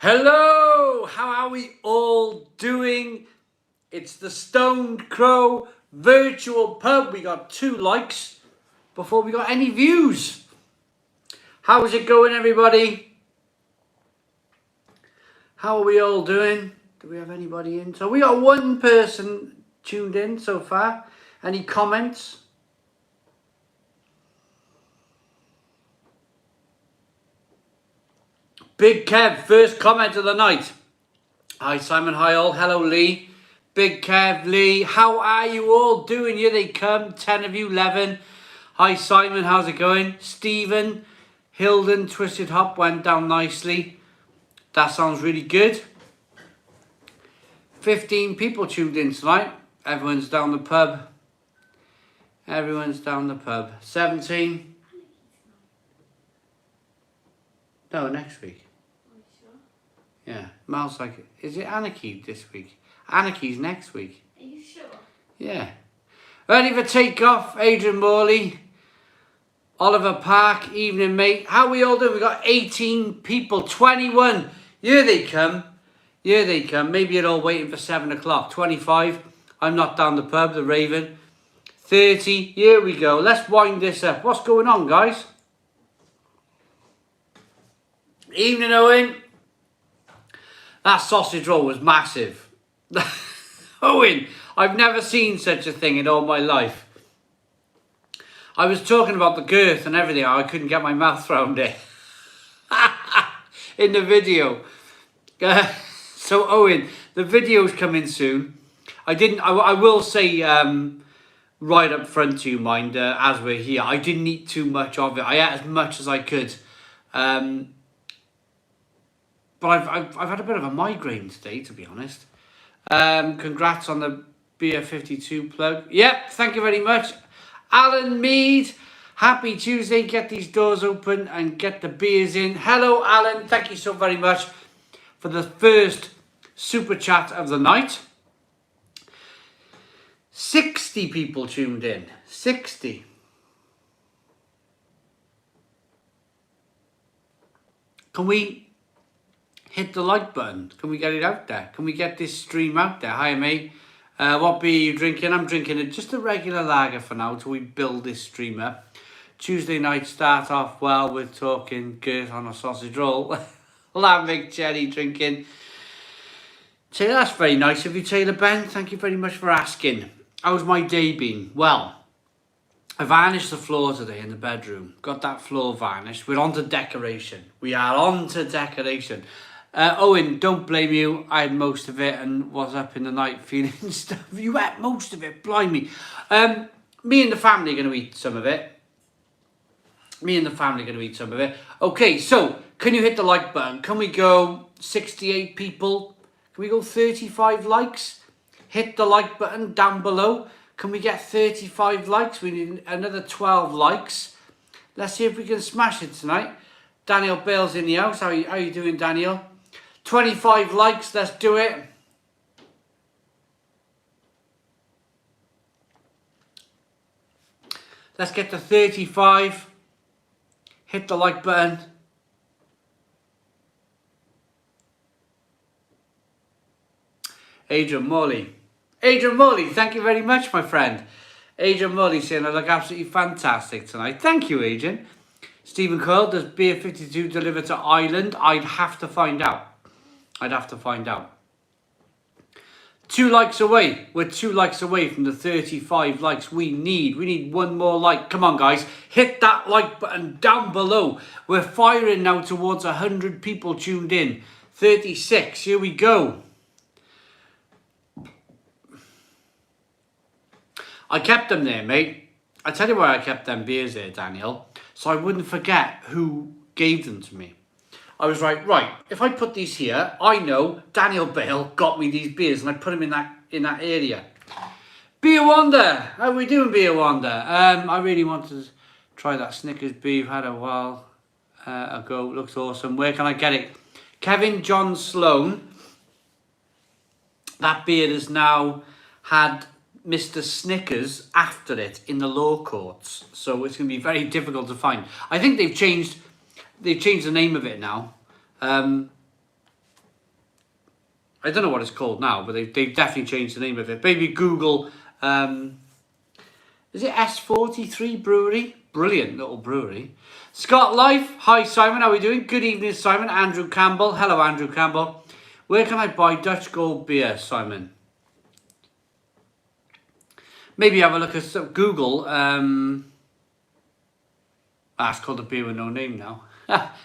Hello, how are we all doing? It's the Stoned Crow virtual pub. We got 2 likes before we got any views. How's it going, everybody? How are we all doing? Do we have anybody in? So we got 1 person tuned in so far. Any comments? Big Kev, first comment of the night. Hi Simon, hi all, hello Lee. Big Kev, Lee, how are you all doing? Here they come, 10 of you, 11. Hi Simon, how's it going? Stephen, Hilden, Twisted Hop went down nicely. That sounds really good. 15 people tuned in tonight. Everyone's down the pub. Everyone's down the pub. 17. No, next week. Yeah, Mal's like, is it Anarchy this week? Anarchy's next week. Are you sure? Yeah. Ready for takeoff, Adrian Morley, Oliver Park, evening mate. How we all doing? We got 18 people, 21. Here they come. Here they come. Maybe you're all waiting for 7 o'clock. 25. I'm not down the pub, the Raven. 30. Here we go. Let's wind this up. What's going on, guys? Evening, Owen. That sausage roll was massive. Owen, I've never seen such a thing in all my life. I was talking about the girth and everything. I couldn't get my mouth around it. In the video. So Owen, the video's coming soon. I will say right up front to you, mind, as we're here, I didn't eat too much of it. I ate as much as I could. But I've had a bit of a migraine today, to be honest. Congrats on the Beer 52 plug. Yep, thank you very much. Alan Mead, happy Tuesday. Get these doors open and get the beers in. Hello, Alan. Thank you so very much for the first super chat of the night. 60 people tuned in. 60. Can we hit the like button? Can we get it out there? Can we get this stream out there? Hi, mate. What beer are you drinking? I'm drinking just a regular lager for now till we build this stream up. Tuesday night start off well with talking girth on a sausage roll. Lambic cherry drinking. Taylor, that's very nice of you, Taylor Ben. Thank you very much for asking. How's my day been? Well, I varnished the floor today in the bedroom. Got that floor varnished. We're on to decoration. We are on to decoration. Owen, don't blame you. I had most of it and was up in the night feeling stuff. You ate most of it, blimey. Me and the family are going to eat some of it. Okay, so can you hit the like button? Can we go 68 people? Can we go 35 likes? Hit the like button down below. Can we get 35 likes? We need another 12 likes. Let's see if we can smash it tonight. Daniel Bale's in the house. How you doing, Daniel? 25 likes, let's do it. Let's get to 35. Hit the like button. Adrian Morley, thank you very much, my friend. Adrian Morley saying I look absolutely fantastic tonight. Thank you, Adrian. Stephen Coyle, does Beer 52 deliver to Ireland? I'd have to find out. 2 likes away. We're 2 likes away from the 35 likes we need. We need 1 more like. Come on, guys. Hit that like button down below. We're firing now towards 100 people tuned in. 36. Here we go. I kept them there, mate. I tell you why I kept them beers there, Daniel. So I wouldn't forget who gave them to me. I was like, right, if I put these here, I know Daniel Bale got me these beers and I put them in that area. Beer Wonder, how are we doing, Beer Wonder? I really wanted to try that Snickers beer. Had a while ago. Looks awesome. Where can I get it? Kevin John Sloan. That beer has now had Mr. Snickers after it in the law courts, so it's going to be very difficult to find. I think they've changed the name of it now. I don't know what it's called now, but they've definitely changed the name of it. Maybe Google, is it S43 Brewery? Brilliant little brewery. Scott Life, hi Simon, how are we doing? Good evening, Simon. Andrew Campbell, hello Andrew Campbell. Where can I buy Dutch Gold beer, Simon? Maybe have a look at Google. It's called the beer with no name now.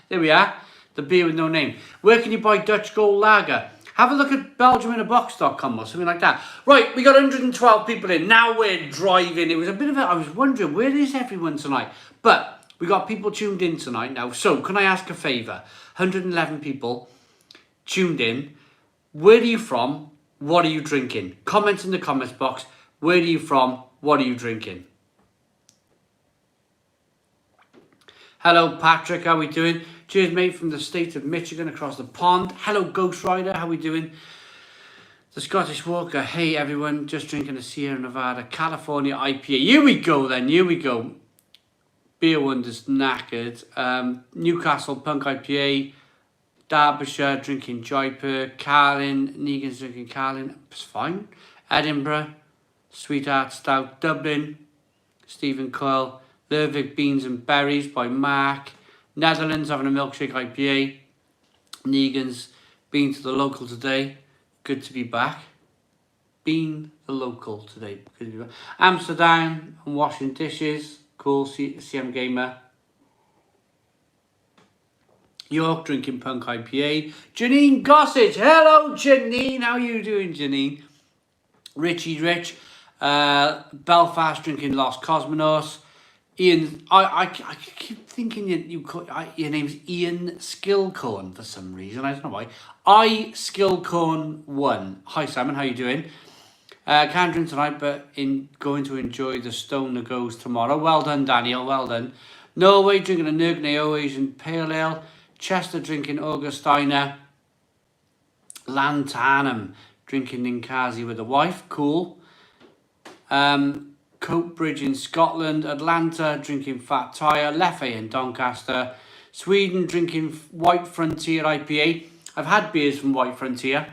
There we are, the beer with no name. Where can you buy Dutch Gold Lager? Have a look at belgiuminabox.com or something like that. Right, we got 112 people in. Now we're driving. It was a bit of a... I was wondering, where is everyone tonight? But we got people tuned in tonight now. So, can I ask a favour? 111 people tuned in. Where are you from? What are you drinking? Comment in the comments box. Where are you from? What are you drinking? Hello, Patrick. How are we doing? Cheers, mate, from the state of Michigan across the pond. Hello, Ghost Rider. How are we doing? The Scottish Walker. Hey, everyone. Just drinking a Sierra Nevada California IPA. Here we go, then. Here we go. Beer Wonders knackered. Newcastle Punk IPA. Derbyshire drinking Jaipur. Carlin. Negan's drinking Carlin. It's fine. Edinburgh. Sweetheart Stout. Dublin. Stephen Coyle. Lervig Beans and Berries by Mark. Netherlands having a milkshake IPA. Negan's been to the local today. Good to be back. Been the local today. Good to be back. Amsterdam and washing dishes. Cool. CM Gamer. York drinking Punk IPA. Janine Gossage. Hello, Janine. How you doing, Janine? Richie Rich. Belfast drinking Lost Cosmonauts. Ian, I keep thinking your name's Ian Skillcorn for some reason. I don't know why. Skillcorn1. Hi Simon, how you doing? Can't drink tonight, but going to enjoy the Stoner Goes tomorrow. Well done, Daniel. Well done. Norway drinking a Nurgneo Asian Pale Ale. Chester drinking Augustiner. Lantanum drinking Ninkasi with a wife. Cool. Coatbridge in Scotland, Atlanta drinking Fat Tire, Leffe in Doncaster, Sweden drinking White Frontier IPA. I've had beers from White Frontier.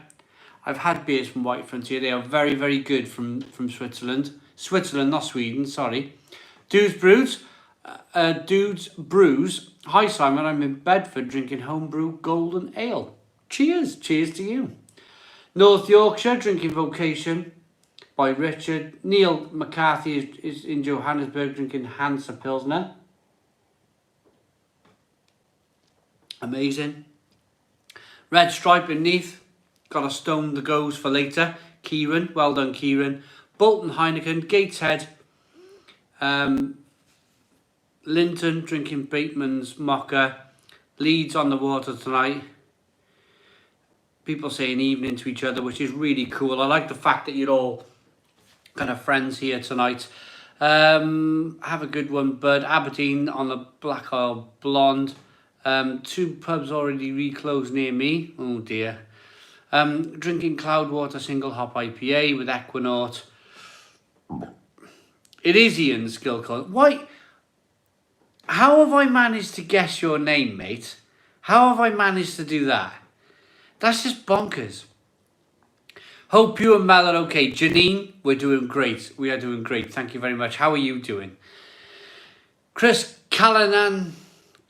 They are very, very good from Switzerland. Switzerland, not Sweden, sorry. Dudes Brews. Hi Simon, I'm in Bedford drinking homebrew golden ale. Cheers to you. North Yorkshire drinking Vocation by Richard. Neil McCarthy is in Johannesburg drinking Hansa Pilsner. Amazing. Red Stripe in Neath. Got a Stone the Goes for later. Kieran. Well done, Kieran. Bolton Heineken. Gateshead. Linton drinking Bateman's Mocha. Leeds on the water tonight. People saying evening to each other, which is really cool. I like the fact that you're all kind of friends here tonight. Have a good one, bud. Aberdeen on the Black Isle Blonde. 2 pubs already reclosed near me. Oh dear. Drinking Cloudwater Single Hop IPA with Equinaut. It is Ian Skillcorn. Why? How have I managed to guess your name, mate? How have I managed to do that? That's just bonkers. Hope you and Mel are okay. Janine, we're doing great. We are doing great. Thank you very much. How are you doing? Chris Callanan.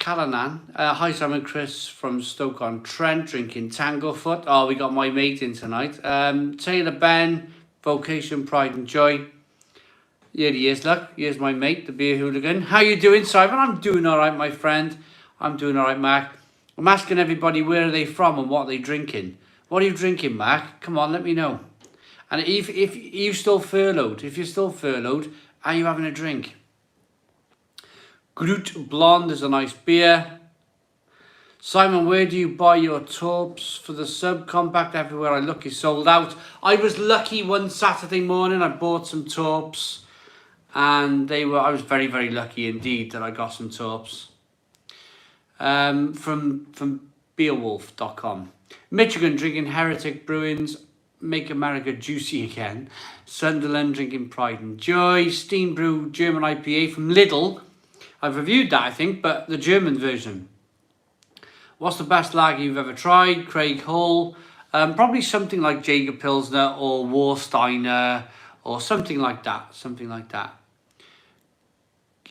Hi, Simon. Chris from Stoke-on-Trent drinking Tanglefoot. Oh, we got my mate in tonight. Taylor Ben, Vocation, Pride and Joy. Here he is, look. Here's my mate, the beer hooligan. How you doing, Simon? I'm doing all right, my friend. I'm doing all right, Mark. I'm asking everybody where are they from and what are they drinking. What are you drinking, Mark? Come on, let me know. And if you're still furloughed, are you having a drink? Groot Blonde is a nice beer. Simon, where do you buy your torps for the subcompact? Everywhere I look is sold out. I was lucky one Saturday morning. I bought some torps, and I was very, very lucky indeed that I got some torps. From beerwolf.com. Michigan drinking Heretic Brewings, Make America Juicy Again. Sunderland drinking Pride and Joy. Steam Brew German IPA from Lidl. I've reviewed that, I think, but the German version. What's the best lager you've ever tried? Craig Hall. Probably something like Jaeger Pilsner or Warsteiner or something like that. Something like that.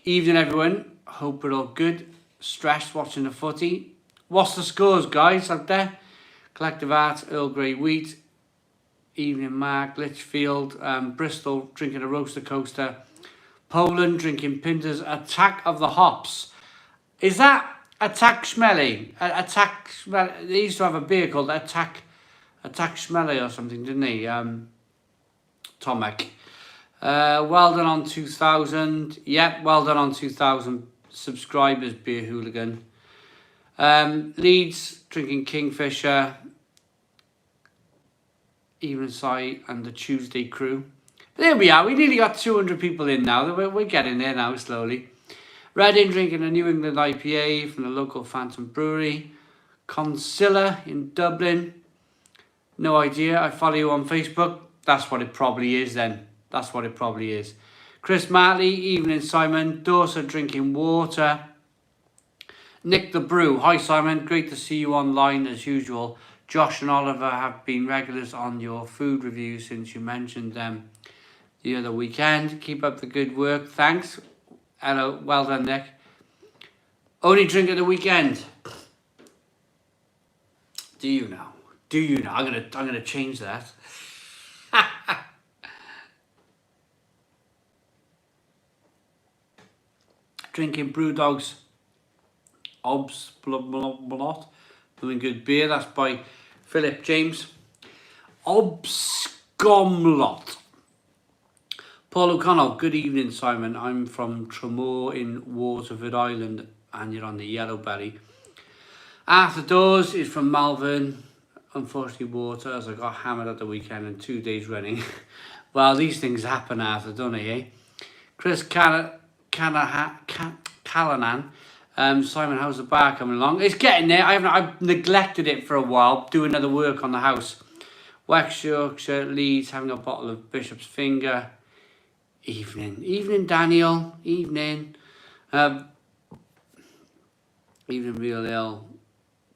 Evening, everyone. Hope we're all good. Stressed watching the footy. What's the scores, guys, out there? Collective Arts, Earl Grey Wheat. Evening, Mark. Litchfield. Bristol drinking a roaster coaster. Poland drinking Pinters. Attack of the Hops. Is that Attack Schmelly? Attack Schmelly. They used to have a beer called Attack Schmelly or something, didn't they? Tomek. Well done on 2,000. Yep, well done on 2,000 subscribers, Beer Hooligan. Leeds drinking Kingfisher. Evening Sight and the Tuesday Crew. There we are. We nearly got 200 people in now. We're getting there now slowly. Reading drinking a New England IPA from the local Phantom Brewery. Consilla in Dublin. No idea. I follow you on Facebook. That's what it probably is then. That's what it probably is. Chris Martley, Evening Simon. Dorset drinking water. Nick the Brew. Hi Simon, great to see you online as usual. Josh and Oliver have been regulars on your food reviews since you mentioned them the other weekend. Keep up the good work. Thanks. Hello, well done, Nick. Only drink at the weekend. Do you know? Do you know? I'm gonna change that. Drinking Brewdog's Obs Blot. Doing good beer. That's by Philip James. Obscomlot. Paul O'Connell. Good evening, Simon. I'm from Tramore in Waterford Island, and you're on the Yellow Belly. Arthur Dawes is from Malvern. Unfortunately, water, as I got hammered at the weekend and 2 days running. Well, these things happen, Arthur, don't they, eh? Chris Callanan. Simon, how's the bar coming along? It's getting there. I've neglected it for a while, doing other work on the house. Wax Yorkshire, Leeds, having a bottle of Bishop's Finger. Evening, Daniel. Evening, Real Ale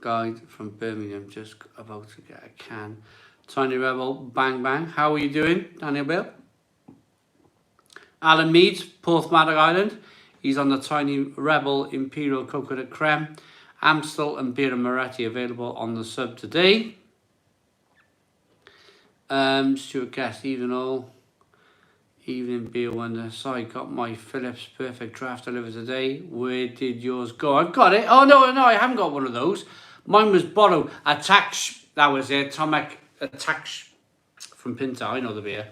Guide from Birmingham. Just about to get a can. Tiny Rebel, bang bang. How are you doing, Daniel Bill? Alan Meads, Porthmadog Island. He's on the Tiny Rebel Imperial Coconut Creme. Amstel and Beer and Moretti available on the sub today. Stuart Guest, evening all. Evening Beer Wonder. Sorry, got my Phillips Perfect Draft delivered today. Where did yours go? I've got it. Oh, no, I haven't got one of those. Mine was borrowed. That was it. Tomek Attack from Pinta. I know the beer.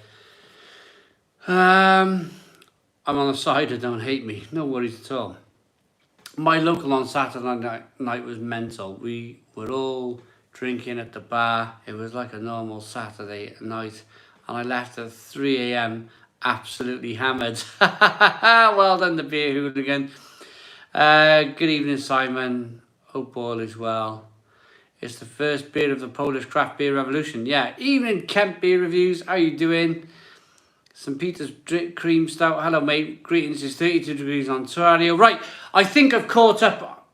I'm on the cider, don't hate me. No worries at all. My local on Saturday night was mental. We were all drinking at the bar. It was like a normal Saturday night. And I left at 3 a.m. absolutely hammered. Well done, the Beer Hooligan. Good evening, Simon. Hope all is well. It's the first beer of the Polish craft beer revolution. Yeah, evening, Kent Beer Reviews. How you doing? St. Peter's Cream Stout. Hello, mate. Greetings. It's 32 degrees on Ontario. Right, I think I've caught up.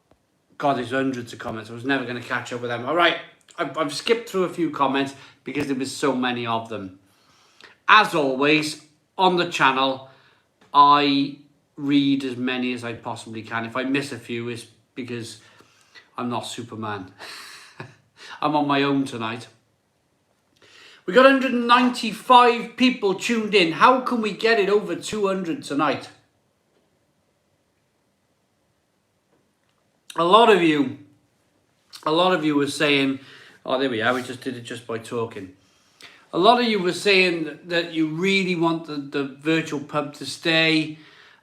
God, there's hundreds of comments. I was never going to catch up with them. All right, I've skipped through a few comments because there was so many of them. As always, on the channel, I read as many as I possibly can. If I miss a few, it's because I'm not Superman. I'm on my own tonight. We got 195 people tuned in. How can we get it over 200 tonight? A lot of you were saying, oh, there we are. We just did it just by talking. A lot of you were saying that you really want the virtual pub to stay.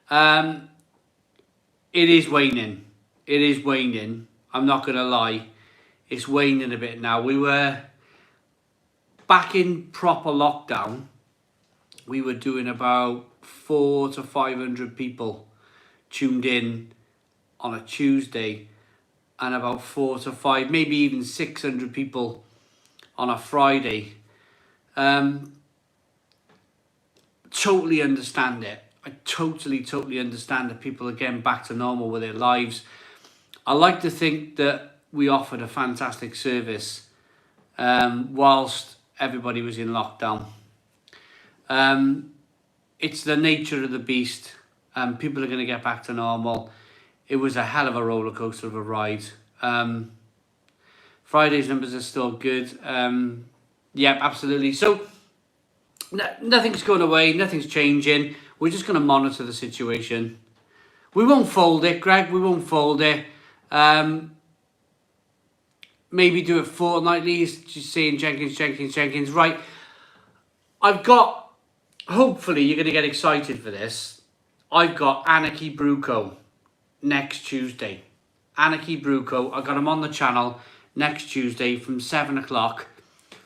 It is waning. It is waning. I'm not going to lie. It's waning a bit now. We were back in proper lockdown. We were doing about 400 to 500 people tuned in on a Tuesday, and about 4 to 5, maybe even 600 people on a Friday. Totally understand it. I totally understand that people are getting back to normal with their lives. I like to think that we offered a fantastic service whilst everybody was in lockdown. It's the nature of the beast. People are going to get back to normal. It was a hell of a roller coaster of a ride. Friday's numbers are still good. Yeah, absolutely. So nothing's going away. Nothing's changing. We're just going to monitor the situation. We won't fold it, Greg. We won't fold it. Maybe do it fortnightly. Just saying Jenkins. Right. I've got... Hopefully you're going to get excited for this. I've got Anarchy Brewco next Tuesday. Anarchy Brewco. I got them on the channel next Tuesday from 7 o'clock.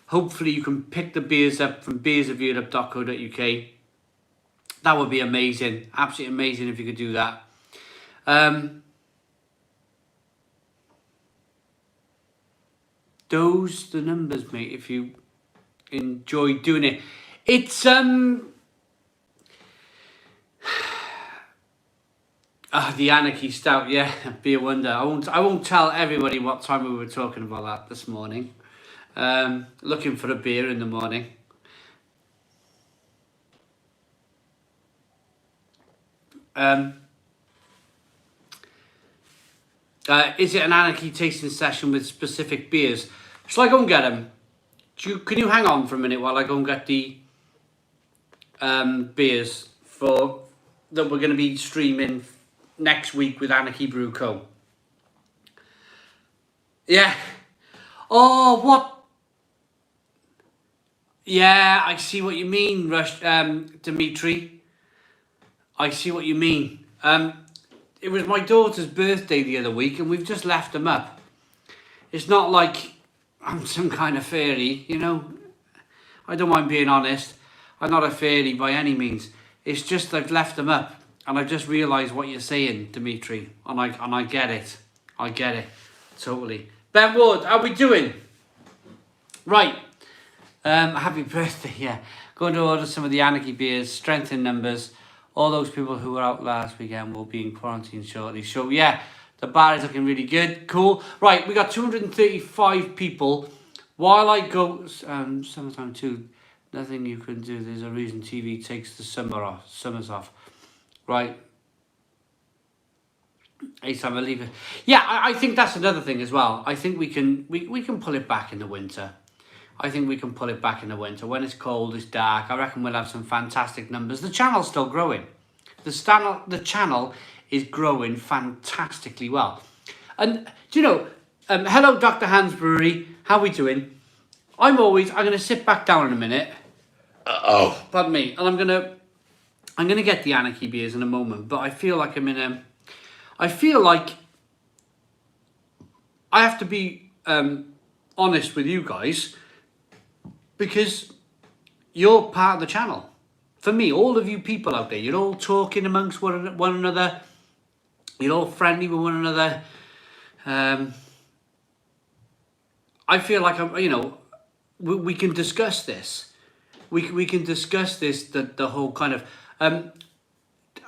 Hopefully you can pick the beers up from beersofeurope.co.uk. That would be amazing. Absolutely amazing if you could do that. Those the numbers, mate, if you enjoy doing it. It's the Anarchy Stout, yeah, be a wonder. I won't tell everybody what time we were talking about that this morning. Looking for a beer in the morning. Is it an Anarchy tasting session with specific beers? Shall I go and get them? Can you hang on for a minute while I go and get the beers that we're going to be streaming next week with Anarchy Brew Co. Yeah. Oh, what? Yeah, I see what you mean, Dimitri. I see what you mean. It was my daughter's birthday the other week, and we've just left them up. It's not like I'm some kind of fairy, you know. I don't mind being honest. I'm not a fairy by any means. It's just I've left them up, and I've just realised what you're saying, Dimitri, and I get it. I get it totally. Ben Wood, how we doing? Right. Happy birthday. Yeah, going to order some of the Anarchy beers. Strength in numbers. All those people who were out last weekend will be in quarantine shortly. So yeah, the bar is looking really good. Cool. Right, we got 235 people. While I go, summertime too. Nothing you can do. There's a reason TV takes the summers off. Right. Anytime I leave it. Yeah, I think that's another thing as well. I think we can pull it back in the winter. I think we can pull it back in the winter. When it's cold, it's dark. I reckon we'll have some fantastic numbers. The channel's still growing. The channel is growing fantastically well. And, do you know, hello, Dr. Hans Brewery. How we doing? I'm going to sit back down in a minute. Uh-oh. Pardon me. And I'm going to get the Anarchy beers in a moment. But I feel like I feel like I have to be honest with you guys, because you're part of the channel. For me, all of you people out there, you're all talking amongst one another. You're all friendly with one another. I feel like we can discuss this. We can discuss this. The whole kind of.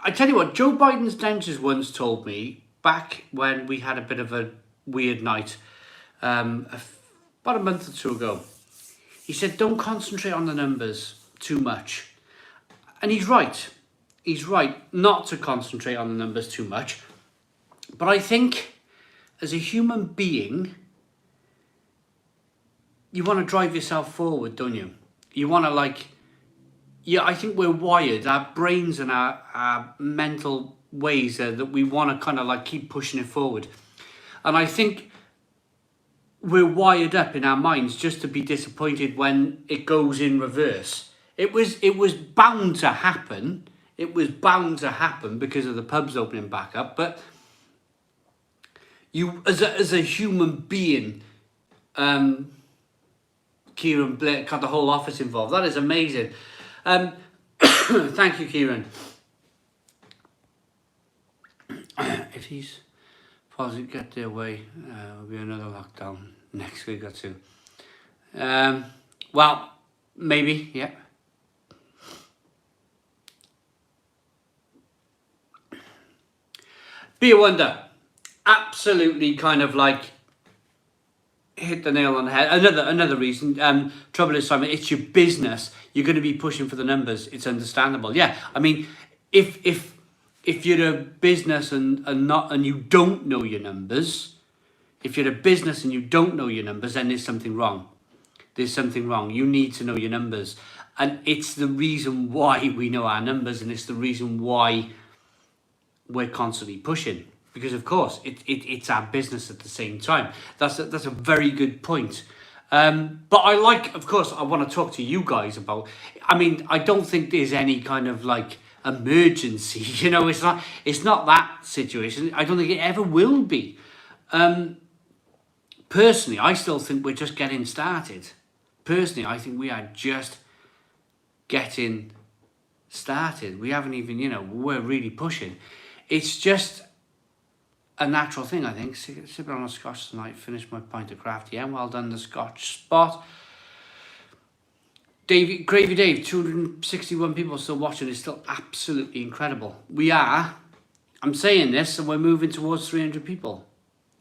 I tell you what, Joe Biden's dentist once told me back when we had a bit of a weird night, about a month or two ago. He said, don't concentrate on the numbers too much. And he's right. He's right not to concentrate on the numbers too much. But I think as a human being, you want to drive yourself forward, don't you? You want to I think we're wired, our brains and our mental ways that we want to kind of keep pushing it forward. And I think we're wired up in our minds just to be disappointed when it goes in reverse. It was bound to happen. It was bound to happen because of the pubs opening back up. But you, as a human being, Kieran Blake got the whole office involved. That is amazing. Thank you, Kieran. If these positive get their way, there'll be another lockdown next week or two. Well, maybe, yeah. Be a wonder. Absolutely kind of hit the nail on the head. Another reason. Trouble is, Simon, it's your business. You're going to be pushing for the numbers. It's understandable. Yeah, I mean, if you're a business and you don't know your numbers, if you're a business and you don't know your numbers, then there's something wrong. There's something wrong. You need to know your numbers, and it's the reason why we know our numbers, and it's the reason why we're constantly pushing. Because of course it's our business at the same time. That's a very good point. But I want to talk to you guys about. I mean, I don't think there's any kind of like emergency. You know, it's not that situation. I don't think it ever will be. Personally, I still think we're just getting started. Personally, I think we are just getting started. We haven't even, we're really pushing. It's just a natural thing, I think. Sipping on a scotch tonight, finished my pint of craft. Yeah, well done, the scotch spot. Gravy Dave, 261 people still watching. Is still absolutely incredible. I'm saying this, and we're moving towards 300 people.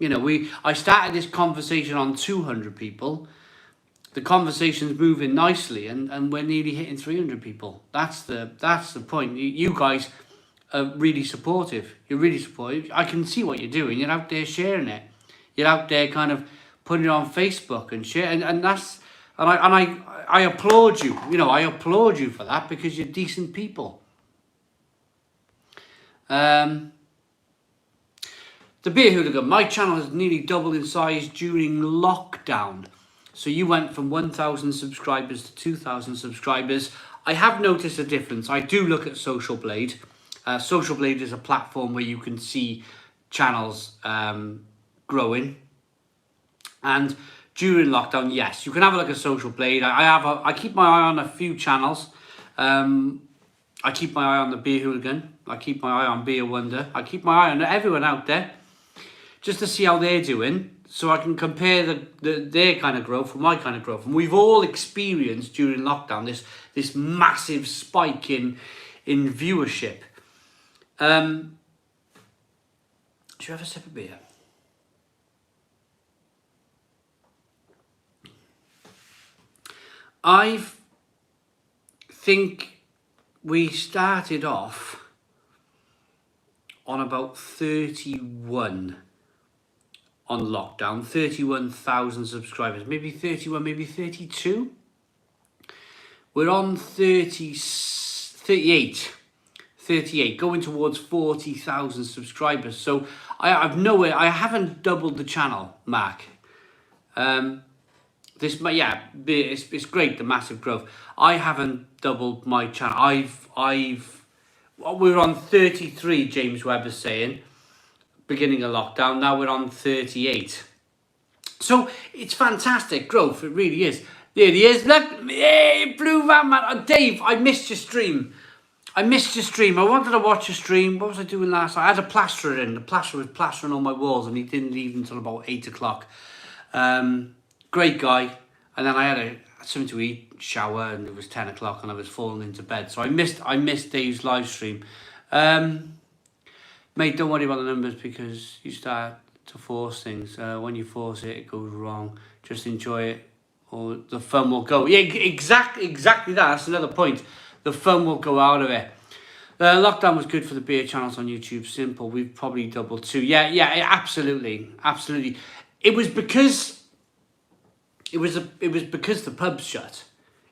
I started this conversation on 200 people. The conversation's moving nicely, and we're nearly hitting 300 people. That's the point. You guys are really supportive. You're really supportive. I can see what you're doing. You're out there sharing it. You're out there kind of putting it on Facebook and share, and I applaud you. I applaud you for that, because you're decent people. The Beer Hooligan, my channel has nearly doubled in size during lockdown. So you went from 1,000 subscribers to 2,000 subscribers. I have noticed a difference. I do look at Socialblade. Socialblade is a platform where you can see channels growing. And during lockdown, yes, you can have a look at Socialblade. I keep my eye on a few channels. I keep my eye on the Beer Hooligan. I keep my eye on Beer Wonder. I keep my eye on everyone out there, just to see how they're doing, so I can compare their kind of growth with my kind of growth. And we've all experienced during lockdown this massive spike in viewership. Should you have a sip of beer? I think we started off on about 31 on lockdown, 31,000 subscribers, maybe 31, maybe 32. We're on 38, going towards 40,000 subscribers. So I haven't doubled the channel, Mark. It's great, the massive growth. I haven't doubled my channel. We're on 33, James Webb is saying, beginning of lockdown. Now we're on 38. So it's fantastic growth. It really is. There he is. Look, hey, Blue Van Man. Dave, I missed your stream. I wanted to watch your stream. What was I doing last night? I had a plasterer in. The plasterer was plastering all my walls, and he didn't leave until about 8 o'clock. Great guy. And then I had something to eat, shower, and it was 10 o'clock, and I was falling into bed. So I missed Dave's live stream. Mate, don't worry about the numbers, because you start to force things. When you force it, it goes wrong. Just enjoy it, or the fun will go. Yeah, exactly that. That's another point. The fun will go out of it. Lockdown was good for the beer channels on YouTube. Simple. We've probably doubled too. Yeah, absolutely. It was because the pubs shut.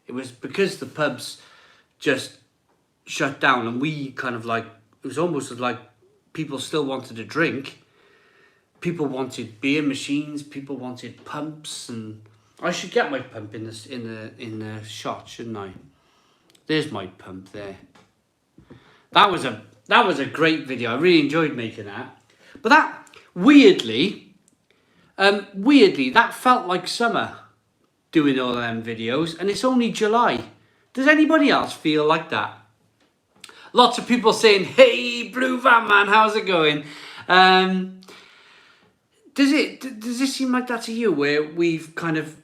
It was because the pubs just shut down, and we kind of like, it was almost like people still wanted to drink. People wanted beer machines. People wanted pumps, and I should get my pump in the shot, shouldn't I? There's my pump there. That was a great video. I really enjoyed making that. But that weirdly, that felt like summer, doing all of them videos, and it's only July. Does anybody else feel like that? Lots of people saying, "Hey, Blue Van Man, how's it going?" Does it seem like that to you, where we've kind of,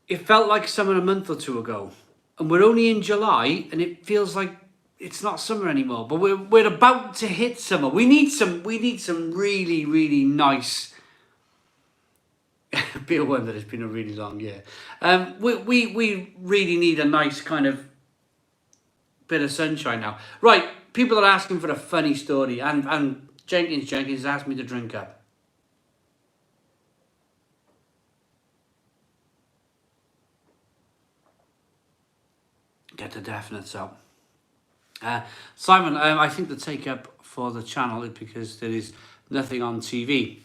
it felt like summer a month or two ago, and we're only in July, and it feels like it's not summer anymore, but we're about to hit summer. We need some really, really nice Beer wonder, it's been a really long year. We really need a nice kind of bit of sunshine now. Right, people are asking for a funny story, and Jenkins has asked me to drink up. Get the definites up. Simon, I think the take up for the channel is because there is nothing on TV.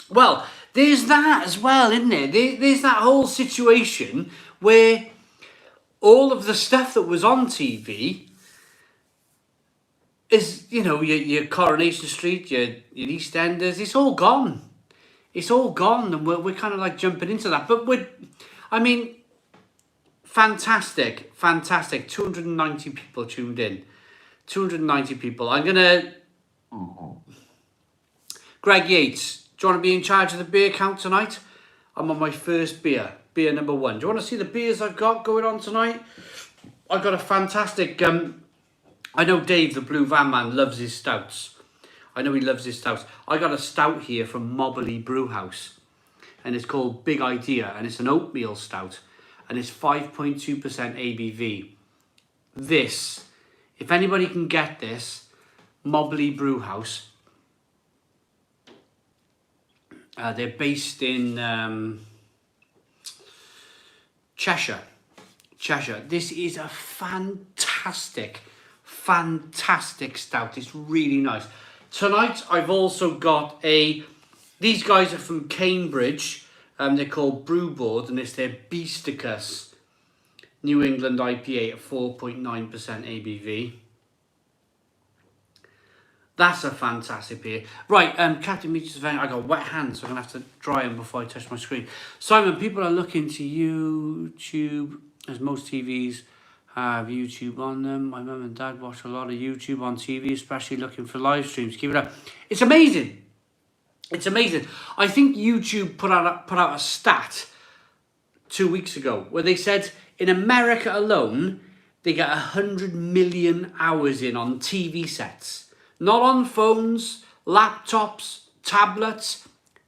Well, there's that as well, isn't there? There's that whole situation where all of the stuff that was on TV is, you know, your Coronation Street, your EastEnders, it's all gone. It's all gone, and we're kind of like jumping into that. But fantastic. 290 people tuned in. 290 people. I'm going to... Greg Yates, do you want to be in charge of the beer count tonight? I'm on my first beer number 1. Do you want to see the beers I've got going on tonight? I've got a fantastic... I know Dave, the Blue Van Man, loves his stouts. I know he loves his stouts. I got a stout here from Mobley Brewhouse, and it's called Big Idea, and it's an oatmeal stout, and it's 5.2% ABV. This, if anybody can get this, Mobley Brewhouse. They're based in Cheshire. This is a fantastic stout. It's really nice. Tonight I've also got these guys are from Cambridge. They're called Brewboard, and it's their Beasticus New England IPA at 4.9% ABV. That's a fantastic beer. Right, Captain Meach's event. I got wet hands, so I'm going to have to dry them before I touch my screen. Simon, people are looking to YouTube, as most TVs have YouTube on them. My mum and dad watch a lot of YouTube on TV, especially looking for live streams. Keep it up. It's amazing. It's amazing. I think YouTube put out a stat 2 weeks ago where they said in America alone, they get 100 million hours in on TV sets. Not on phones, laptops, tablets,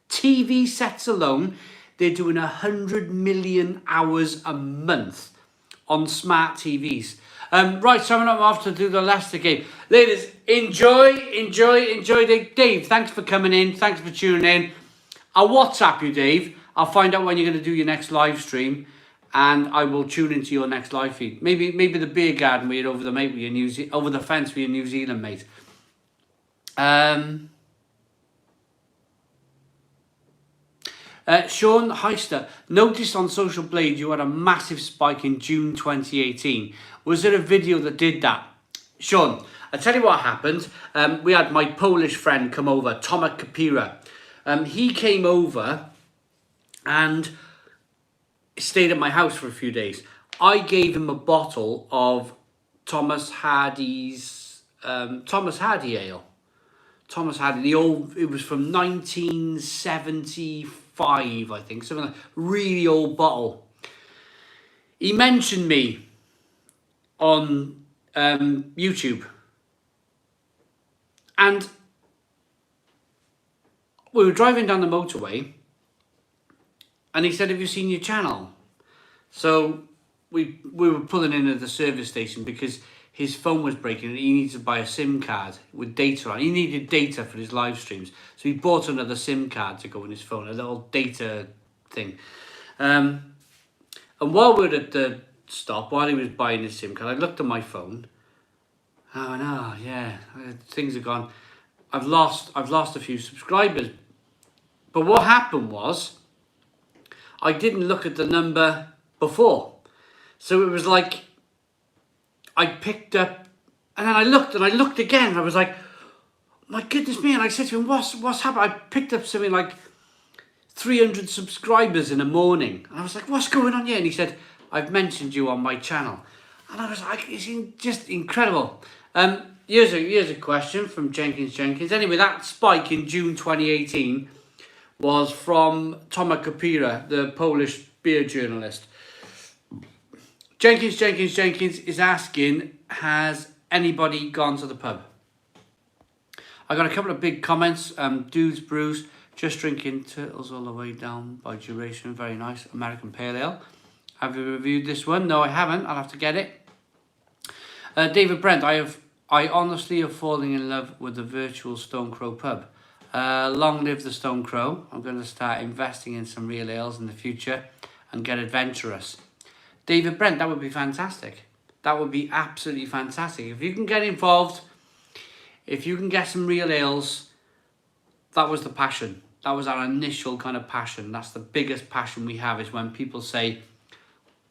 TV sets alone. They're doing 100 million hours a month on smart TVs. Right, so I'm off to do the Leicester game. Ladies, enjoy. Dave, thanks for coming in. Thanks for tuning in. I'll WhatsApp you, Dave. I'll find out when you're going to do your next live stream, and I will tune into your next live feed. Maybe the beer garden where you're over the fence with your New Zealand mate. Sean Heister, noticed on Socialblade you had a massive spike in June 2018. Was there a video that did that? Sean, I'll tell you what happened. We had my Polish friend come over, Tomek Kapira. He came over and stayed at my house for a few days. I gave him a bottle of Thomas Hardy's Thomas Hardy ale. Thomas Hardy, it was from 1975, I think, something like really old bottle. He mentioned me on YouTube, and we were driving down the motorway, and he said, "Have you seen your channel?" So we were pulling in at the service station because his phone was breaking and he needed to buy a SIM card with data on. He needed data for his live streams. So he bought another SIM card to go in his phone, a little data thing. And while we were at the stop, while he was buying his SIM card, I looked at my phone. Oh no, yeah, things have gone. I've lost a few subscribers. But what happened was, I didn't look at the number before. So it was like, I picked up, and then I looked again, and I was like, my goodness me, and I said to him, what's happened? I picked up something like 300 subscribers in a morning, and I was like, what's going on here? And he said, I've mentioned you on my channel. And I was like, it's just incredible. Here's a question from Jenkins. Anyway, that spike in June 2018 was from Tomek Kapira, the Polish beer journalist. Jenkins is asking, has anybody gone to the pub? I got a couple of big comments. Dudes Brews, Just Drinking Turtles All the Way Down by Duration. Very nice. American Pale Ale. Have you reviewed this one? No, I haven't. I'll have to get it. David Brent, I honestly have fallen in love with the virtual Stone Crow pub. Long live the Stone Crow. I'm going to start investing in some real ales in the future and get adventurous. David Brent, that would be fantastic. That would be absolutely fantastic. If you can get involved, if you can get some real ales, that was the passion. That was our initial kind of passion. That's the biggest passion we have, is when people say,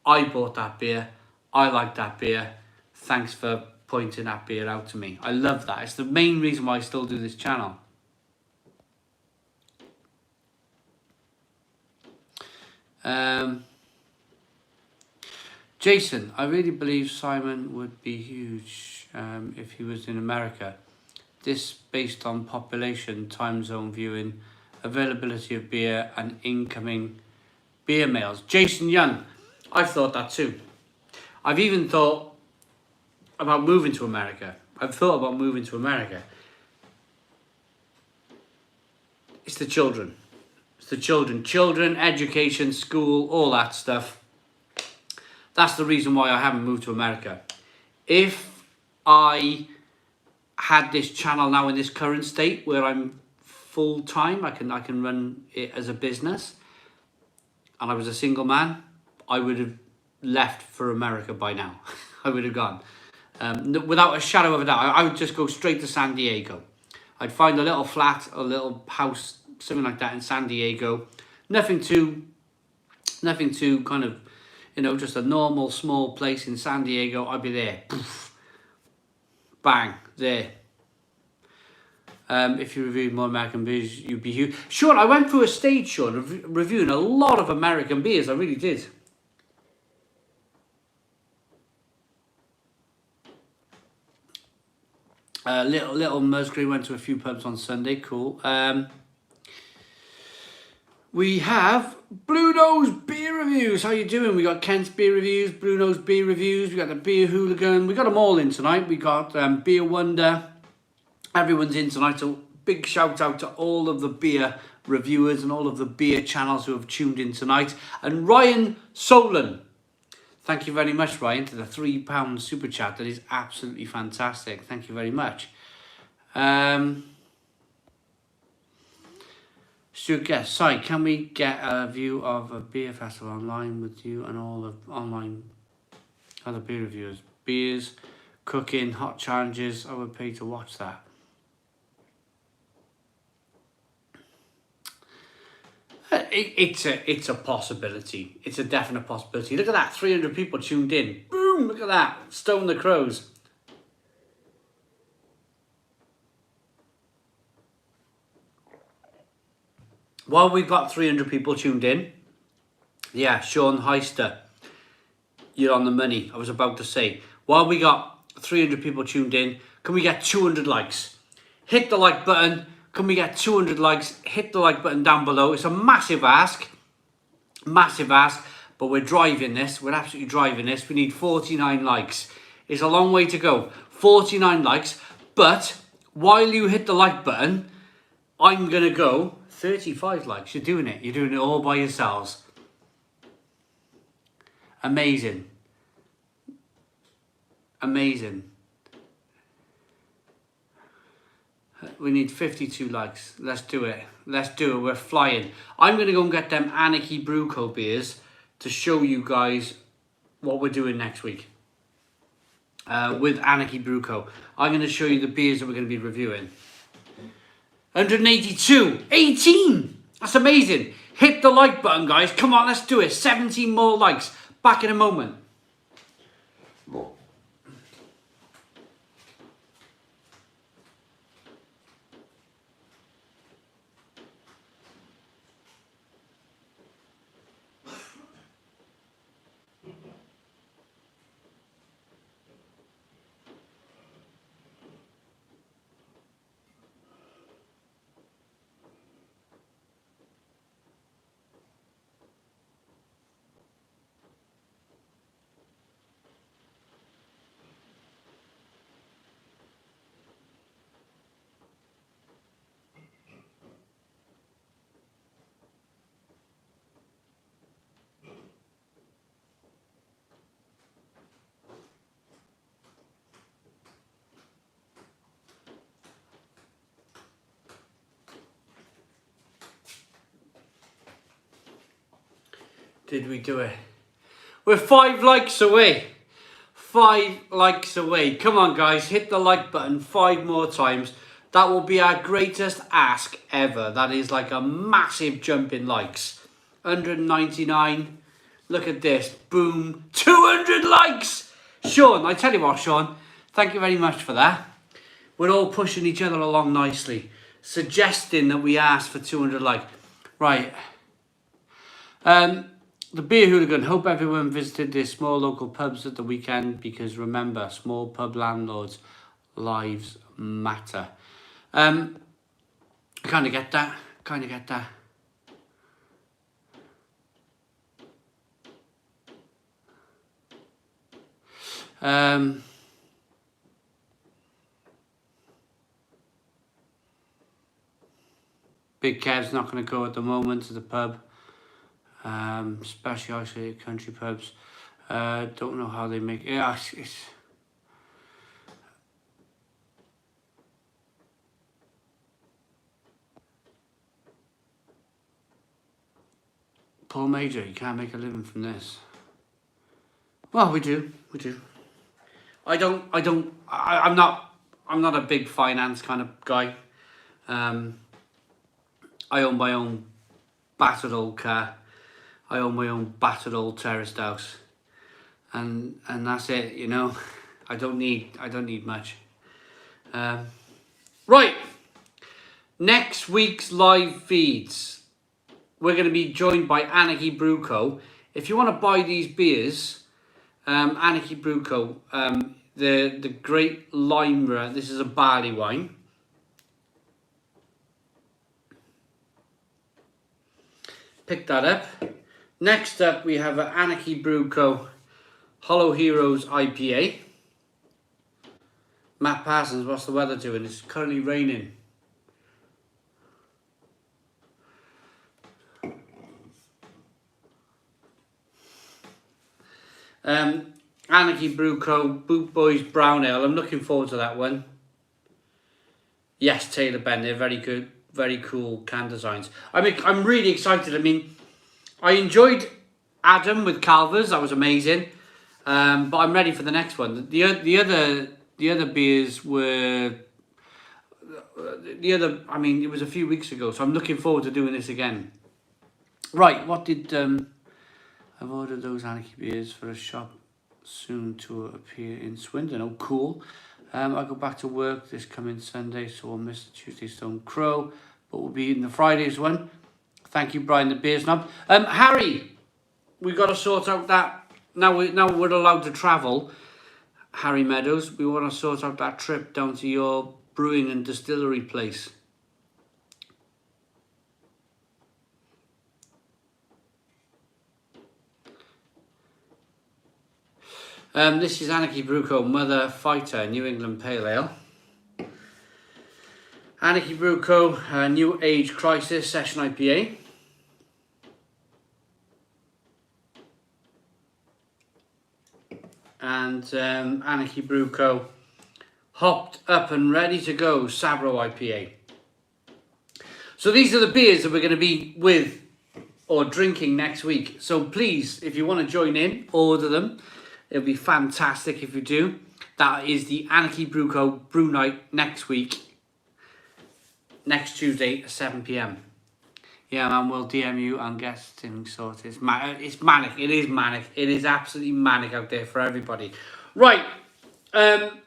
I bought that beer, I like that beer, thanks for pointing that beer out to me. I love that. It's the main reason why I still do this channel. Jason, I really believe Simon would be huge if he was in America. This based on population, time zone viewing, availability of beer and incoming beer mails. Jason Young, I've thought that too. I've even thought about moving to America. It's the children. It's the children. Children, education, school, all that stuff. That's the reason why I haven't moved to America. If I had this channel now in this current state where I'm full time, I can run it as a business, and I was a single man, I would have left for America by now. I would have gone. Without a shadow of a doubt, I would just go straight to San Diego. I'd find a little flat, a little house, something like that in San Diego. Nothing too kind of, just a normal small place in San Diego. I'd be there. Poof. Bang, there. If you reviewed more American beers, you'd be huge. Sean, I went through a stage, Sean, of reviewing a lot of American beers. I really did. Little Musgrave went to a few pubs on Sunday. Cool. We have Blue Nose beer reviews. How you doing? We got Kent's beer reviews, Blue Nose beer reviews. We got the Beer Hooligan. We got them all in tonight. We got Beer Wonder. Everyone's in tonight. So big shout out to all of the beer reviewers and all of the beer channels who have tuned in tonight. And Ryan Solon. Thank you very much, Ryan, to the £3 super chat. That is absolutely fantastic. Thank you very much. Stuart Guest, sorry, can we get a view of a beer festival online with you and all the online other beer reviewers? Beers, cooking, hot challenges. I would pay to watch that. It's a possibility. It's a definite possibility. Look at that, 300 people tuned in. Boom, look at that. Stone the Crows. While we've got 300 people tuned in, yeah, Sean Heister, you're on the money. I was about to say, while we got 300 people tuned in, can we get 200 likes? Hit the like button. Can we get 200 likes? Hit the like button down below. It's a massive ask, but we're driving this. We're absolutely driving this. We need 49 likes. It's a long way to go. 49 likes, but while you hit the like button, I'm going to go 35 likes. You're doing it. You're doing it all by yourselves. Amazing. Amazing. We need 52 likes. Let's do it. Let's do it. We're flying. I'm going to go and get them Anarchy brewco beers to show you guys what we're doing next week. With Anarchy brewco. I'm going to show you the beers that we're going to be reviewing. 182. 18. That's amazing. Hit the like button, guys. Come on, let's do it. 17 more likes. Back in a moment. Did we do it? We're 5 likes away. 5 likes away. Come on, guys. Hit the like button 5 more times. That will be our greatest ask ever. That is like a massive jump in likes. 199. Look at this. Boom. 200 likes. Sean, I tell you what, Sean. Thank you very much for that. We're all pushing each other along nicely. Suggesting that we ask for 200 likes. Right. The Beer Hooligan. Hope everyone visited their small local pubs at the weekend, because remember, small pub landlords' lives matter. I kind of get that. Big Kev's not going to go at the moment to the pub. Especially isolated country pubs. Don't know how they make it. Yeah, it's Paul Major, you can't make a living from this. Well, we do. I'm not a big finance kind of guy. I own my own battered old car. I own my own battered old terraced house, and that's it. You know, I don't need much. Right, next week's live feeds, we're going to be joined by Anarchy Brewco. If you want to buy these beers, Anarchy Brewco, the Great Limera. This is a barley wine. Pick that up. Next up, we have an Anarchy Brewco Hollow Heroes IPA. Matt Parsons, what's the weather doing? It's currently raining. Anarchy Brewco Boot Boys Brown Ale. I'm looking forward to that one. Yes, Taylor Bennett, very good, very cool can designs. I'm really excited. I mean, I enjoyed Adam with Calvers. That was amazing. But I'm ready for the next one. The other beers were I mean, it was a few weeks ago, so I'm looking forward to doing this again. Right, what did I've ordered those Anarchy beers for a shop soon to appear in Swindon. Oh, cool. I go back to work this coming Sunday, so I'll miss the Tuesday Stone Crow, but we'll be eating the Fridays one. Thank you, Brian the Beer Snob. Harry, we got to sort out that, now we're allowed to travel, Harry Meadows, we want to sort out that trip down to your brewing and distillery place. This is Anarchy Brewco Mother Fighter New England Pale Ale. Anarchy Brewco New Age Crisis Session IPA. And Anarchy Brewco Hopped Up and Ready to Go Sabro IPA. So these are the beers that we're going to be with or drinking next week. So please, if you want to join in, order them. It'll be fantastic if you do. That is the Anarchy Brewco Brew Night next week. Next Tuesday at 7 p.m. Yeah, man, we'll DM you and get things sorted. It's manic. It is manic. It is absolutely manic out there for everybody. Right. I'm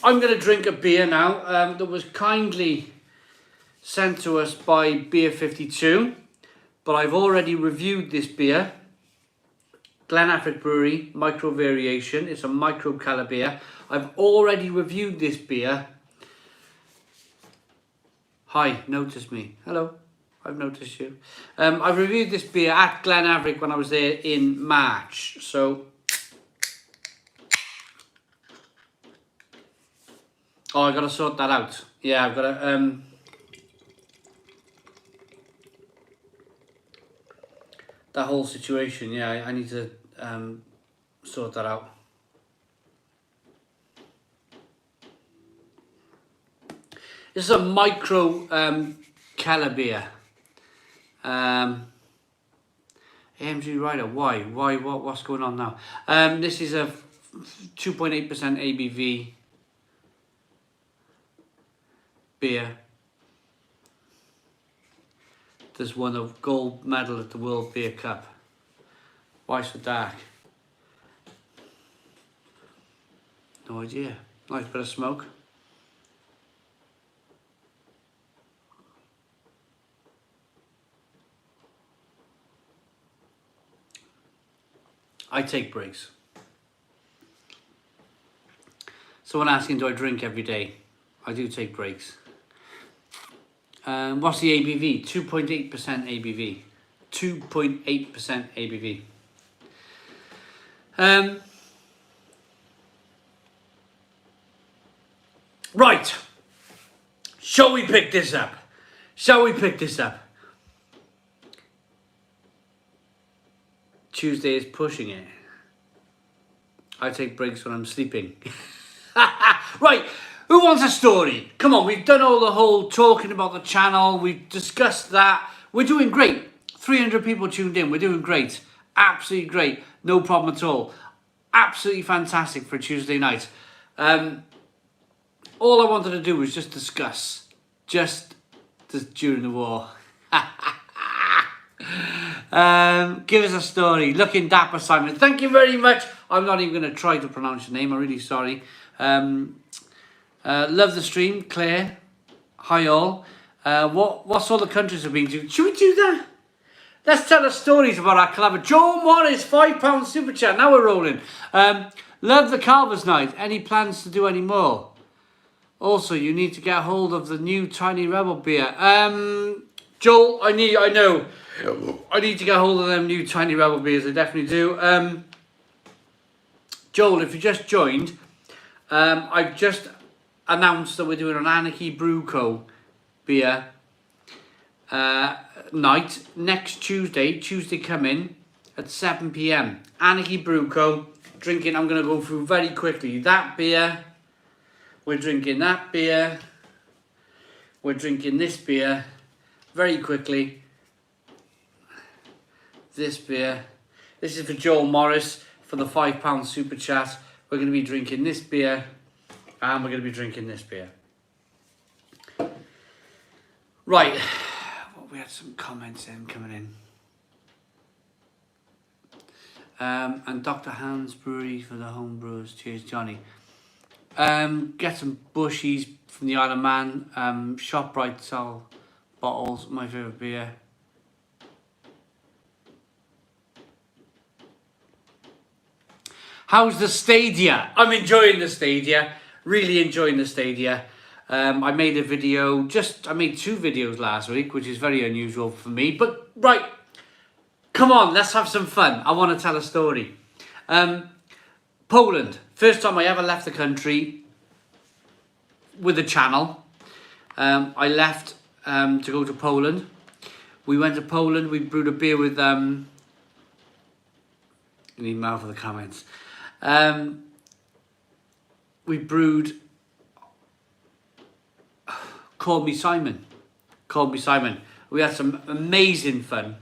going to drink a beer now that was kindly sent to us by Beer 52. But I've already reviewed this beer. Glenafric Brewery, Micro Variation. It's a micro colour beer. I've already reviewed this beer. Hi, notice me. Hello, I've noticed you. I reviewed this beer at Glenafric when I was there in March. So, oh, I got to sort that out. Yeah, I've got to. That whole situation. Yeah, I need to sort that out. This is a micro Keller beer. AMG Rider, why? What's going on now? This is a 2.8% ABV beer. There's won a gold medal at the World Beer Cup. Why so dark? No idea. Nice bit of smoke. I take breaks. Someone asking, do I drink every day? I do take breaks. What's the ABV? 2.8% ABV. 2.8% ABV. Right. Shall we pick this up? Tuesday is pushing it. I take breaks when I'm sleeping. Right, who wants a story? Come on, we've done all the whole talking about the channel. We've discussed that. We're doing great. 300 people tuned in. We're doing great. Absolutely great. No problem at all. Absolutely fantastic for a Tuesday night. All I wanted to do was just discuss. Just during the war. Give us a story. Looking dapper, Simon. Thank you very much. I'm not even going to try to pronounce your name. I'm really sorry. Love the stream, Claire. Hi all. What's all the countries have been to? Should we do that? Let's tell us stories about our collab. Joe Morris, £5 super chat. Now we're rolling. Love the Calvers night. Any plans to do any more? Also, you need to get hold of the new Tiny Rebel beer. Joel, I need to get hold of them new Tiny Rebel beers. I definitely do. Joel, if you just joined, I've just announced that we're doing an Anarchy brewco beer night next Tuesday coming at 7 p.m. Anarchy brewco. Drinking, I'm going to go through very quickly. That beer, we're drinking that beer, we're drinking this beer very quickly. This beer, this is for Joel Morris for the £5 super chat. We're going to be drinking this beer and we're going to be drinking this beer. Right, well, we had some comments coming in. And Dr. Hans Brewery for the home brewers. Cheers, Johnny. Get some Bushies from the Isle of Man. ShopRite sell bottles. My favourite beer. How's the Stadia? I'm enjoying the Stadia. Really enjoying the Stadia. I made a video. I made 2 videos last week, which is very unusual for me. But right. Come on, let's have some fun. I want to tell a story. Poland. First time I ever left the country with the channel. I left to go to Poland. We went to Poland. We brewed a beer with... You need more for the comments. We brewed... Call Me Simon. We had some amazing fun.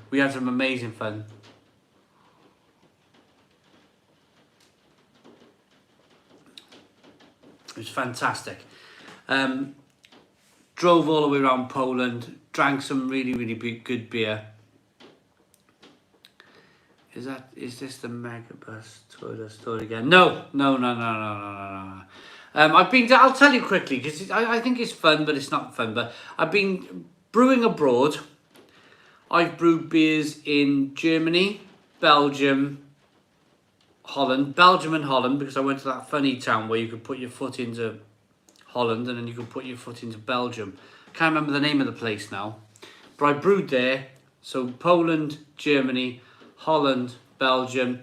It was fantastic. Drove all the way around Poland. Drank some really, really good beer. Is this the Megabus Twitter story again? No. I'll tell you quickly because I think it's fun, but it's not fun. But I've been brewing abroad. I've brewed beers in Germany, Belgium, Holland. Belgium and Holland, because I went to that funny town where you could put your foot into Holland and then you could put your foot into Belgium. Can't remember the name of the place now. But I brewed there. So Poland, Germany, Holland, Belgium.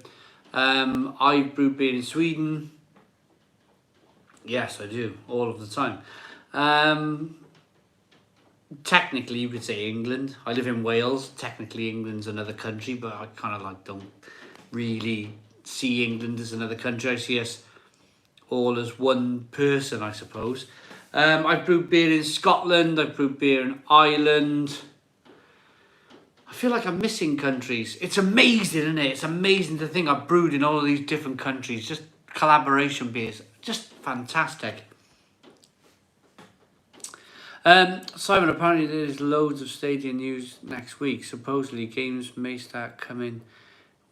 I brewed beer in Sweden. Yes, I do. All of the time. Technically, you could say England. I live in Wales. Technically, England's another country, but I kind of don't really see England as another country. I see us all as one person, I suppose. I've brewed beer in Scotland. I've brewed beer in Ireland. I feel like I'm missing countries. It's amazing, isn't it? It's amazing to think I've brewed in all of these different countries. Just collaboration beers. Just fantastic. Simon, apparently there's loads of Stadia news next week. Supposedly games may start coming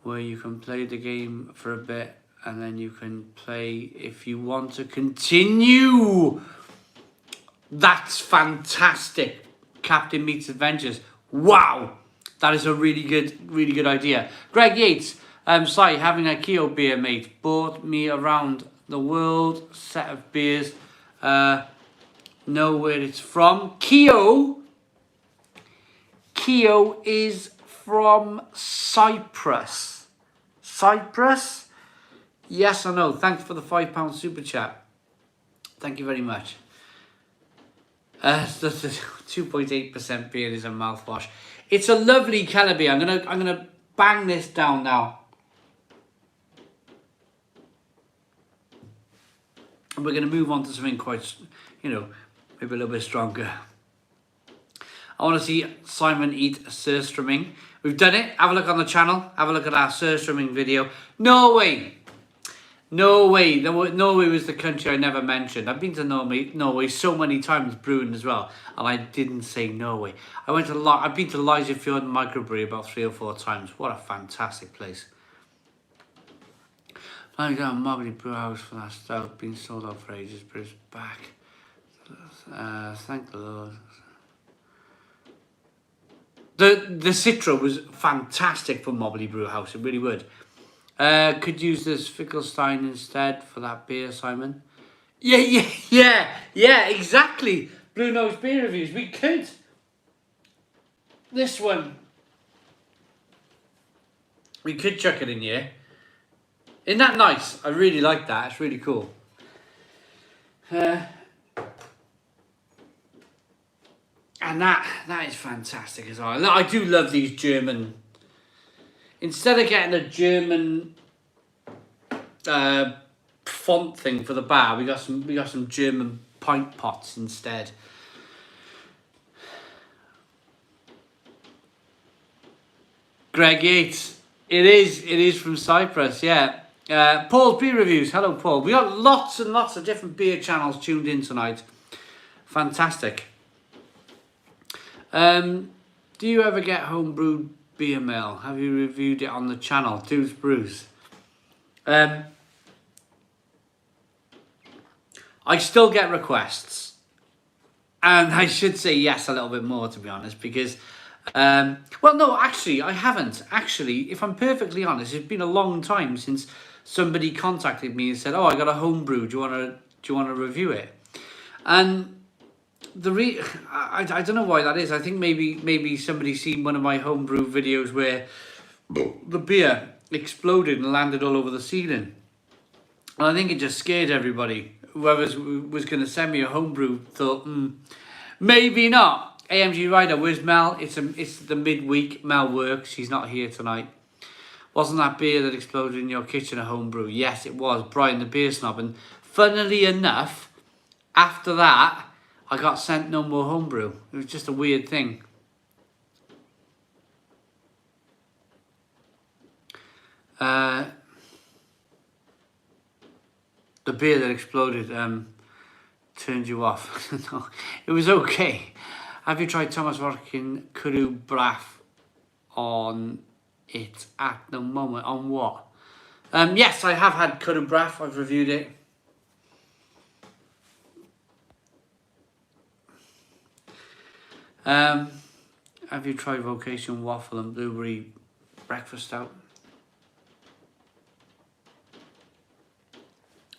where you can play the game for a bit and then you can play if you want to continue. That's fantastic. Captain Meets Adventures. Wow. That is a really good idea. Greg Yates, sorry, having a Keo beer, mate. Bought me around the world. Set of beers. Know where it's from. Keo is from Cyprus. Cyprus? Yes or no? Thanks for the £5 super chat. Thank you very much. The 2.8% beer is a mouthwash. It's a lovely colour beer. I'm gonna bang this down now. And we're gonna move on to something quite, maybe a little bit stronger. I want to see Simon eat surströmming. We've done it. Have a look on the channel. Have a look at our surströmming video. Norway. Norway was the country I never mentioned. I've been to Norway so many times brewing as well, and I didn't say Norway. I've been to Leisefjord microbrewery about 3 or 4 times. What a fantastic place. Planning down Mobley Brewhouse for that stout, been sold out for ages, but it's back. Thank the Lord. The Citra was fantastic for Mobley Brewhouse. It really would. Could use this Fickelstein instead for that beer, Simon. Yeah, exactly. Blue Nose Beer Reviews. We could. This one. We could chuck it in here. Isn't that nice? I really like that. It's really cool. And that is fantastic as well. I do love these German. Instead of getting a German font thing for the bar, we got some German pint pots instead. Greg Yates, it is from Cyprus, yeah. Paul's Beer Reviews. Hello, Paul. We got lots and lots of different beer channels tuned in tonight. Fantastic. Do you ever get homebrewed beer mail? Have you reviewed it on the channel? Dudes Brews. I still get requests. And I should say yes a little bit more, to be honest, because... well, no, actually, I haven't. Actually, if I'm perfectly honest, it's been a long time since somebody contacted me and said, "Oh, I got a homebrew. Do you want to review it?" And I don't know why that is. I think maybe somebody seen one of my homebrew videos where the beer exploded and landed all over the ceiling, and I think it just scared everybody. Whoever was going to send me a homebrew thought, maybe not. AMG Rider, where's Mel? It's the midweek. Mel works. She's not here tonight. Wasn't that beer that exploded in your kitchen a homebrew? Yes, it was. Brian the Beer Snob. And funnily enough, after that, I got sent no more homebrew. It was just a weird thing. The beer that exploded turned you off. No, it was okay. Have you tried Thomas working Kuru Braff on it at the moment? On what? Yes, I have had Kuru Braff. I've reviewed it. Have you tried Vocation Waffle and Blueberry Breakfast Stout?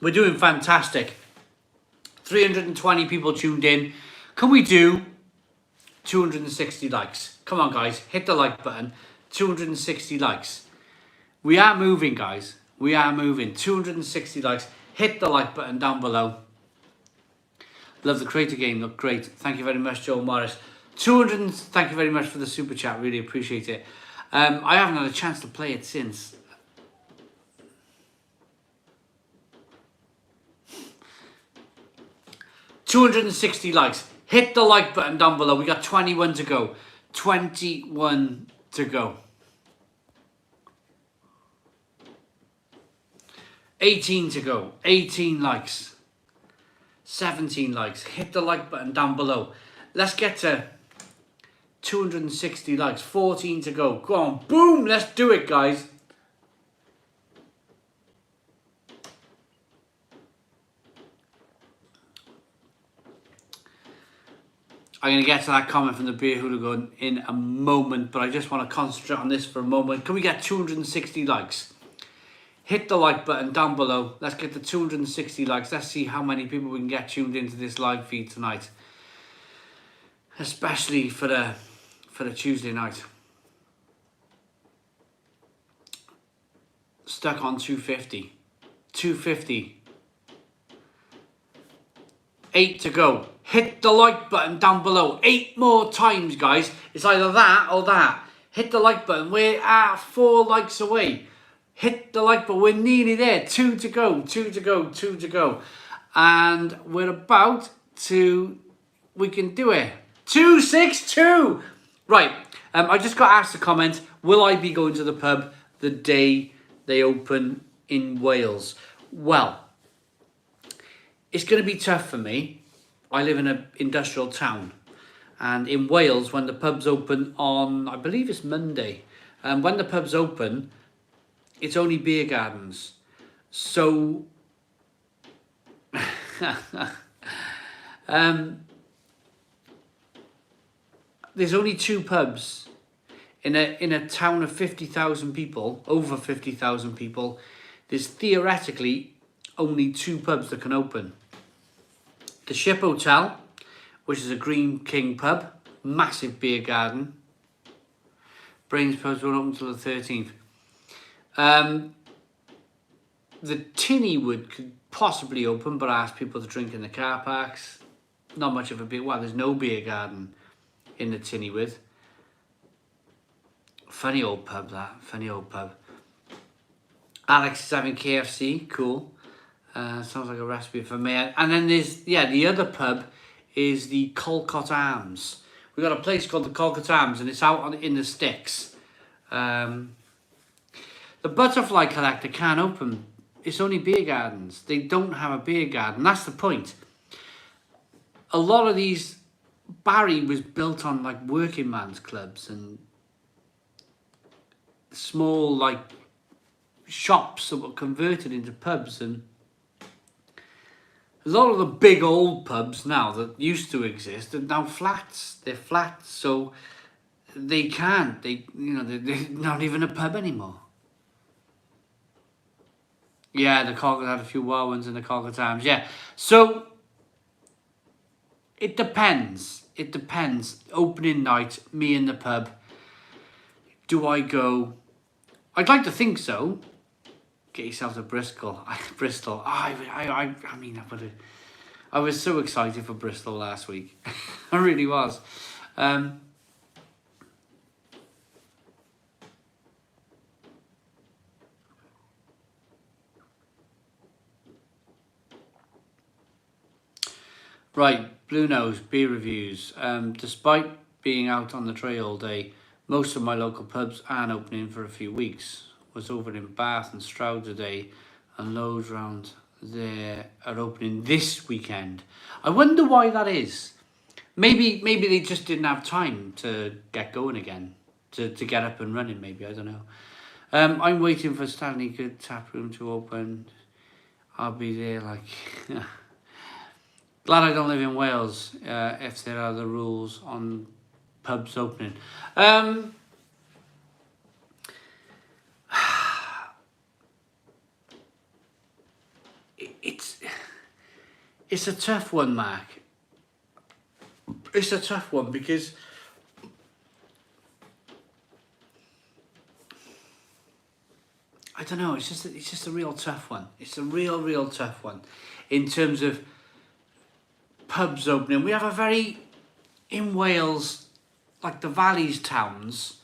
We're doing fantastic. 320 people tuned in. Can we do 260 likes? Come on, guys. Hit the like button. 260 likes. We are moving, guys. We are moving. 260 likes. Hit the like button down below. Love the creator game. Look great. Thank you very much, Joe Morris. Thank you very much for the super chat. Really appreciate it. I haven't had a chance to play it since. $260 likes. Hit the like button down below. We got 21 to go. 21 to go. 18 to go. 18 likes. 17 likes. Hit the like button down below. Let's get to 260 likes. 14 to go. Go on. Boom. Let's do it, guys. I'm going to get to that comment from the Beer Hooligan in a moment, but I just want to concentrate on this for a moment. Can we get 260 likes? Hit the like button down below. Let's get to 260 likes. Let's see how many people we can get tuned into this live feed tonight. Especially for the Tuesday night. Stuck on 250. 250. 8 to go. Hit the like button down below. 8 more times, guys. It's either that or that. Hit the like button. We're at 4 likes away. Hit the like button. We're nearly there. 2 to go. 2 to go. 2 to go. And we're about to... We can do it. 262. Right. I just got asked a comment. Will I be going to the pub the day they open in Wales? Well, it's going to be tough for me. I live in an industrial town. And in Wales, when the pubs open on, I believe it's Monday, when the pubs open, it's only beer gardens. So, there's only 2 pubs in a town of 50,000 people, over 50,000 people. There's theoretically only 2 pubs that can open. The Ship Hotel, which is a Green King pub, massive beer garden. Brains pubs won't open until the 13th. The Tinnywood could possibly open, but I asked people to drink in the car parks. Not much of a beer. Well, there's no beer garden in the Tinnywood. Funny old pub, that. Funny old pub. Alex is having KFC. Cool. Sounds like a recipe for me. And then there's, the other pub is the Calcott Arms. We've got a place called the Calcott Arms, and it's out in the sticks. The Butterfly Collector can't open. It's only beer gardens. They don't have a beer garden. That's the point. A lot of these... Barry was built on, like, working man's clubs and small, like, shops that were converted into pubs, and a lot of the big old pubs now that used to exist are now flats. They're flats, so they can't. They're not even a pub anymore. Yeah, the Calcott had a few wild ones in the Calcott Arms. Yeah, so it depends. It depends. Opening night, me in the pub. Do I go? I'd like to think so. Get yourself to Bristol. Bristol. I mean, I was so excited for Bristol last week. I really was. Right, Blue Nose, beer reviews. Despite being out on the trail all day, most of my local pubs aren't opening for a few weeks. Was over in Bath and Stroud today, and loads round there are opening this weekend. I wonder why that is. Maybe they just didn't have time to get going again, to get up and running. Maybe, I don't know. I'm waiting for Stanley Good Tap Room to open. I'll be there like. Glad I don't live in Wales. If there are the rules on pubs opening. It's a tough one, Mark. It's a tough one because I don't know. It's just a real tough one. It's a real tough one in terms of pubs opening. We have a very, in Wales, like the Valleys towns,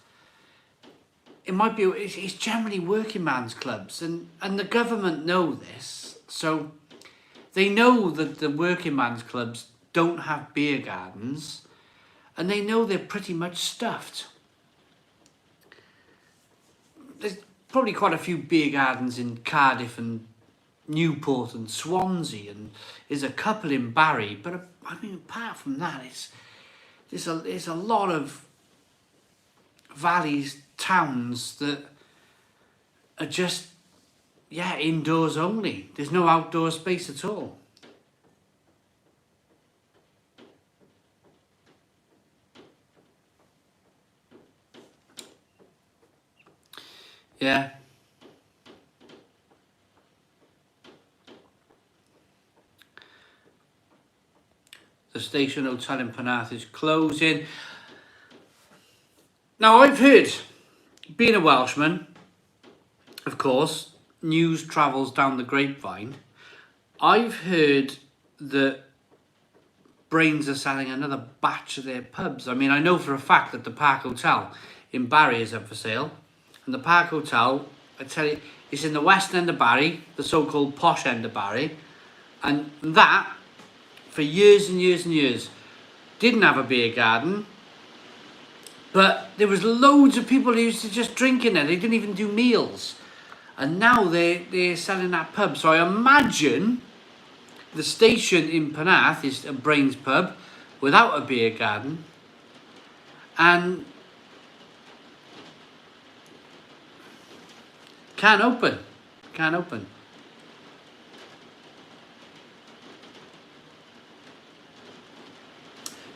it might be, it's generally working man's clubs, and the government know this, so they know that the working man's clubs don't have beer gardens, and they know they're pretty much stuffed. there's probably quite a few beer gardens in Cardiff and Newport and Swansea, and there's a couple in Barry. But I mean, apart from that, there's a lot of valleys, towns that are just, yeah, indoors only. There's no outdoor space at all. Yeah. The Station Hotel in Penarth is closing. Now, I've heard, being a Welshman, of course, news travels down the grapevine. I've heard that Brains are selling another batch of their pubs. I mean, I know for a fact that the Park Hotel in Barry is up for sale. And the Park Hotel, I tell you, is in the west end of Barry, the so-called posh end of Barry. And that, for years and years and years, didn't have a beer garden, but there was loads of people who used to just drink in there. They didn't even do meals, and now they're selling that pub. So I imagine the Station in Penarth is a Brains pub without a beer garden, and can't open.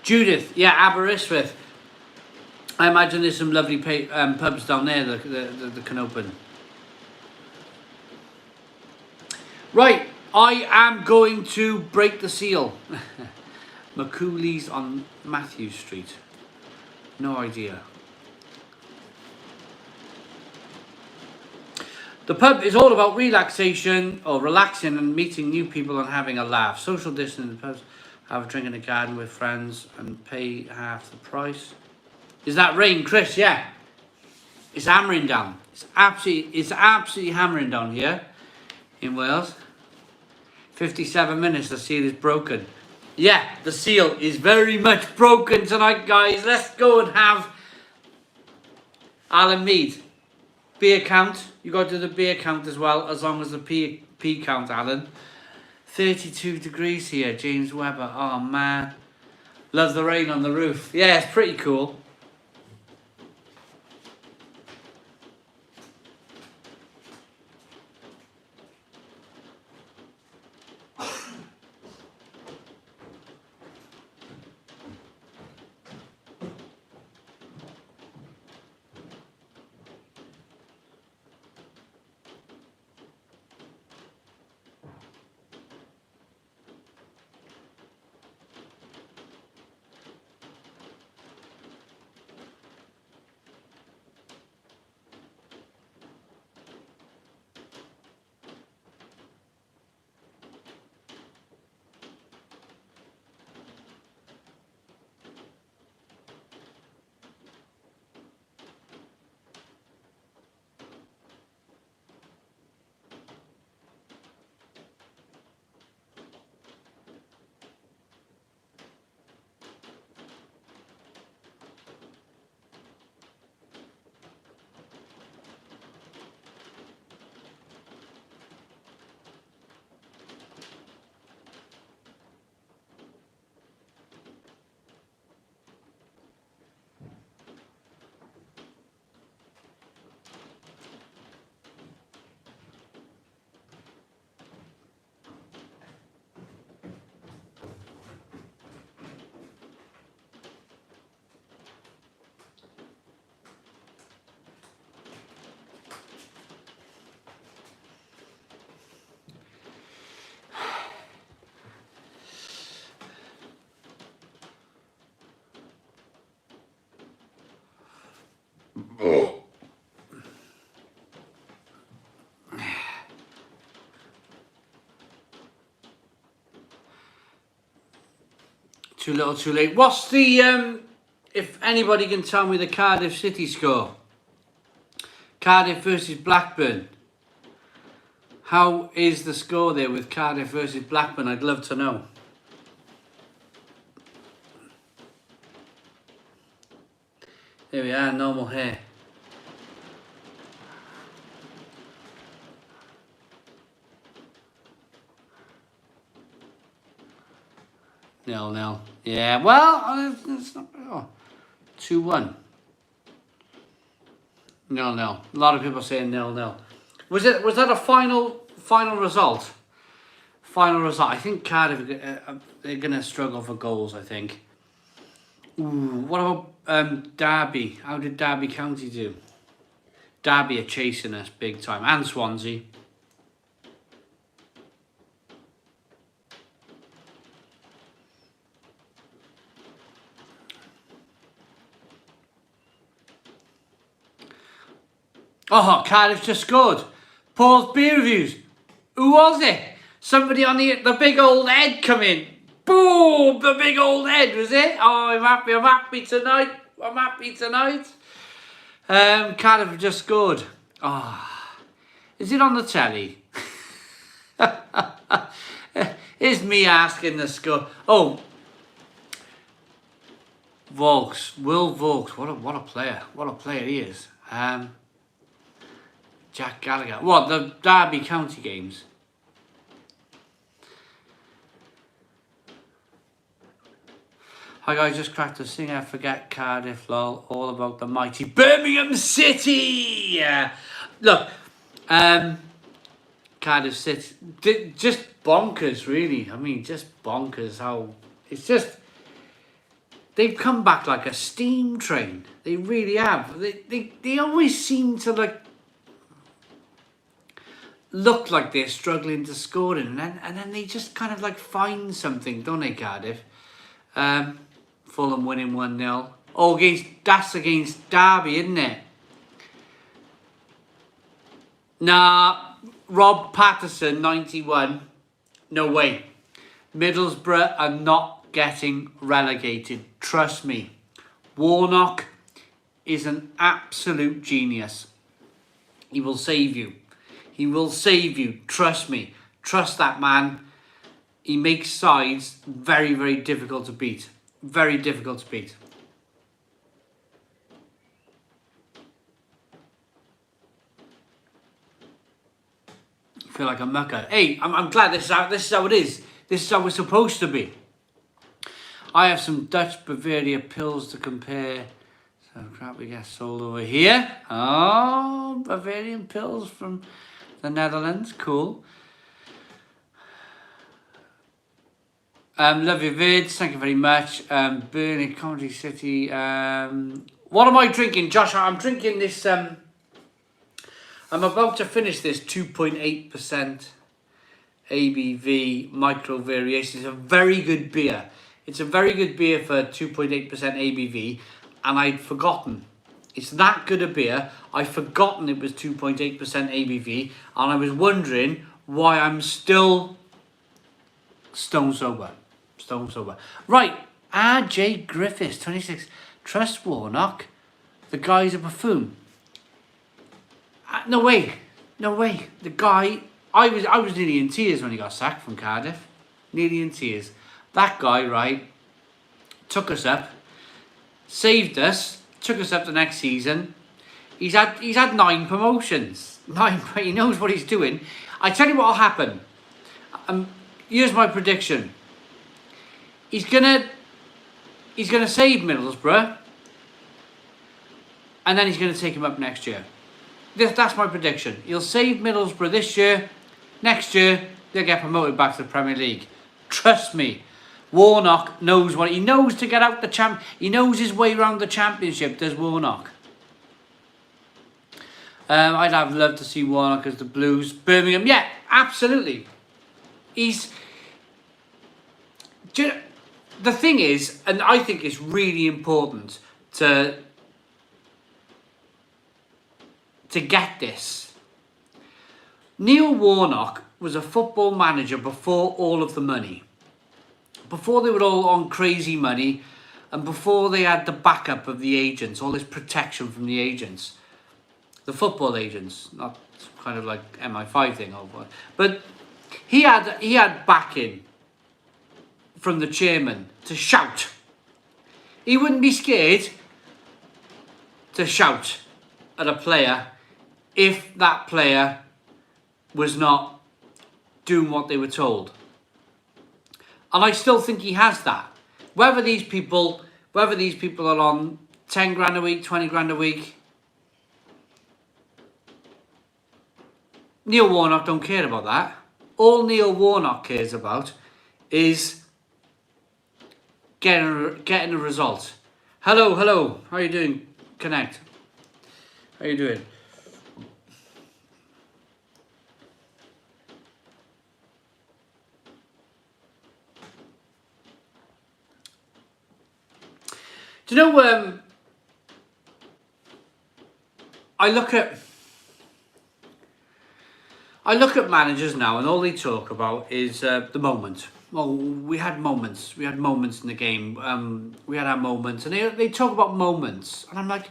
Judith, yeah, Aberystwyth. I imagine there's some lovely pubs down there that can open. Right, I am going to break the seal. McCooley's on Matthew Street. No idea. The pub is all about relaxation, or relaxing and meeting new people and having a laugh. Social distance in the pubs. Have a drink in the garden with friends and pay half the price. Is that rain, Chris? Yeah. It's hammering down. It's absolutely hammering down here in Wales. 57 minutes, the seal is broken. Yeah, the seal is very much broken tonight, guys. Let's go and have Alan Mead. Beer count. You got to do the beer count as well, as long as the P count, Alan. 32 degrees here, James Webber. Oh man, love the rain on the roof. Yeah, it's pretty cool. Too little, too late. What's the, if anybody can tell me the Cardiff City score? Cardiff versus Blackburn. How is the score there with Cardiff versus Blackburn? I'd love to know. There we are, normal hair. 0-0. Yeah, well, it's not... Oh, 2-1. 0-0. A lot of people saying 0-0. Was that a final result? Final result. I think Cardiff, they're going to struggle for goals, I think. Ooh, what about Derby? How did Derby County do? Derby are chasing us big time. And Swansea. Oh, Cardiff just scored. Paul's beer reviews. Who was it? Somebody on the big old head come in. Boom! The big old head, was it? Oh, I'm happy tonight. Cardiff have just scored. Oh, is it on the telly? It's me asking the score. Oh, Will Vokes. What a player. What a player he is. Jack Gallagher. What, the Derby County games? Hi guys, just cracked a singer. Forget Cardiff, lol. All about the mighty Birmingham City. Look, Cardiff City, just bonkers, really. I mean, just bonkers. How it's just they've come back like a steam train. They really have. They always seem to look like they're struggling to score and then they just kind of find something, don't they, Cardiff? Fulham winning 1-0. Oh, that's against Derby, isn't it? Nah, Rob Patterson, 91. No way. Middlesbrough are not getting relegated. Trust me. Warnock is an absolute genius. He will save you. He will save you. Trust me. Trust that man. He makes sides very, very difficult to beat. Very difficult to beat. I feel like a mucker. Hey, I'm glad this is how it is. This is how we're supposed to be. I have some Dutch Bavaria pills to compare. So crap we get sold over here. Oh, Bavarian pills from the Netherlands. Cool. Love your vids. Thank you very much. Burnley, Coventry City. What am I drinking, Josh? I'm drinking this. I'm about to finish this 2.8% ABV micro variation. It's a very good beer. It's a very good beer for 2.8% ABV, and I'd forgotten. It's that good a beer. I'd forgotten it was 2.8% ABV, and I was wondering why I'm still stone sober. Right, R.J. Griffiths, 26. Trust Warnock. The guy's a buffoon. No way. The guy, I was nearly in tears when he got sacked from Cardiff. Nearly in tears. That guy, right, took us up, saved us, took us up the next season. He's had 9 promotions. 9. He knows what he's doing. I tell you what'll happen. Here's my prediction. He's gonna save Middlesbrough, and then he's gonna take him up next year. That's my prediction. He'll save Middlesbrough this year. Next year they'll get promoted back to the Premier League. Trust me. Warnock knows what he knows to get out the champ. He knows his way around the championship. Does Warnock? I'd have loved to see Warnock as the Blues. Birmingham, yeah, absolutely. The thing is, and I think it's really important to get this. Neil Warnock was a football manager before all of the money. Before they were all on crazy money, and before they had the backup of the agents, all this protection from the agents. The football agents, not kind of like MI5 thing, but he had backing from the chairman to shout. He wouldn't be scared to shout at a player if that player was not doing what they were told. And I still think he has that. Whether these people are on 10 grand a week, 20 grand a week, Neil Warnock don't care about that. All Neil Warnock cares about is getting a result. Hello. How you doing? Connect. How you doing? Do you know, I look at managers now, and all they talk about is the moment. Well, we had moments. We had moments in the game. We had our moments, and they talk about moments, and I'm like,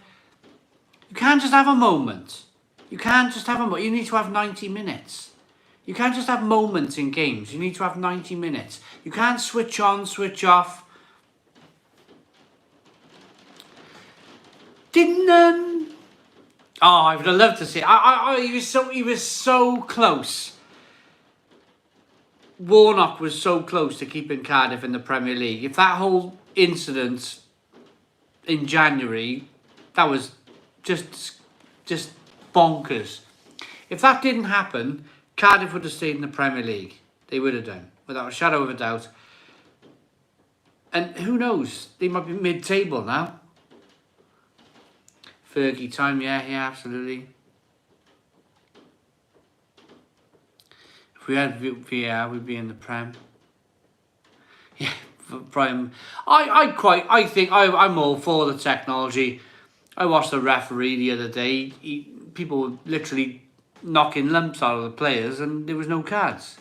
you can't just have a moment. You can't just have a moment. You need to have 90 minutes. You can't just have moments in games. You need to have 90 minutes. You can't switch on, switch off. I would have loved to see it. He was so close. Warnock was so close to keeping Cardiff in the Premier League. If that whole incident in January, that was just bonkers. If that didn't happen, Cardiff would have stayed in the Premier League. They would have done, without a shadow of a doubt. And who knows? They might be mid-table now. Fergie time, yeah, absolutely. If we had VR, we'd be in the Prem. Yeah, Prime. I think I'm all for the technology. I watched the referee the other day. People were literally knocking lumps out of the players, and there was no cards.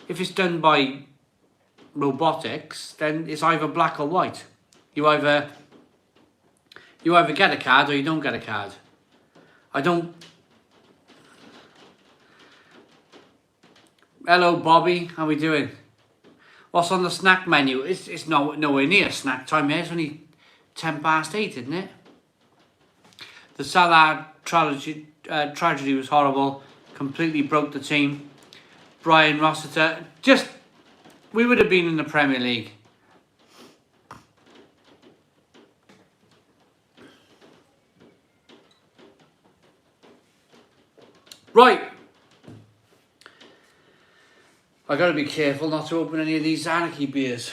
If it's done by robotics, then it's either black or white. You either get a card or you don't get a card. Hello, Bobby. How we doing? What's on the snack menu? It's nowhere near snack time yet. It's only 8:10, isn't it? The Salah tragedy was horrible. Completely broke the team. Brian Rossiter. We would have been in the Premier League. Right. I gotta be careful not to open any of these Anarchy beers.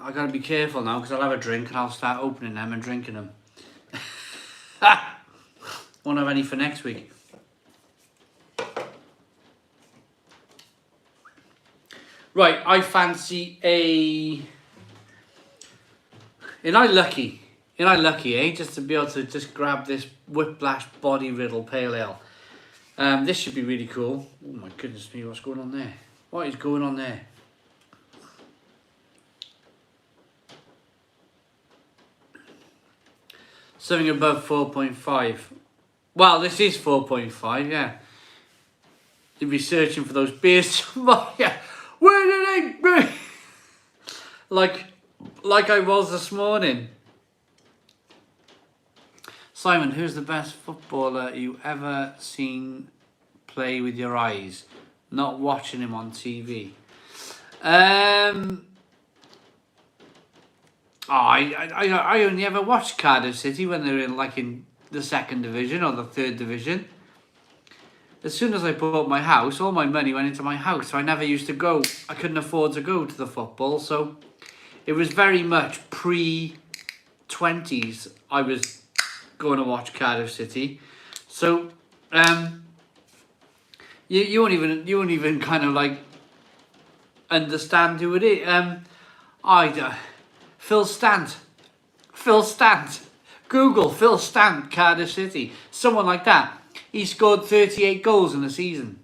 I gotta be careful now, because I'll have a drink and I'll start opening them and drinking them. Won't have any for next week. Right, I fancy a... Ain't I lucky, eh? Just to be able to just grab this Whiplash Body Riddle Pale Ale. This should be really cool. Oh my goodness me, what's going on there? What is going on there? Something above 4.5. Well, this is 4.5, yeah. You'd be searching for those beers. Yeah. Where did they be? Like I was this morning. Simon, who's the best footballer you ever seen play with your eyes, not watching him on TV? I only ever watched Cardiff City when they were in the 2nd division or the 3rd division. As soon as I bought my house, all my money went into my house. So I never used to go. I couldn't afford to go to the football. So it was very much pre-20s. I was going to watch Cardiff City. So you won't even kind of understand who it is. Phil Stant. Google Phil Stant, Cardiff City. Someone like that. He scored 38 goals in a season.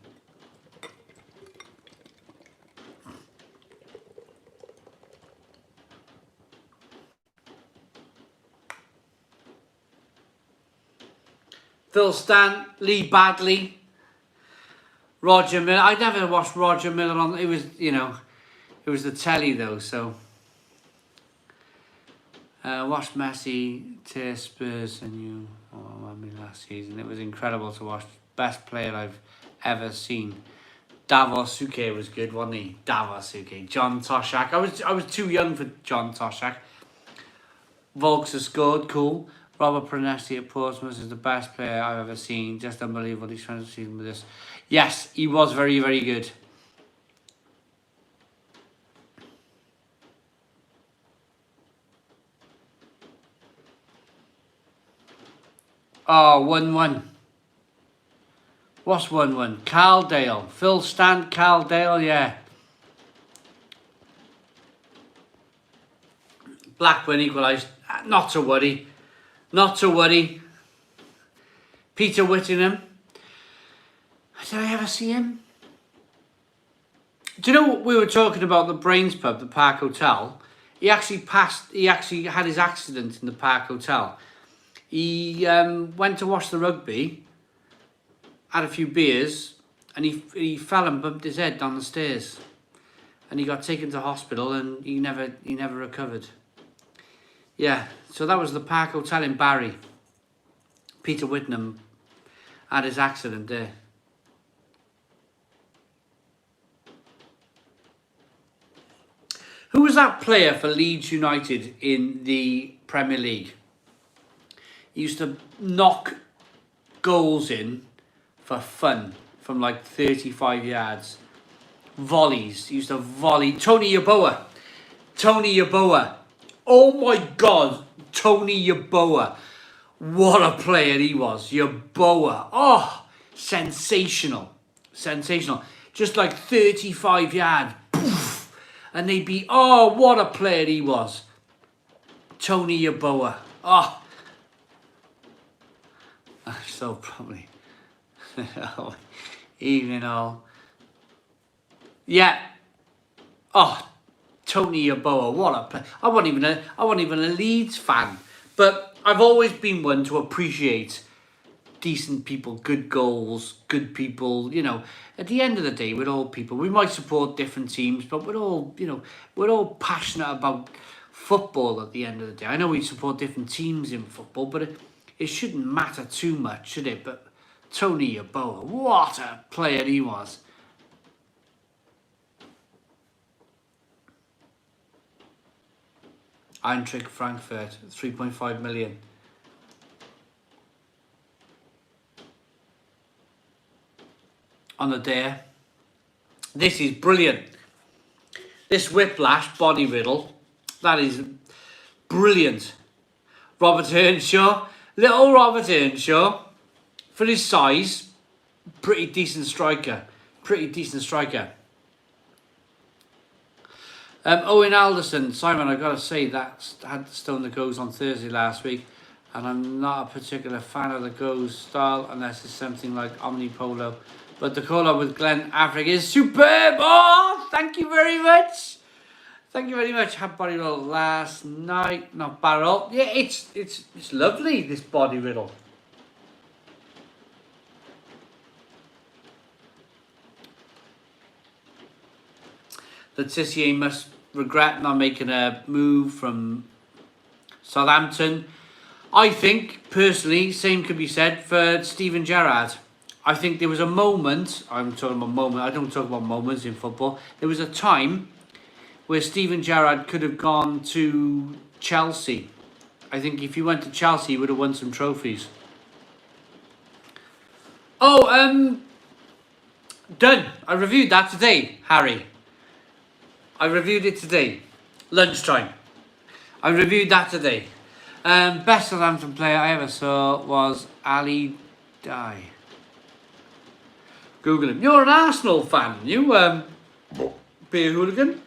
Phil Stant, Lee Badley, Roger Miller. I never watched Roger Miller on. It was the telly though. So watched Messi tear Spurs and you. Last season. It was incredible to watch. Best player I've ever seen. Davos Suke was good, wasn't he? Davos Suke. John Toshak. I was too young for John Toshak. Volks has scored, cool. Robert Pronesti at Portsmouth is the best player I've ever seen. Just unbelievable. He's trying to see with this. Yes, he was very, very good. Oh, 1-1. What's 1-1? Caldale. Phil Stant, Caldale, yeah. Blackburn equalised. Not to worry. Not to worry. Peter Whittingham. Did I ever see him? Do you know what we were talking about? The Brains pub, the Park Hotel. He actually had his accident in the Park Hotel. He went to watch the rugby, had a few beers, and he fell and bumped his head down the stairs, and he got taken to hospital, and he never recovered. Yeah, so that was the Park Hotel in Barry. Peter Whittingham had his accident there. Who was that player for Leeds United in the Premier League? He used to knock goals in for fun from like 35 yards. Volleys. He used to volley. Tony Yeboah. Tony Yeboah. Oh my God. Tony Yeboah. What a player he was. Yeboah. Oh, sensational. Sensational. Just like 35 yards. Poof. And they'd be, oh, what a player he was. Tony Yeboah. Oh. So probably. Evening all. Yeah. Oh, Tony Yeboah, what a player. I wasn't even a Leeds fan. But I've always been one to appreciate decent people, good goals, good people, you know. At the end of the day, we're all people. We might support different teams, but we're all, you know, we're all passionate about football at the end of the day. I know we support different teams in football, but it shouldn't matter too much, should it? But Tony Yeboah, what a player he was. Eintracht Frankfurt, 3.5 million. On the day. This is brilliant. This Whiplash body riddle, that is brilliant. Robert Earnshaw, little Robert Earnshaw, for his size, pretty decent striker. Pretty decent striker. Owen Alderson, Simon, I've got to say that had the Stone that Goes on Thursday last week, and I'm not a particular fan of the Goes style unless it's something like Omnipolo. But the cola with Glen Affric is superb. Oh, thank you very much. Thank you very much. Had body roll last night. Not barrel. Yeah, it's lovely, this body riddle. That Tissier must regret not making a move from Southampton. I think, personally, same could be said for Steven Gerrard. I think there was a moment, I'm talking about moment, I don't talk about moments in football. There was a time where Steven Gerrard could have gone to Chelsea. I think if he went to Chelsea, he would have won some trophies. Oh, done. I reviewed that today, Harry. I reviewed it today. Lunchtime. I reviewed that today. Best Southampton player I ever saw was Ali Dye. Google him. You're an Arsenal fan. You, Beer Hooligan.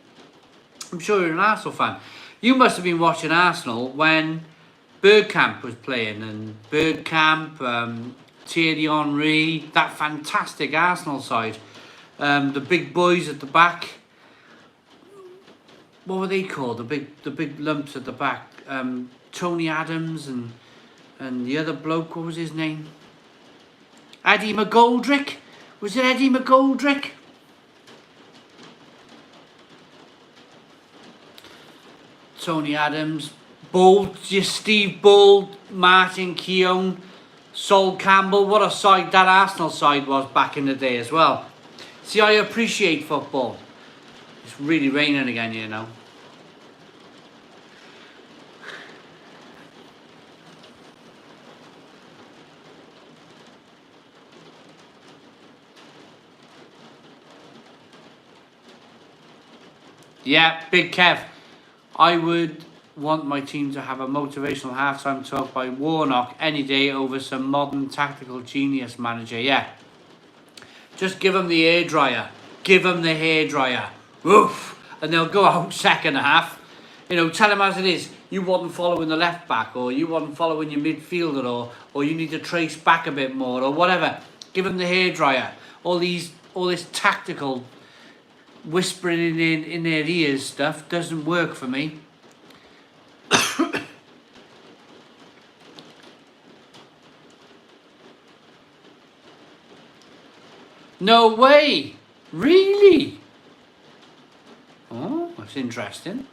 I'm sure you're an Arsenal fan. You must have been watching Arsenal when Bergkamp was playing. And Bergkamp, Thierry Henry, that fantastic Arsenal side. The big boys at the back. What were they called? The big lumps at the back. Tony Adams and the other bloke, what was his name? Eddie McGoldrick? Was it Eddie McGoldrick? Tony Adams, Bull, Steve Bull, Martin Keown, Sol Campbell. What a side that Arsenal side was back in the day as well. See, I appreciate football. It's really raining again here now. Yeah, Big Kev. I would want my team to have a motivational halftime talk by Warnock any day over some modern tactical genius manager. Yeah. Just give them the hairdryer. Give them the hairdryer. Woof. And they'll go out second half. You know, tell them as it is. You wasn't following the left back, or you wasn't following your midfielder, or you need to trace back a bit more, or whatever. Give them the hairdryer. All this tactical whispering in their ears stuff doesn't work for me. No way! Really? Oh, that's interesting.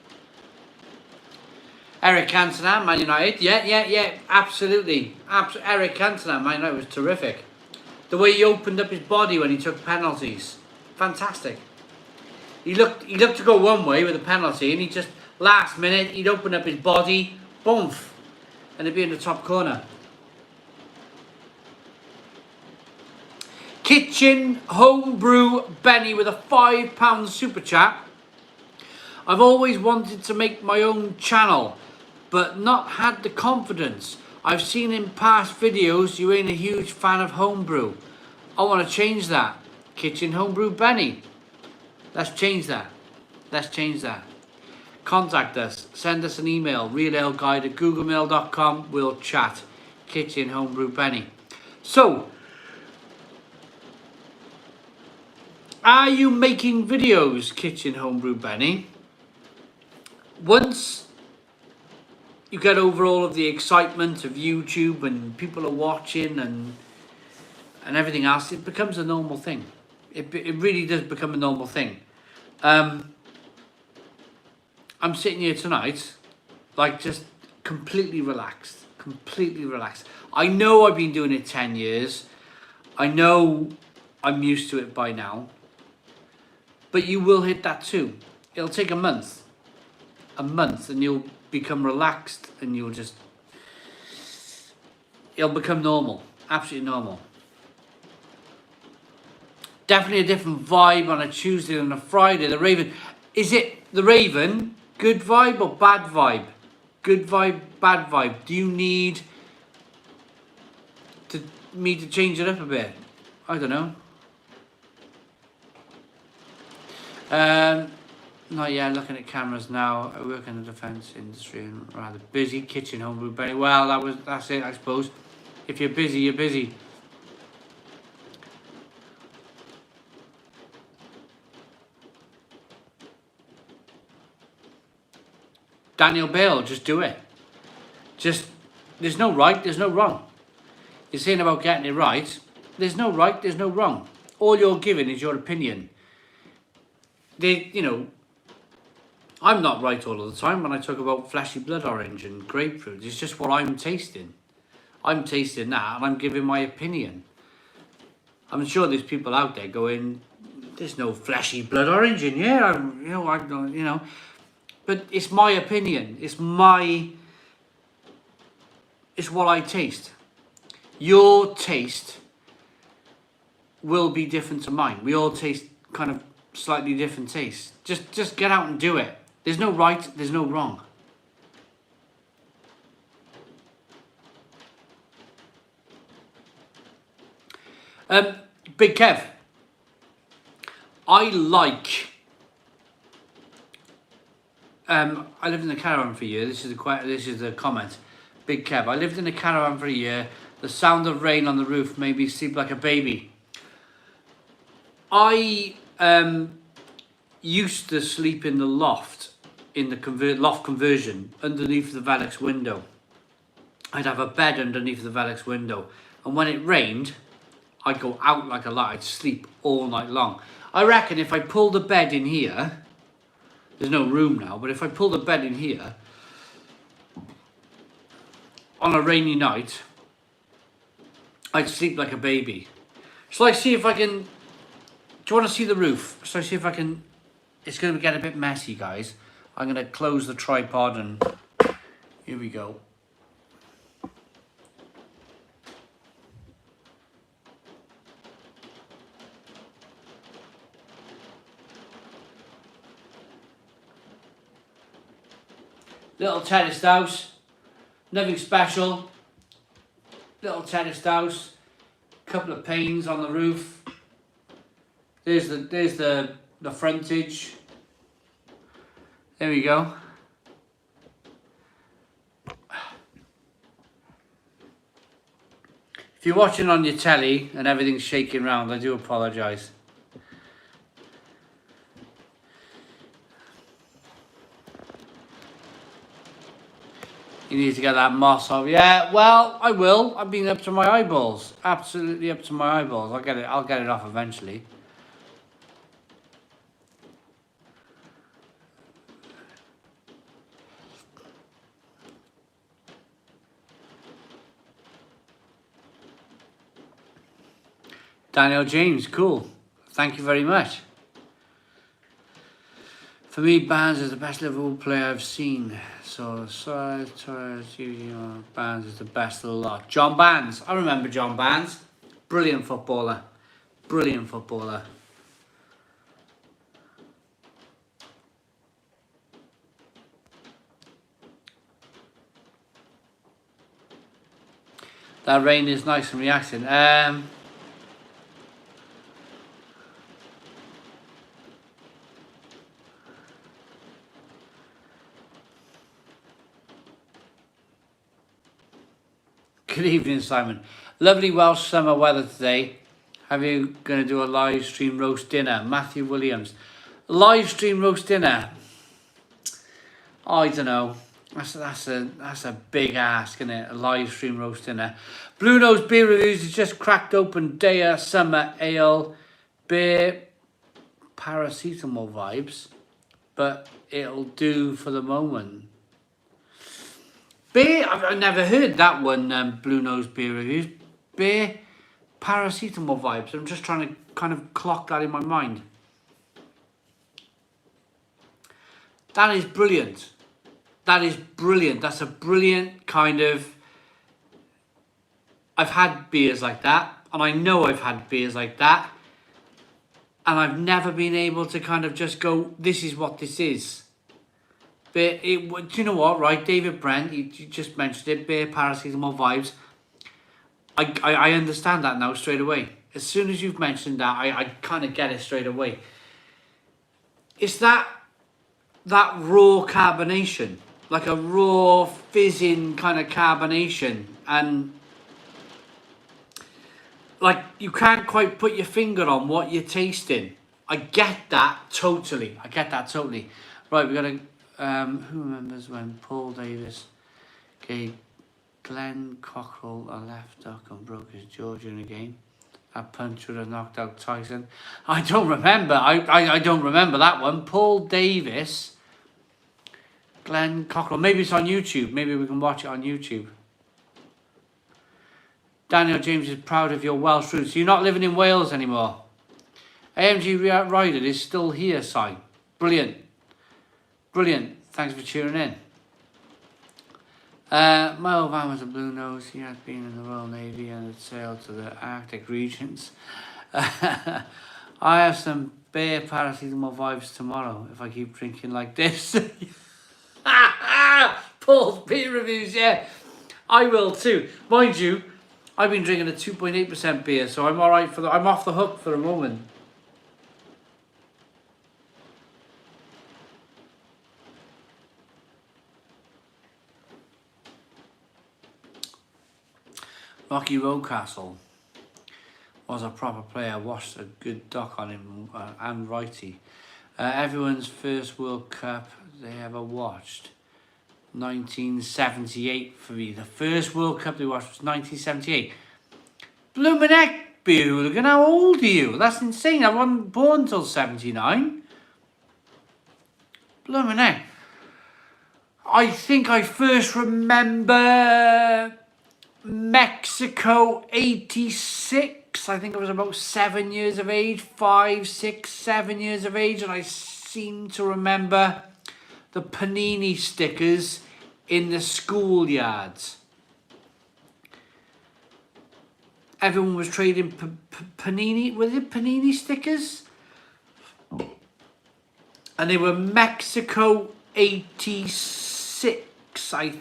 Eric Cantona, Man United. Yeah, absolutely. Eric Cantona, Man United was terrific. The way he opened up his body when he took penalties. Fantastic. He looked to go one way with a penalty, and he just, last minute, he'd open up his body, boom, and it'd be in the top corner. Kitchen Homebrew Benny with a £5 super chat. I've always wanted to make my own channel, but not had the confidence. I've seen in past videos you ain't a huge fan of homebrew. I want to change that. Kitchen Homebrew Benny. Let's change that. Let's change that. Contact us. Send us an email. realaleguide@googlemail.com. We'll chat. Kitchen Homebrew Benny. So, are you making videos, Kitchen Homebrew Benny? Once you get over all of the excitement of YouTube and people are watching and everything else, it becomes a normal thing. It really does become a normal thing. I'm sitting here tonight, like, just completely relaxed. Completely relaxed. I know I've been doing it 10 years. I know I'm used to it by now. But you will hit that too. It'll take a month, and you'll become relaxed, and it'll become normal, absolutely normal. Definitely a different vibe on a Tuesday than a Friday. The Raven, is it the Raven? Good vibe or bad vibe? Good vibe, bad vibe. Do you need me to change it up a bit? I don't know. Not yet, looking at cameras now. I work in the defence industry and rather busy. Kitchen Homebrew Benny. Well, that's it, I suppose. If you're busy, you're busy. Daniel Bale, just do it. There's no right, there's no wrong. You're saying about getting it right. There's no right, there's no wrong. All you're giving is your opinion. I'm not right all of the time when I talk about fleshy blood orange and grapefruit. It's just what I'm tasting. I'm tasting that and I'm giving my opinion. I'm sure there's people out there going, there's no fleshy blood orange in here. I don't. But it's my opinion. It's what I taste. Your taste will be different to mine. We all taste kind of slightly different tastes. Just get out and do it. There's no right, there's no wrong. Big Kev, I lived in a caravan for a year. This is a comment. Big Kev, I lived in a caravan for a year. The sound of rain on the roof made me sleep like a baby. I used to sleep in the loft, in the loft conversion, underneath the Velux window. I'd have a bed underneath the Velux window, and when it rained, I'd go out like a light. I'd sleep all night long. I reckon if I pull the bed in here, there's no room now, but if I pull the bed in here, on a rainy night, I'd sleep like a baby. Shall I see if I can Do you want to see the roof? So see if I can. It's going to get a bit messy, guys. I'm going to close the tripod and here we go. Little terraced house, nothing special. Little terraced house, couple of panes on the roof. There's the frontage. There we go. If you're watching on your telly and everything's shaking around, I do apologise. You need to get that moss off. Yeah, well, I will. I've been up to my eyeballs. Absolutely up to my eyeballs. I'll get it off eventually. Daniel James, cool. Thank you very much. For me, Barnes is the best Liverpool player I've seen. So, Barnes is the best of the lot. John Barnes. I remember John Barnes. Brilliant footballer. Brilliant footballer. That rain is nice and relaxing. Good evening, Simon. Lovely Welsh summer weather today. Have you going to do a live stream roast dinner? Matthew Williams. Live stream roast dinner. Oh, I don't know. That's a big ask, isn't it? A live stream roast dinner. Blue Nose Beer Reviews has just cracked open Daya Summer Ale Beer Paracetamol vibes, but it'll do for the moment. Beer, I've never heard that one, Blue Nose Beer Reviews. Beer Paracetamol vibes. I'm just trying to kind of clock that in my mind. That is brilliant. That is brilliant. That's a brilliant kind of... I've had beers like that, and I know I've had beers like that, and I've never been able to kind of just go, this is what this is. But do you know what, right? David Brent, you just mentioned it, beer paracetamol vibes. I understand that now straight away. As soon as you've mentioned that, I kind of get it straight away. It's that raw carbonation, like a raw fizzing kind of carbonation, and like you can't quite put your finger on what you're tasting. I get that totally. Right, we got to... who remembers when Paul Davis gave Glenn Cockrell a left hook and broke his jaw during a game? That punch would have knocked out Tyson. I don't remember. I don't remember that one. Paul Davis, Glenn Cockrell. Maybe it's on YouTube. Maybe we can watch it on YouTube. Daniel James is proud of your Welsh roots. You're not living in Wales anymore. AMG Rider is still here, Si. Brilliant. Brilliant. Thanks for tuning in. My old man was a Blue Nose. He had been in the Royal Navy and had sailed to the Arctic regions. I have some beer paracetamol vibes tomorrow if I keep drinking like this. Paul's beer reviews, yeah. I will too. Mind you, I've been drinking a 2.8% beer, so I'm alright for I'm off the hook for a moment. Rocky Rocastle was a proper player. Watched a good doc on him and righty. Everyone's first World Cup they ever watched. 1978 for me. The first World Cup they watched was 1978. Bloomin' heck, beer hooligan, how old are you? That's insane. I wasn't born until 79. Bloomin' heck. I think I first remember Mexico 86. I think I was about 7 years of age, 5, 6, 7 years of age, and I seem to remember the panini stickers in the schoolyards. Everyone was trading panini. Was it panini stickers? And they were Mexico 86. I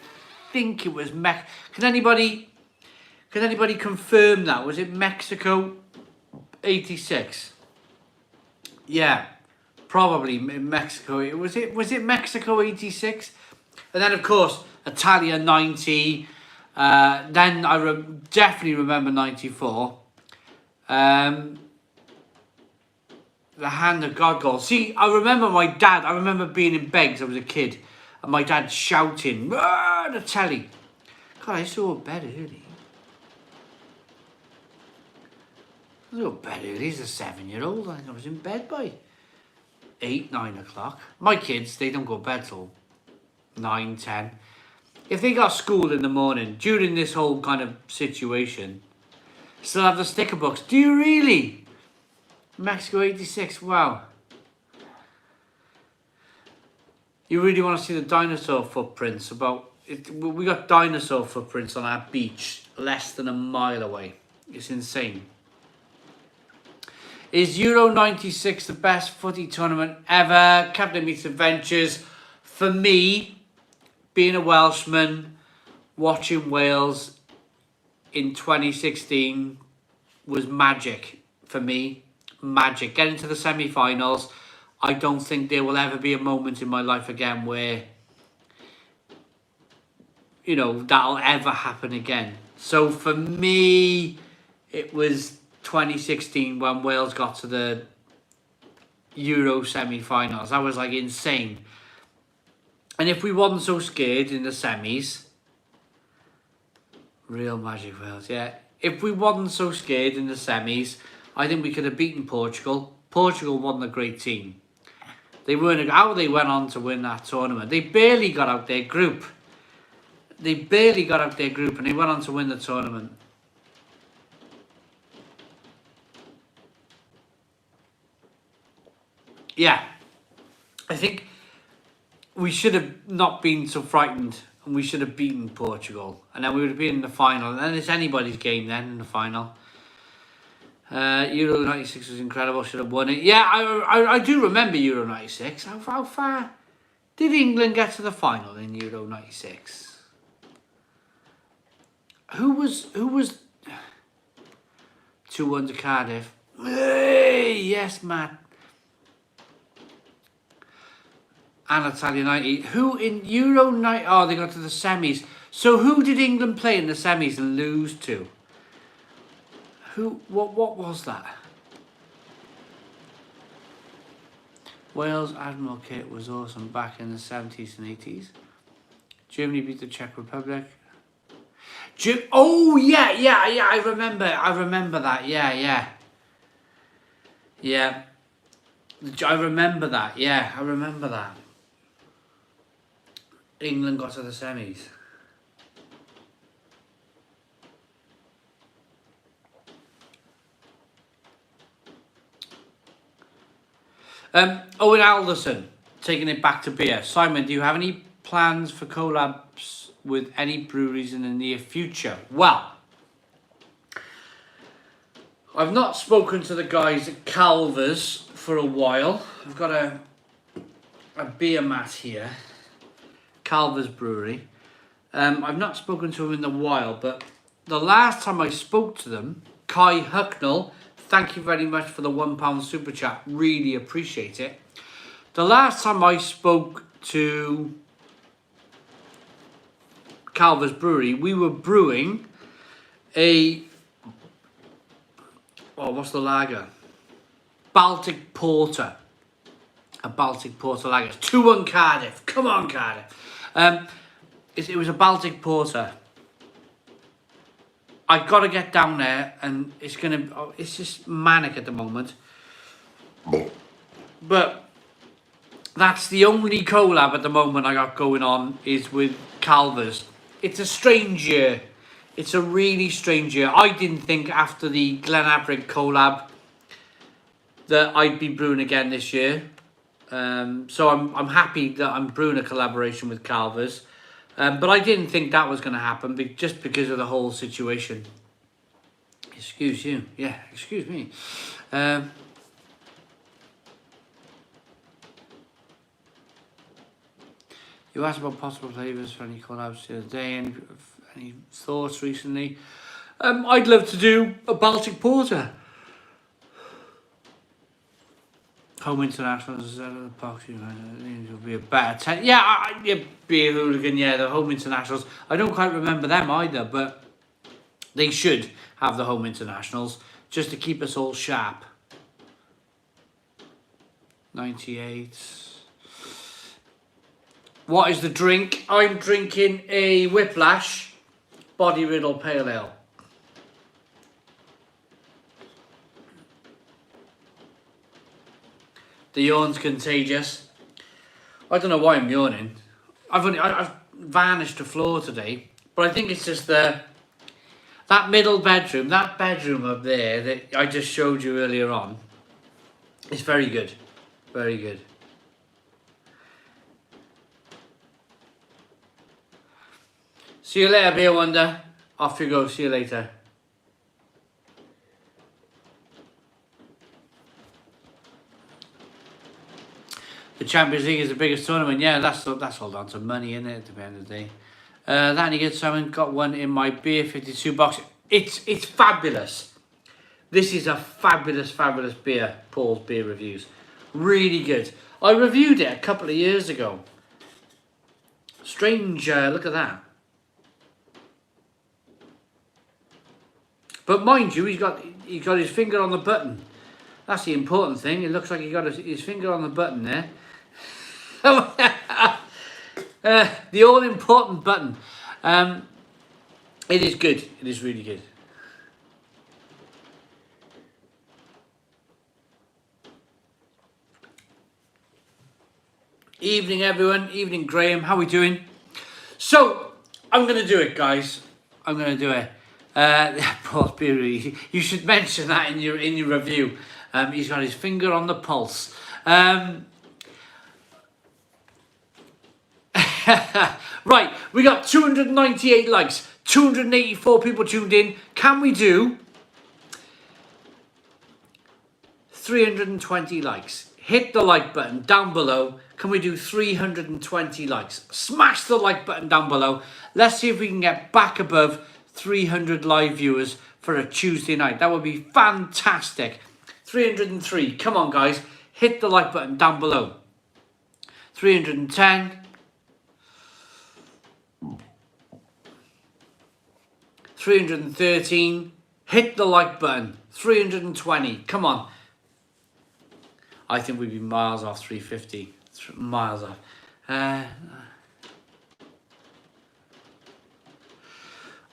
think it was Can anybody confirm that? Was it Mexico 86? Yeah, probably Mexico. Was it Mexico 86? And then of course Italia 90. Then I definitely remember 94. The Hand of God goal. See, I remember my dad. I remember being in Beggs. I was a kid, and my dad shouting, the telly. God, I saw bed early. I saw bed early. He's a 7-year-old. I think I was in bed by 8, 9 o'clock. My kids, they don't go to bed till 9, 10. If they got school in the morning during this whole kind of situation, still have the sticker books. Do you really? Mexico 86, wow. You really want to see the dinosaur footprints? We got dinosaur footprints on our beach less than a mile away. It's insane. Is Euro 96 the best footy tournament ever? Captain Meets Adventures. For me, being a Welshman, watching Wales in 2016 was magic for me. Magic. Getting to the semi-finals, I don't think there will ever be a moment in my life again where, you know, that'll ever happen again. So for me, it was 2016 when Wales got to the Euro semi-finals. That was like insane. And if we wasn't so scared in the semis, real magic Wales, yeah. If we wasn't so scared in the semis, I think we could have beaten Portugal. Portugal wasn't a great team. They weren't. How they went on to win that tournament. They barely got out their group. And they went on to win the tournament. Yeah. I think we should have not been so frightened, and we should have beaten Portugal. And then we would have been in the final. And it's anybody's game then in the final. Euro 96 was incredible. Should have won it. Yeah, I do remember Euro 96. How far did England get to the final in Euro 96? Who was 2-1 to Cardiff? Hey, yes, Matt. And Italia 90. Who in Euro 90? Oh, they got to the semis. So who did England play in the semis and lose to? What was that? Wales Admiral kit was awesome back in the 70s and 80s. Germany beat the Czech Republic. Oh yeah, I remember that. Yeah. I remember that. England got to the semis. Owen Alderson, taking it back to beer. Simon, do you have any plans for collabs with any breweries in the near future? Well, I've not spoken to the guys at Calver's for a while. I've got a beer mat here, Calver's Brewery. I've not spoken to them in a while, but the last time I spoke to them, Kai Hucknall, thank you very much for the £1 super chat. Really appreciate it. The last time I spoke to Calver's Brewery, we were brewing what's the lager? Baltic Porter. A Baltic Porter lager. 2-1 Cardiff. Come on, Cardiff. It was a Baltic Porter. I've got to get down there, and it's just manic at the moment. But that's the only collab at the moment I got going on is with Calver's. It's a strange year. It's a really strange year. I didn't think after the Glenaverick collab that I'd be brewing again this year. So I'm happy that I'm brewing a collaboration with Calvers. But I didn't think that was going to happen just because of the whole situation. Excuse you. Yeah, excuse me. You asked about possible flavours for any collabs the other day. Any thoughts recently? I'd love to do a Baltic Porter. Home Internationals instead of the Poxy. It would be a better Beer Hooligan, yeah, the Home Internationals. I don't quite remember them either, but they should have the Home Internationals just to keep us all sharp. 98. What is the drink? I'm drinking a Whiplash Body Riddle Pale Ale. The yawn's contagious. I don't know why I'm yawning. I've vanished the floor today, but I think it's just that middle bedroom, that bedroom up there that I just showed you earlier on. It's very good, very good. See you later, Beer Wonder. Off you go. See you later. The Champions League is the biggest tournament. Yeah, that's all down to money, isn't it? At the end of the day. That any good, Simon? Got one in my Beer 52 box. It's fabulous. This is a fabulous beer. Paul's Beer Reviews. Really good. I reviewed it a couple of years ago. Strange. Look at that. But mind you, he's got his finger on the button. That's the important thing. It looks like he got his finger on the button there. The all-important button. It is good. It is really good. Evening, everyone. Evening, Graham. How are we doing? So, I'm going to do it, guys. I'm going to do it. Paul's Brewery. You should mention that in your review. He's got his finger on the pulse. Right, we got 298 likes, 284 people tuned in. Can we do 320 likes? Hit the like button down below. Can we do 320 likes? Smash the like button down below. Let's see if we can get back above 300 live viewers for a Tuesday night. That would be fantastic. 303. Come on, guys. Hit the like button down below. 310. 313. Hit the like button. 320. Come on. I think we'd be miles off 350. Miles off. I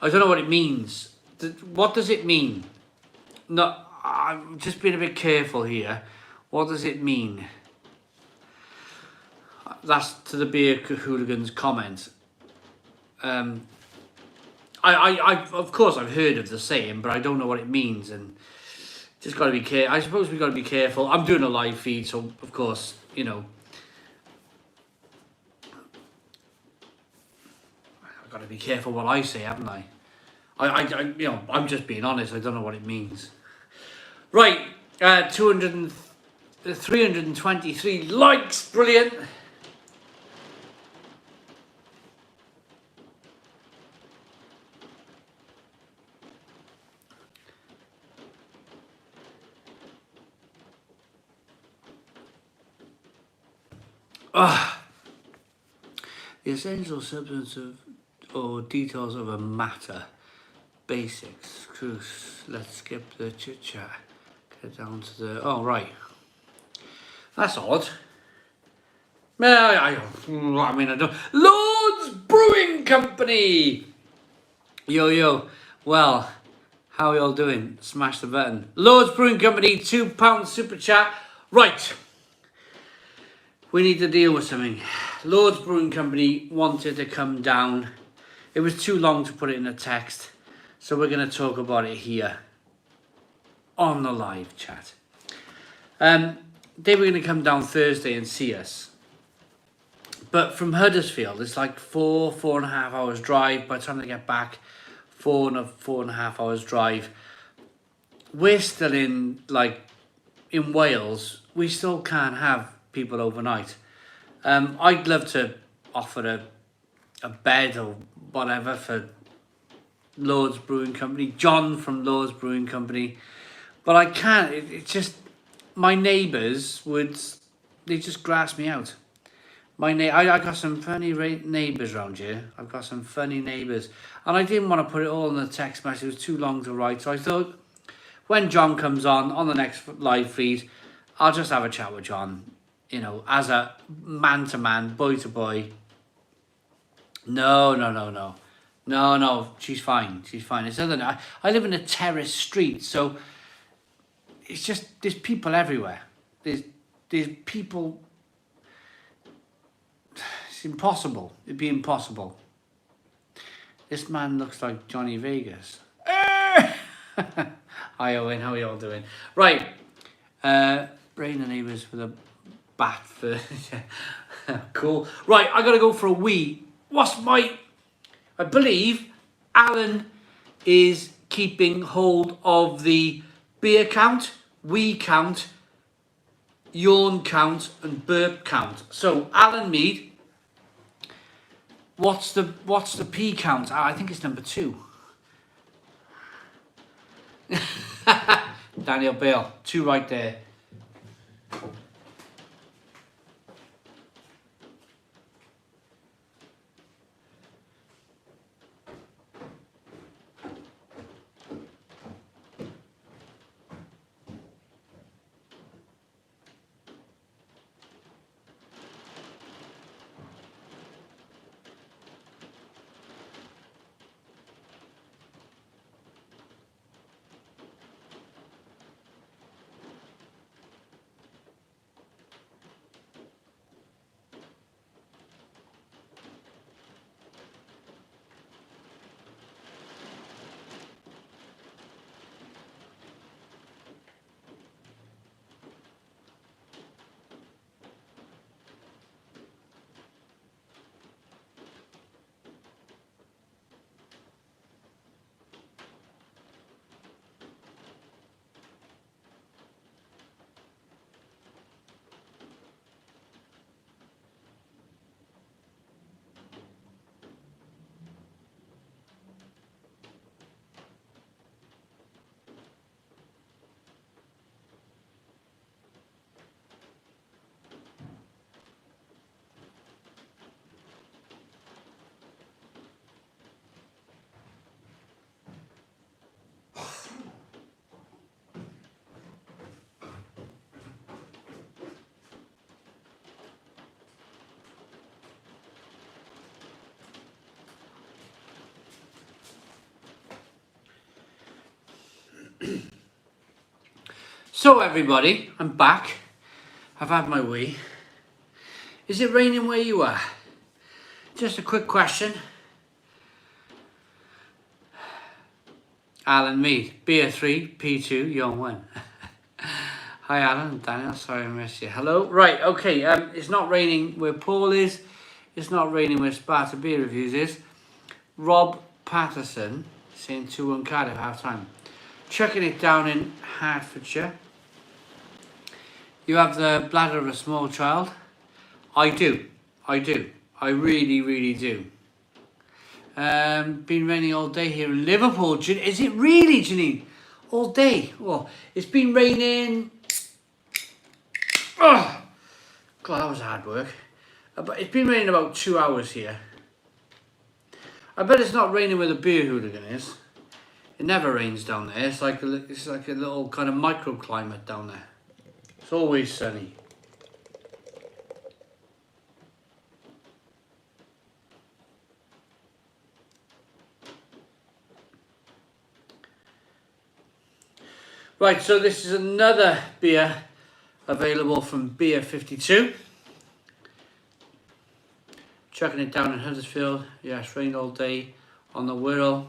don't know what it means. What does it mean? No, I'm just being a bit careful here. What does it mean? That's to the Beer Hooligans comment. I of course I've heard of the saying, but I don't know what it means, and just got to be careful. I suppose we got to be careful. I'm doing a live feed, so of course, you know, I've got to be careful what I say, haven't I? You know, I'm just being honest. I don't know what it means. Right, 323 likes, brilliant. The essential substance of or details of a matter. Basics. Cruise. Let's skip the chit chat. Get down to the. Oh, right. That's odd. I don't. Lord's Brewing Company! Yo. Well, how are y'all doing? Smash the button. Lord's Brewing Company, £2 super chat. Right. We need to deal with something. Lord's Brewing Company wanted to come down. It was too long to put it in a text. So we're going to talk about it here on the live chat. They were going to come down Thursday and see us. But from Huddersfield, it's like 4.5 hours drive. By the time they get back, 4.5 hours drive. We're still in Wales. We still can't have people overnight. I'd love to offer a bed or whatever for Lord's Brewing Company, John from Lord's Brewing Company, but I can't. It's just my neighbours they just grass me out. I got some funny neighbours around here. I've got some funny neighbours, and I didn't want to put it all in the text message. It was too long to write, so I thought when John comes on the next live feed, I'll just have a chat with John, as a man to man, boy to boy. No, she's fine. It's other than I live in a terrace street, so it's just there's people everywhere. There's people. It's impossible. It'd be impossible. This man looks like Johnny Vegas. Hi Owen, how are you all doing? Right, brain the neighbours with a bat for cool. Right, I gotta go for a wee. I believe Alan is keeping hold of the beer count, wee count, yawn count, and burp count. So, Alan Mead, what's the P count? I think it's number 2. Daniel Bale, 2 right there. So everybody, I'm back. I've had my wee. Is it raining where you are? Just a quick question. Alan Mead, beer 3, P2, yawn 1. Hi Alan, Daniel, sorry I missed you. Hello. Right, okay, it's not raining where Paul is. It's not raining where Sparta Beer Reviews is. Rob Patterson saying 2-1 Cardiff half time. Chucking it down in Hertfordshire. You have the bladder of a small child. I do. I really, really do. Been raining all day here in Liverpool. Is it really, Janine? All day? Well, it's been raining. Oh, God, that was hard work. But it's been raining about 2 hours here. I bet it's not raining where the beer hooligan is. It never rains down there. It's like a little kind of microclimate down there. It's always sunny. Right, so this is another beer available from Beer 52. Chucking it down in Huddersfield. Yes, rained all day on the Wirral.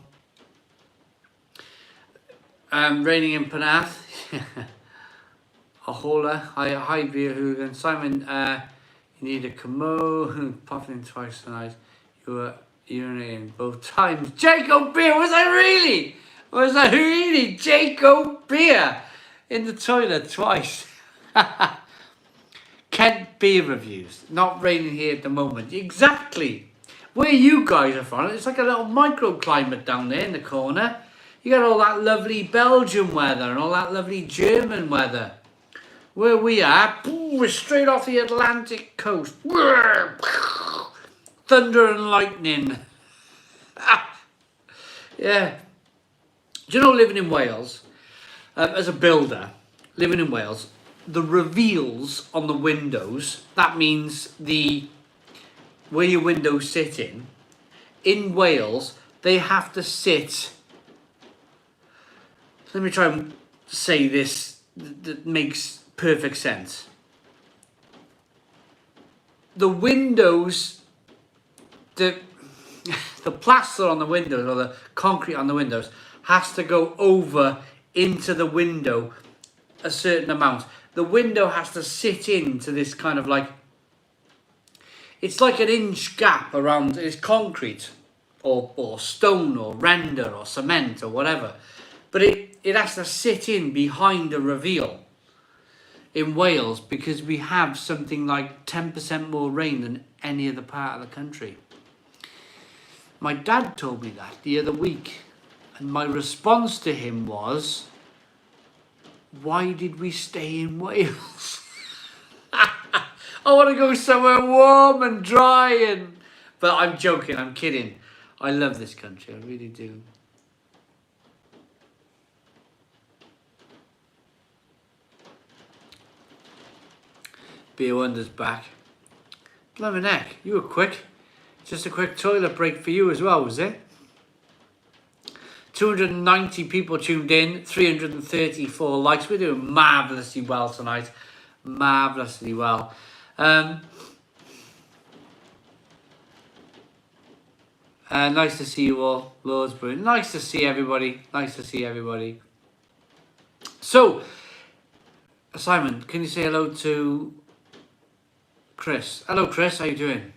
Raining in Penarth. Ahola. Hi, beer hooligan. Simon, you need a commode. Popping twice tonight. You were urinating both times. Jacob Beer, was I really? Was I really Jacob Beer in the toilet twice? Kent beer reviews. Not raining here at the moment. Exactly. Where you guys are from, it's like a little microclimate down there in the corner. You got all that lovely Belgian weather and all that lovely German weather. Where we are, we're straight off the Atlantic coast. Thunder and lightning. Yeah. Do you know, living in Wales, as a builder, living in Wales, the reveals on the windows, that means where your windows sit in Wales, they have to sit. Let me try and say this that makes perfect sense. The windows, the plaster on the windows or the concrete on the windows has to go over into the window a certain amount. The window has to sit into this kind of like, it's like an inch gap around, it's concrete or stone or render or cement or whatever. But it has to sit in behind a reveal in Wales because we have something like 10% more rain than any other part of the country. My dad told me that the other week, and my response to him was, why did we stay in Wales? I want to go somewhere warm and dry but I'm joking, I'm kidding. I love this country, I really do. Beer Wonder's back. Blimey neck, you were quick. Just a quick toilet break for you as well, was it? 290 people tuned in, 334 likes. We're doing marvellously well tonight. Marvellously well. Nice to see you all, Lords Brew. Nice to see everybody. Nice to see everybody. So, Simon, can you say hello to Chris? Hello, Chris. How you doing?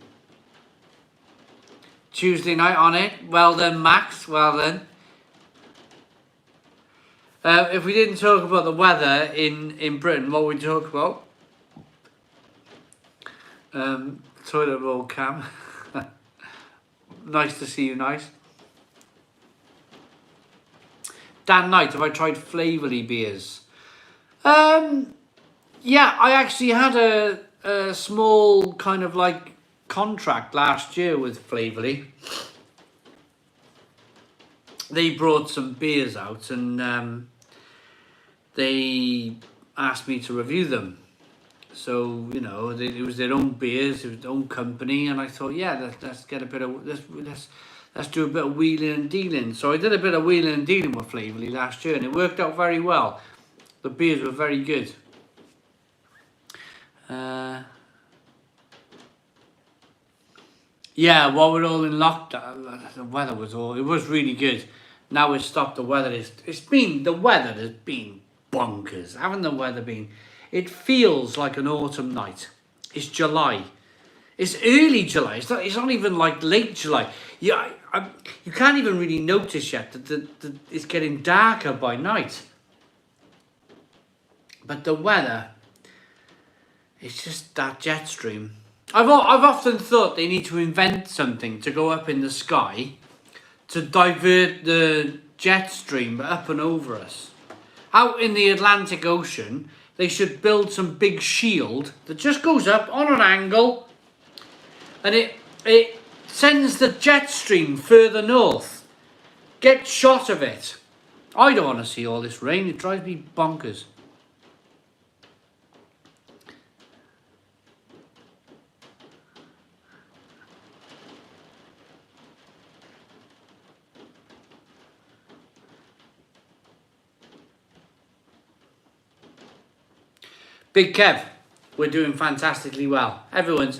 Tuesday night on it. Well done, Max. Well done. If we didn't talk about the weather in Britain, what would we talk about? Toilet roll cam. Nice to see you, nice. Dan Knight, have I tried Flavorly beers? Yeah, I actually had a small kind of like contract last year with Flavorly. They brought some beers out and they asked me to review them. So, you know, it was their own beers, it was their own company, and I thought, yeah, let's get a bit of let's do a bit of wheeling and dealing. So I did a bit of wheeling and dealing with Flavorly last year, and it worked out very well. The beers were very good. Yeah, while we're all in lockdown, the weather was it was really good. Now it's stopped. The weather the weather has been bonkers. Haven't the weather been? It feels like an autumn night. It's July. It's early July. It's not even like late July. Yeah, you can't even really notice yet that it's getting darker by night. But the weather, it's just that jet stream. I've often thought they need to invent something to go up in the sky to divert the jet stream up and over us. Out in the Atlantic Ocean, they should build some big shield that just goes up on an angle and it sends the jet stream further north. Get shot of it. I don't want to see all this rain. It drives me bonkers. Big Kev, we're doing fantastically well. Everyone's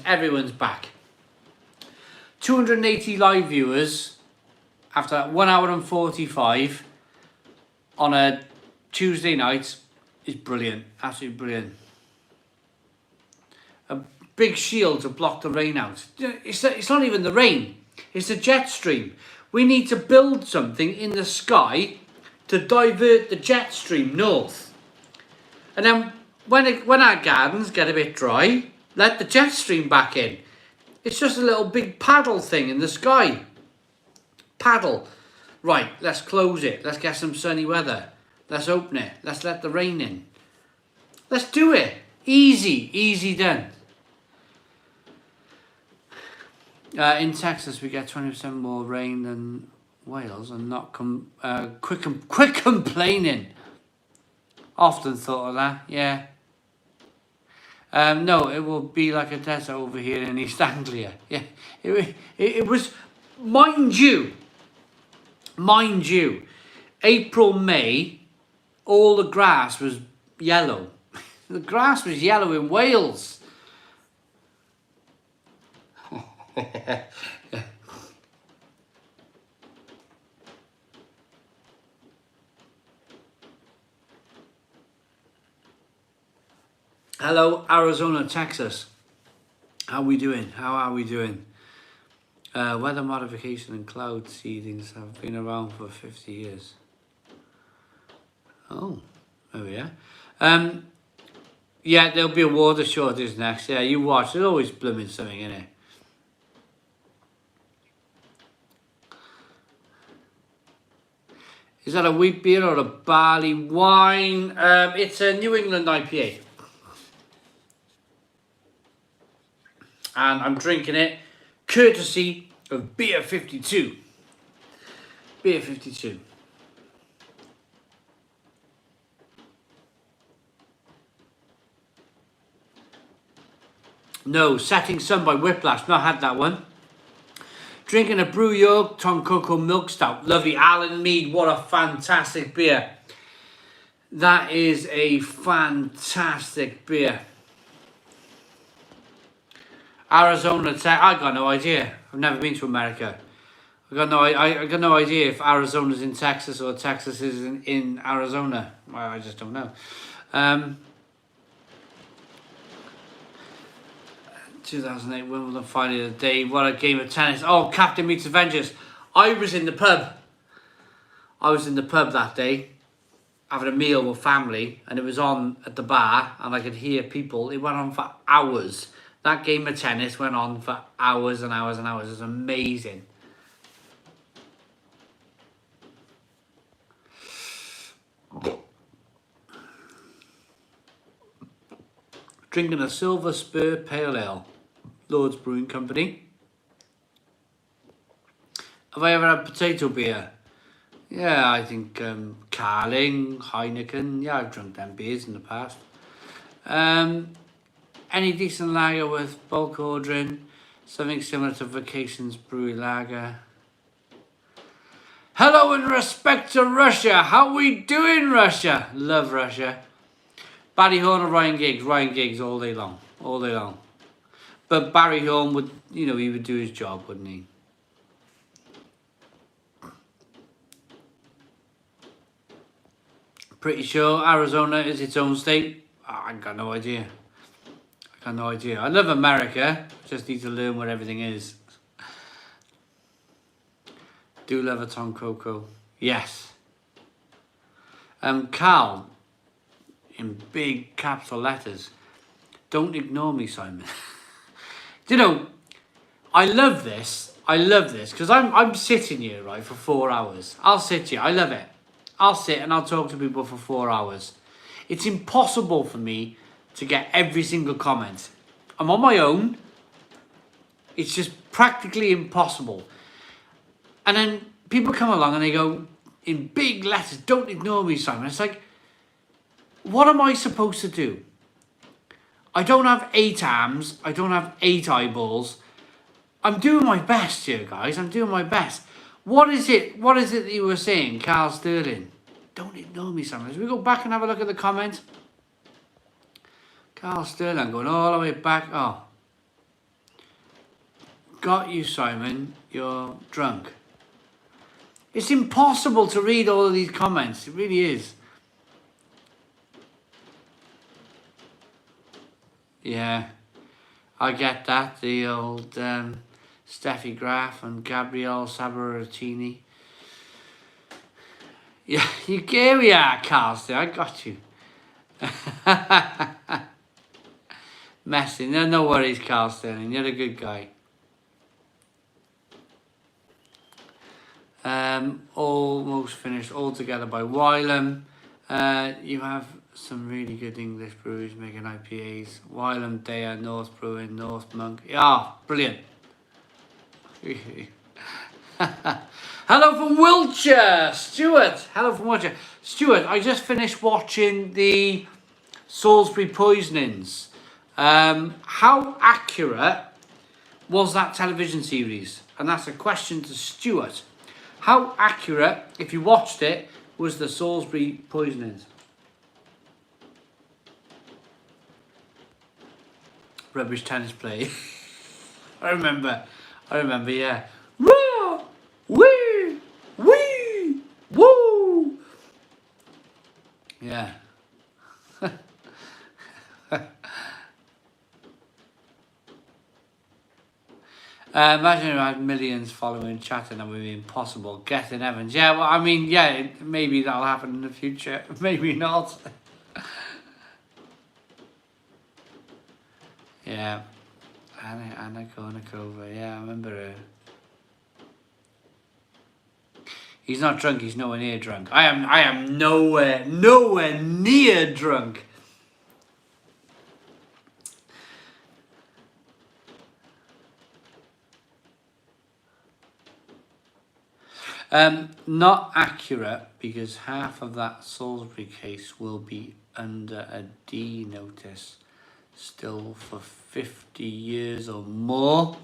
back. 280 live viewers after 1 hour and 45. on a Tuesday night is brilliant. Absolutely brilliant. A big shield to block the rain out. It's not even the rain. It's the jet stream. We need to build something in the sky to divert the jet stream north. And then when our gardens get a bit dry, let the jet stream back in. It's just a little big paddle thing in the sky. Paddle. Right, let's close it. Let's get some sunny weather. Let's open it. Let's let the rain in. Let's do it. Easy, easy done. In Texas, we get 20% more rain than Wales, and not quick complaining. Often thought of that, yeah. No, it will be like a desert over here in East Anglia. Yeah, it was, mind you, April, May, all the grass was yellow. The grass was yellow in Wales. Hello, Arizona, Texas. How are we doing? How are we doing? Weather modification and cloud seedings have been around for 50 years. Oh, there we are. Yeah, there'll be a water shortage next. Yeah, you watch. There's always blooming something in it. Is that a wheat beer or a barley wine? It's a New England IPA. And I'm drinking it courtesy of Beer 52. Beer 52. No, Setting Sun by Whiplash. Not had that one. Drinking a brewco Toncoco Milk Stout. Lovely. Alan Mead. What a fantastic beer. That is a fantastic beer. Arizona, I got no idea. I've never been to America. I got no idea if Arizona's in Texas or Texas is in Arizona. Well, I just don't know. 2008 Wimbledon final of the day. What a game of tennis. Oh, Captain Meets Avengers. I was in the pub that day, having a meal with family, and it was on at the bar, and I could hear people. It went on for hours. That game of tennis went on for hours and hours and hours. It was amazing. Drinking a Silver Spur Pale Ale. Lord's Brewing Company. Have I ever had potato beer? Yeah, I think Carling, Heineken. Yeah, I've drunk them beers in the past. Any decent lager with bulk ordering, something similar to Vacations Brewery Lager. Hello and respect to Russia. How we doing, Russia? Love Russia. Barry Horn or Ryan Giggs? Ryan Giggs all day long. All day long. But Barry Horn would, he would do his job, wouldn't he? Pretty sure Arizona is its own state. I got no idea. I love America. Just need to learn where everything is. Do love a Toncoco. Yes. Carl, in big capital letters. Don't ignore me, Simon. I love this. Because I'm sitting here, right, for 4 hours. I'll sit here. I love it. I'll sit and I'll talk to people for 4 hours. It's impossible for me to get every single comment. I'm on my own. It's just practically impossible. And then people come along and they go, in big letters, don't ignore me, Simon. It's like, what am I supposed to do? I don't have 8 arms. I don't have 8 eyeballs. I'm doing my best here, guys. I'm doing my best. What is it that you were saying, Carl Sterling? Don't ignore me, Simon. As we go back and have a look at the comments. Carl Sterling, I'm going all the way back. Oh. Got you, Simon. You're drunk. It's impossible to read all of these comments. It really is. Yeah, I get that. The old Steffi Graf and Gabrielle Sabaratini. Yeah, here we are, Carlster. I got you. Messy. No worries, Carlster. You're a good guy. Almost finished altogether by Wylam. You have some really good English breweries making IPAs. Wylam, Dea, North Brewing, North Monk. Yeah, brilliant. Hello from Wiltshire, Stuart. Hello from Wiltshire. Stuart, I just finished watching the Salisbury Poisonings. How accurate was that television series? And that's a question to Stuart. How accurate, if you watched it, was the Salisbury Poisonings? Rubbish tennis play. I remember, yeah. Woo! Wee! Wee! Woo! Yeah. Imagine if I had millions following, chatting, that would be impossible. Getting Evans. Yeah, well, I mean, yeah, maybe that'll happen in the future. Maybe not. Yeah. Anna Konikova. Yeah, I remember her. He's not drunk. He's nowhere near drunk. I am nowhere near drunk. Not accurate, because half of that Salisbury case will be under a D notice still for 50 years or more.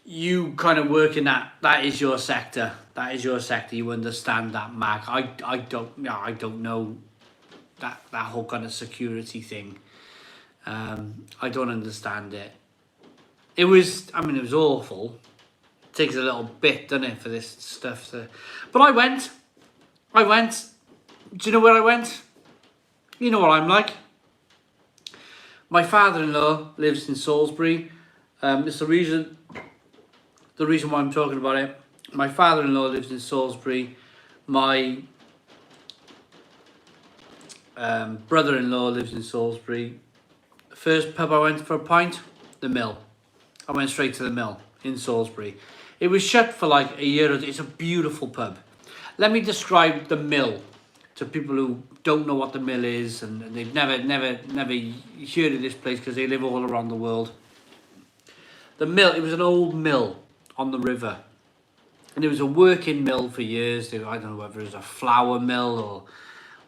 You kind of work in that is your sector. That is your sector. You understand that, Mac. I don't know that whole kind of security thing. I don't understand it. It was awful. It takes a little bit, doesn't it, for this stuff to... But I went. Do you know where I went? You know what I'm like. My father-in-law lives in Salisbury. It's the reason why I'm talking about it. My father-in-law lives in Salisbury. My brother-in-law lives in Salisbury. The first pub I went for a pint, the Mill. I went straight to the Mill in Salisbury. It was shut for like a year. It's a beautiful pub. Let me describe the Mill to people who don't know what the Mill is, and they've never heard of this place because they live all around the world. The Mill, it was an old mill on the river, and it was a working mill for years. I don't know whether it was a flour mill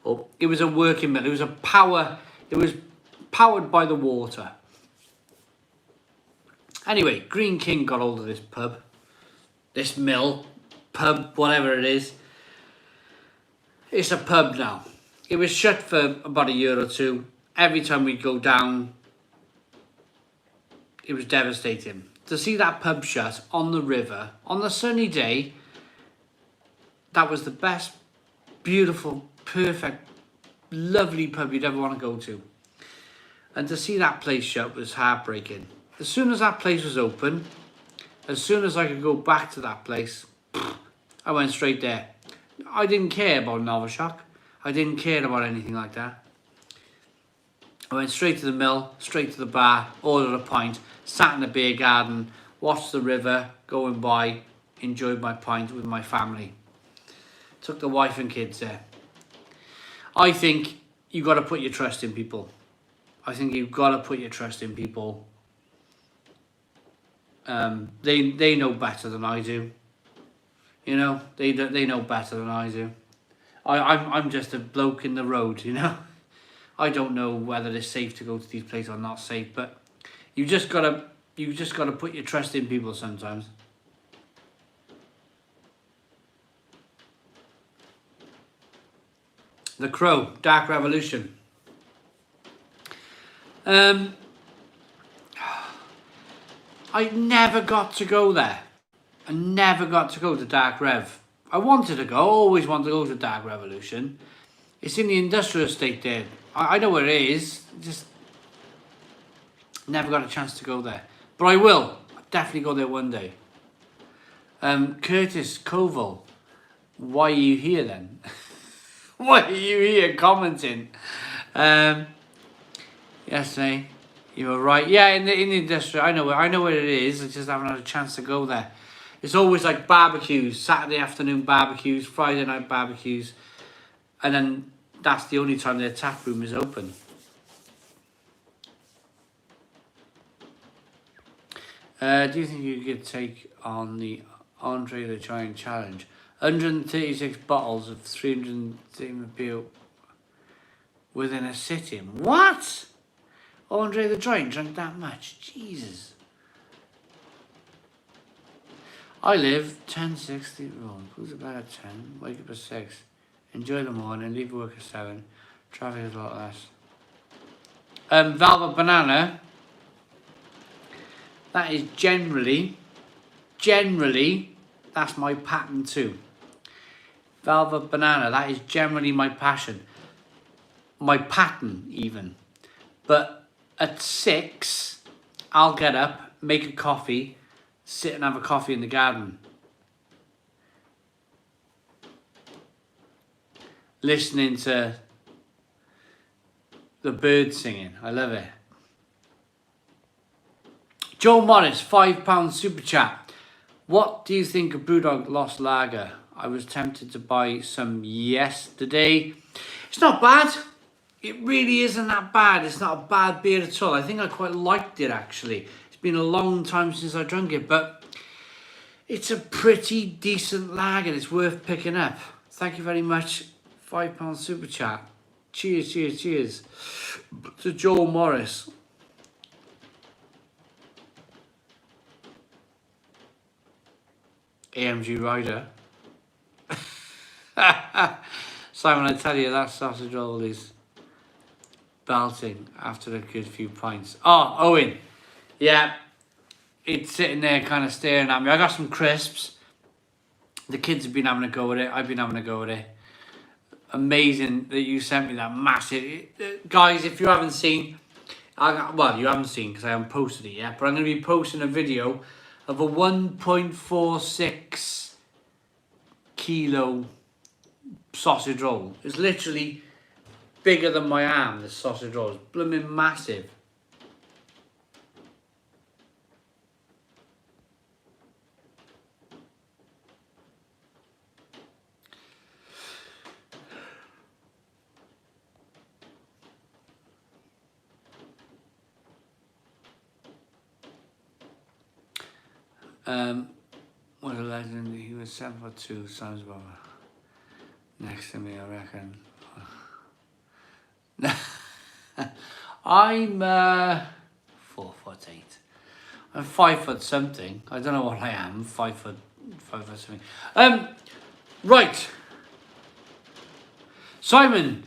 or it was a working mill. It was powered by the water. Anyway, Green King got hold of this pub, this mill, pub, whatever it is. It's a pub now. It was shut for about a year or two. Every time we'd go down, it was devastating. To see that pub shut on the river, on a sunny day, that was the best, beautiful, perfect, lovely pub you'd ever want to go to. And to see that place shut was heartbreaking. As soon as that place was open, as soon as I could go back to that place, I went straight there. I didn't care about Novichok. I didn't care about anything like that. I went straight to the Mill, straight to the bar, ordered a pint, sat in the beer garden, watched the river going by, enjoyed my pint with my family. Took the wife and kids there. I think you've got to put your trust in people. I think you've got to put your trust in people. They know better than I do. You know, they know better than I do. I'm just a bloke in the road, you know. I don't know whether it's safe to go to these places or not safe, but you just gotta put your trust in people sometimes. The Crow, Dark Revolution. I never got to go there. I never got to go to Dark Rev. I wanted to go, always wanted to go to Dark Revolution. It's in the industrial estate there. I know where it is, just never got a chance to go there. But I will. I'll definitely go there one day. Curtis Koval, why are you here then? Why are you here commenting? Yes, mate. You were right. Yeah, in the industrial, I know where it is. I just haven't had a chance to go there. It's always like barbecues, Saturday afternoon barbecues, Friday night barbecues, and then that's the only time their tap room is open. Do you think you could take on the Andre the Giant challenge? 136 bottles of 300 beer within a sitting. What? Andre the Giant drank that much? Jesus. I live 1060 road. Goes to bed at 10, wake up at 6. Enjoy the morning, leave work at 7. Traffic is a lot less. Velvet Banana. That is generally, that's my pattern too. Velvet Banana, that is generally my passion. My pattern even. But at 6, I'll get up, make a coffee, sit and have a coffee in the garden. Listening to the birds singing. I love it. Joe Morris, £5 super chat. What do you think of Brewdog Lost Lager? I was tempted to buy some yesterday. It's not bad. It really isn't that bad. It's not a bad beer at all. I think I quite liked it actually. It's been a long time since I drank it, but it's a pretty decent lager. It's worth picking up. Thank you very much. £5 super chat. Cheers, cheers, cheers to Joel Morris. AMG Rider. Simon, I tell you, that sausage roll is belting after a good few pints. Oh, Owen. Yeah, it's sitting there kind of staring at me. I got some crisps. The kids have been having a go at it. I've been having a go at it. Amazing that you sent me that massive... Guys, if you haven't seen... well, you haven't seen because I haven't posted it yet, but I'm going to be posting a video of a 1.46 kilo sausage roll. It's literally bigger than my arm, this sausage roll. It's blooming massive. What a legend. He was 7'2", sounds about next to me, I reckon. I'm 4'8". I'm 5 foot something. I don't know what I am. 5 foot something. Right. Simon,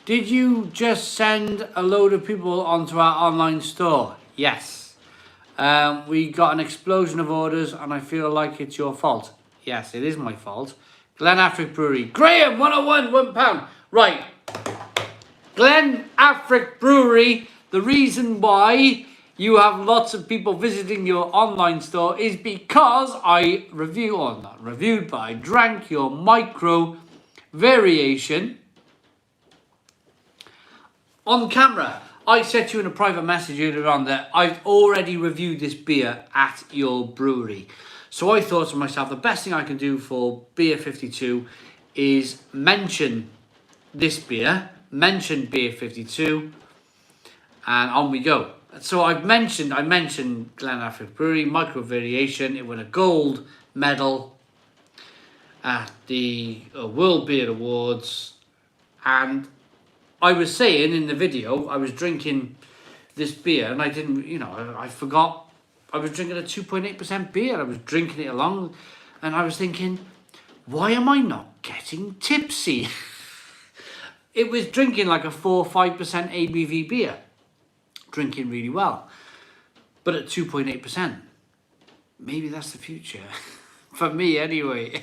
did you just send a load of people onto our online store? Yes. We got an explosion of orders and I feel like it's your fault. Yes, it is my fault. Glen Affric Brewery. Graham, 101, £1. Right. Glen Affric Brewery. The reason why you have lots of people visiting your online store is because I I drank your micro variation on camera. I said to you in a private message earlier on that I've already reviewed this beer at your brewery. So I thought to myself, the best thing I can do for Beer 52 is mention this beer, mention Beer 52, and on we go. So I mentioned Glen Affric Brewery, micro variation. It won a gold medal at the World Beer Awards, and I was saying in the video, I was drinking this beer and I didn't, I forgot I was drinking a 2.8% beer. I was drinking it along and I was thinking, why am I not getting tipsy? It was drinking like a 4 or 5% ABV beer. Drinking really well. But at 2.8%. Maybe that's the future. For me anyway.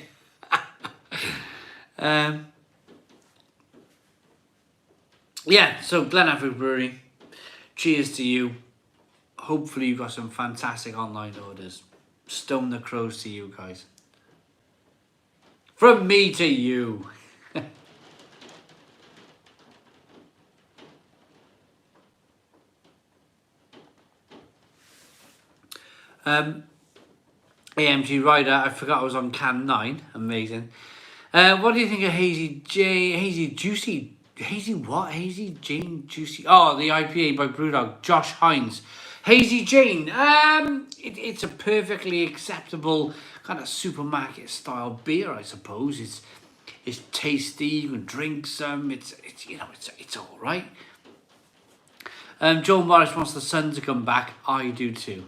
Yeah, so Glen Afric Brewery, cheers to you. Hopefully you've got some fantastic online orders. Stone the crows to you guys. From me to you. AMG Rider, I forgot I was on can 9. Amazing. What do you think of Hazy Juicy? Hazy what? Hazy Jane Juicy. Oh, the IPA by Brewdog. Josh Hines. Hazy Jane. It's a perfectly acceptable kind of supermarket style beer, I suppose. It's tasty. You can drink some. It's all right. Joel Morris wants the sun to come back. I do too.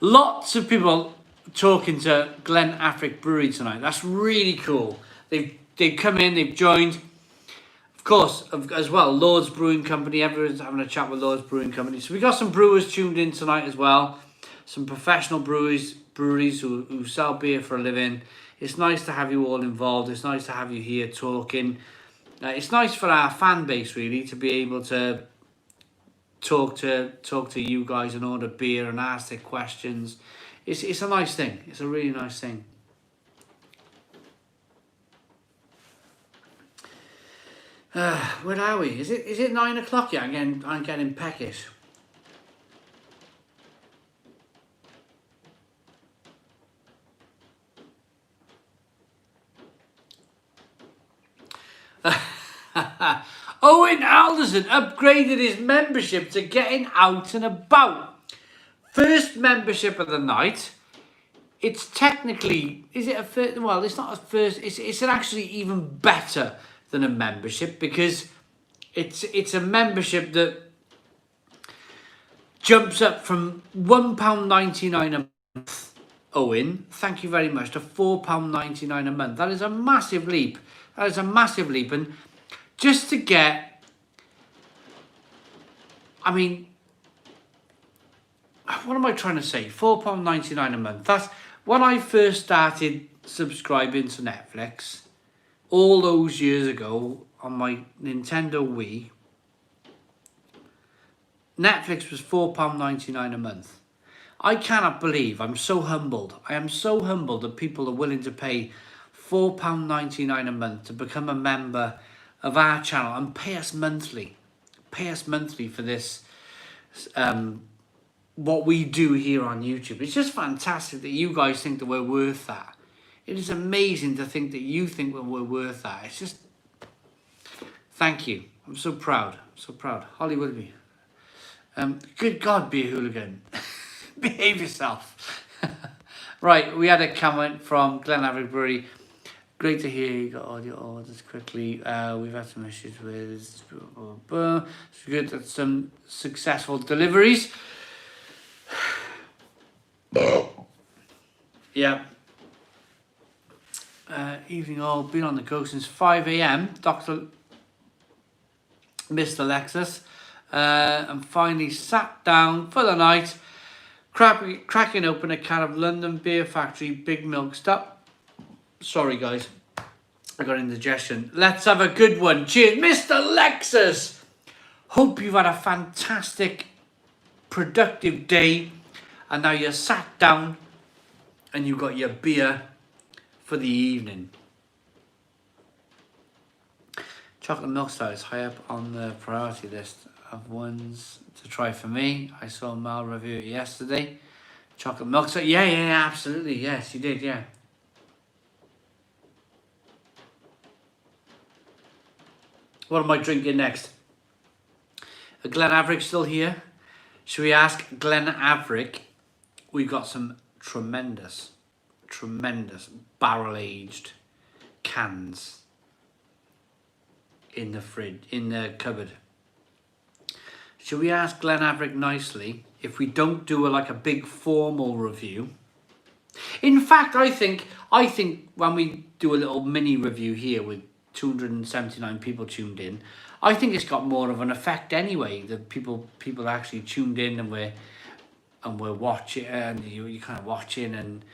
Lots of people talking to Glen Afric Brewery tonight. That's really cool. They've come in, they've joined. Of course, as well, Lord's Brewing Company. Everyone's having a chat with Lord's Brewing Company. So we got some brewers tuned in tonight as well. Some professional breweries who sell beer for a living. It's nice to have you all involved. It's nice to have you here talking. It's nice for our fan base, really, to be able to talk to you guys and order beer and ask their questions. It's a nice thing. It's a really nice thing. Where are we? Is it 9 o'clock yet? I'm getting peckish. Owen Alderson upgraded his membership to getting out and about. First membership of the night. It's technically, is it a first? Well, it's not a first. It's actually even better than a membership because it's a membership that jumps up from £1.99 a month. Owen, thank you very much, to £4.99 a month. That is a massive leap. And just to get, I mean, what am I trying to say? £4.99 a month. That's when I first started subscribing to Netflix all those years ago on my Nintendo Wii. Netflix was £4.99 a month. I cannot believe, I'm so humbled. I am so humbled that people are willing to pay £4.99 a month to become a member of our channel and pay us monthly for this, what we do here on YouTube. It's just fantastic that you guys think that we're worth that. It is amazing to think that you think that we're worth that. It's just, thank you. I'm so proud. Holly Willoughby. Good God, be a hooligan. Behave yourself. Right, we had a comment from Glen Afric Brewery. Great to hear you got all your orders quickly. We've had some issues with it's good that some successful deliveries. Yeah. Evening all, been on the go since 5 a.m. Mr. Lexus. And finally sat down for the night, cracking open a can of London Beer Factory Big Milk Stout. Sorry guys, I got indigestion. Let's have a good one. Cheers, Mr. Lexus. Hope you've had a fantastic, productive day, and now you're sat down and you got your beer for the evening. Chocolate milk stout is high up on the priority list of ones to try for me. I saw Mal review it yesterday. Chocolate milk stout. Yeah, absolutely. Yes, you did, yeah. What am I drinking next? A Glen Afric still here? Should we ask Glen Afric? We've got some tremendous barrel-aged cans in the fridge, in the cupboard. Should we ask Glen Afric nicely if we don't do a big formal review? In fact, I think when we do a little mini review here with 279 people tuned in, I think it's got more of an effect anyway. That people actually tuned in and we're watching, and you're kind of watching and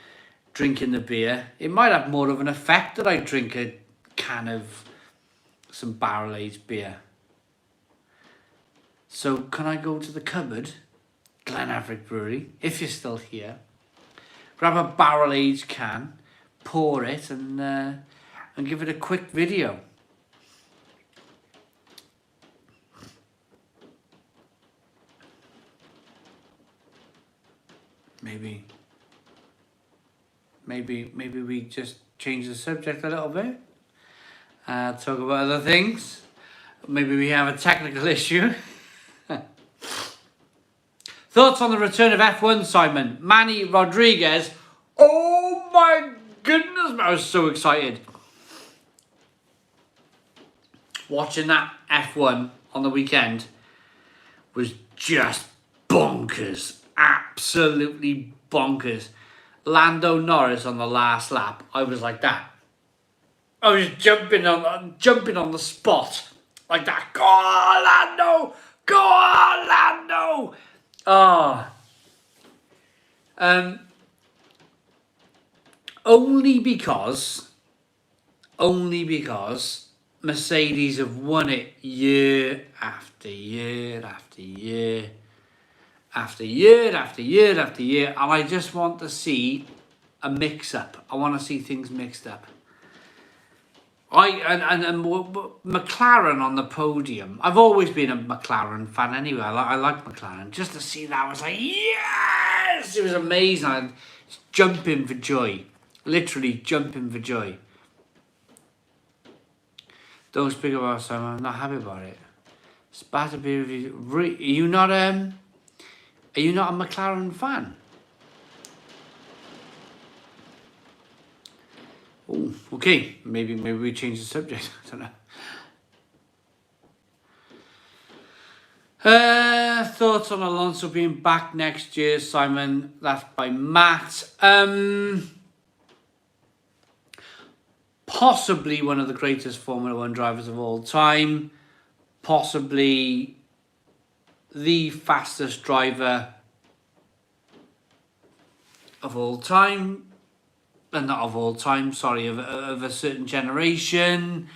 drinking the beer. It might have more of an effect that I drink a can of some barrel-aged beer. So can I go to the cupboard, Glenaverick Brewery, if you're still here, grab a barrel-aged can, pour it, and give it a quick video. Maybe we just change the subject a little bit. Talk about other things. Maybe we have a technical issue. Thoughts on the return of F1, Simon? Manny Rodriguez. Oh my goodness, I was so excited. Watching that F1 on the weekend was just bonkers. Absolutely bonkers. Lando Norris on the last lap. I was like that. I was jumping on the spot like that. Go on, Lando! Go on, Lando! Only because Mercedes have won it year after year after year after year after year after year, and I just want to see a mix-up. I want to see things mixed up. McLaren on the podium. I've always been a McLaren fan anyway. I like McLaren. Just to see that, I was like, yes! It was amazing. I was jumping for joy. Literally jumping for joy. Don't speak about it, Simon. I'm not happy about it. It's bad to be with you. Are you not a McLaren fan? Oh, okay. Maybe we change the subject. I don't know. Thoughts on Alonso being back next year, Simon? That's by Matt. Possibly one of the greatest Formula One drivers of all time. Possibly the fastest driver of all time. Not of all time, sorry, of a certain generation.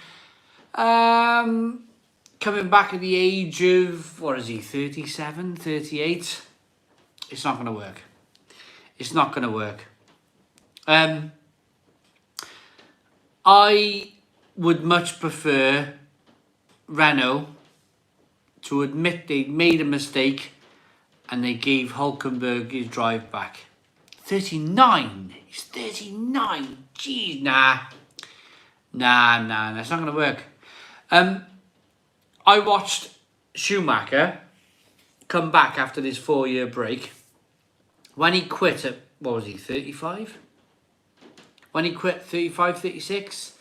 Coming back at the age of, 37, 38? It's not going to work. It's not going to work. I would much prefer Renault to admit they made a mistake and they gave Hülkenberg his drive back. 39. He's 39. Jeez, nah. That's not going to work. I watched Schumacher come back after this 4-year break. When he quit at, 35? When he quit 35, 36,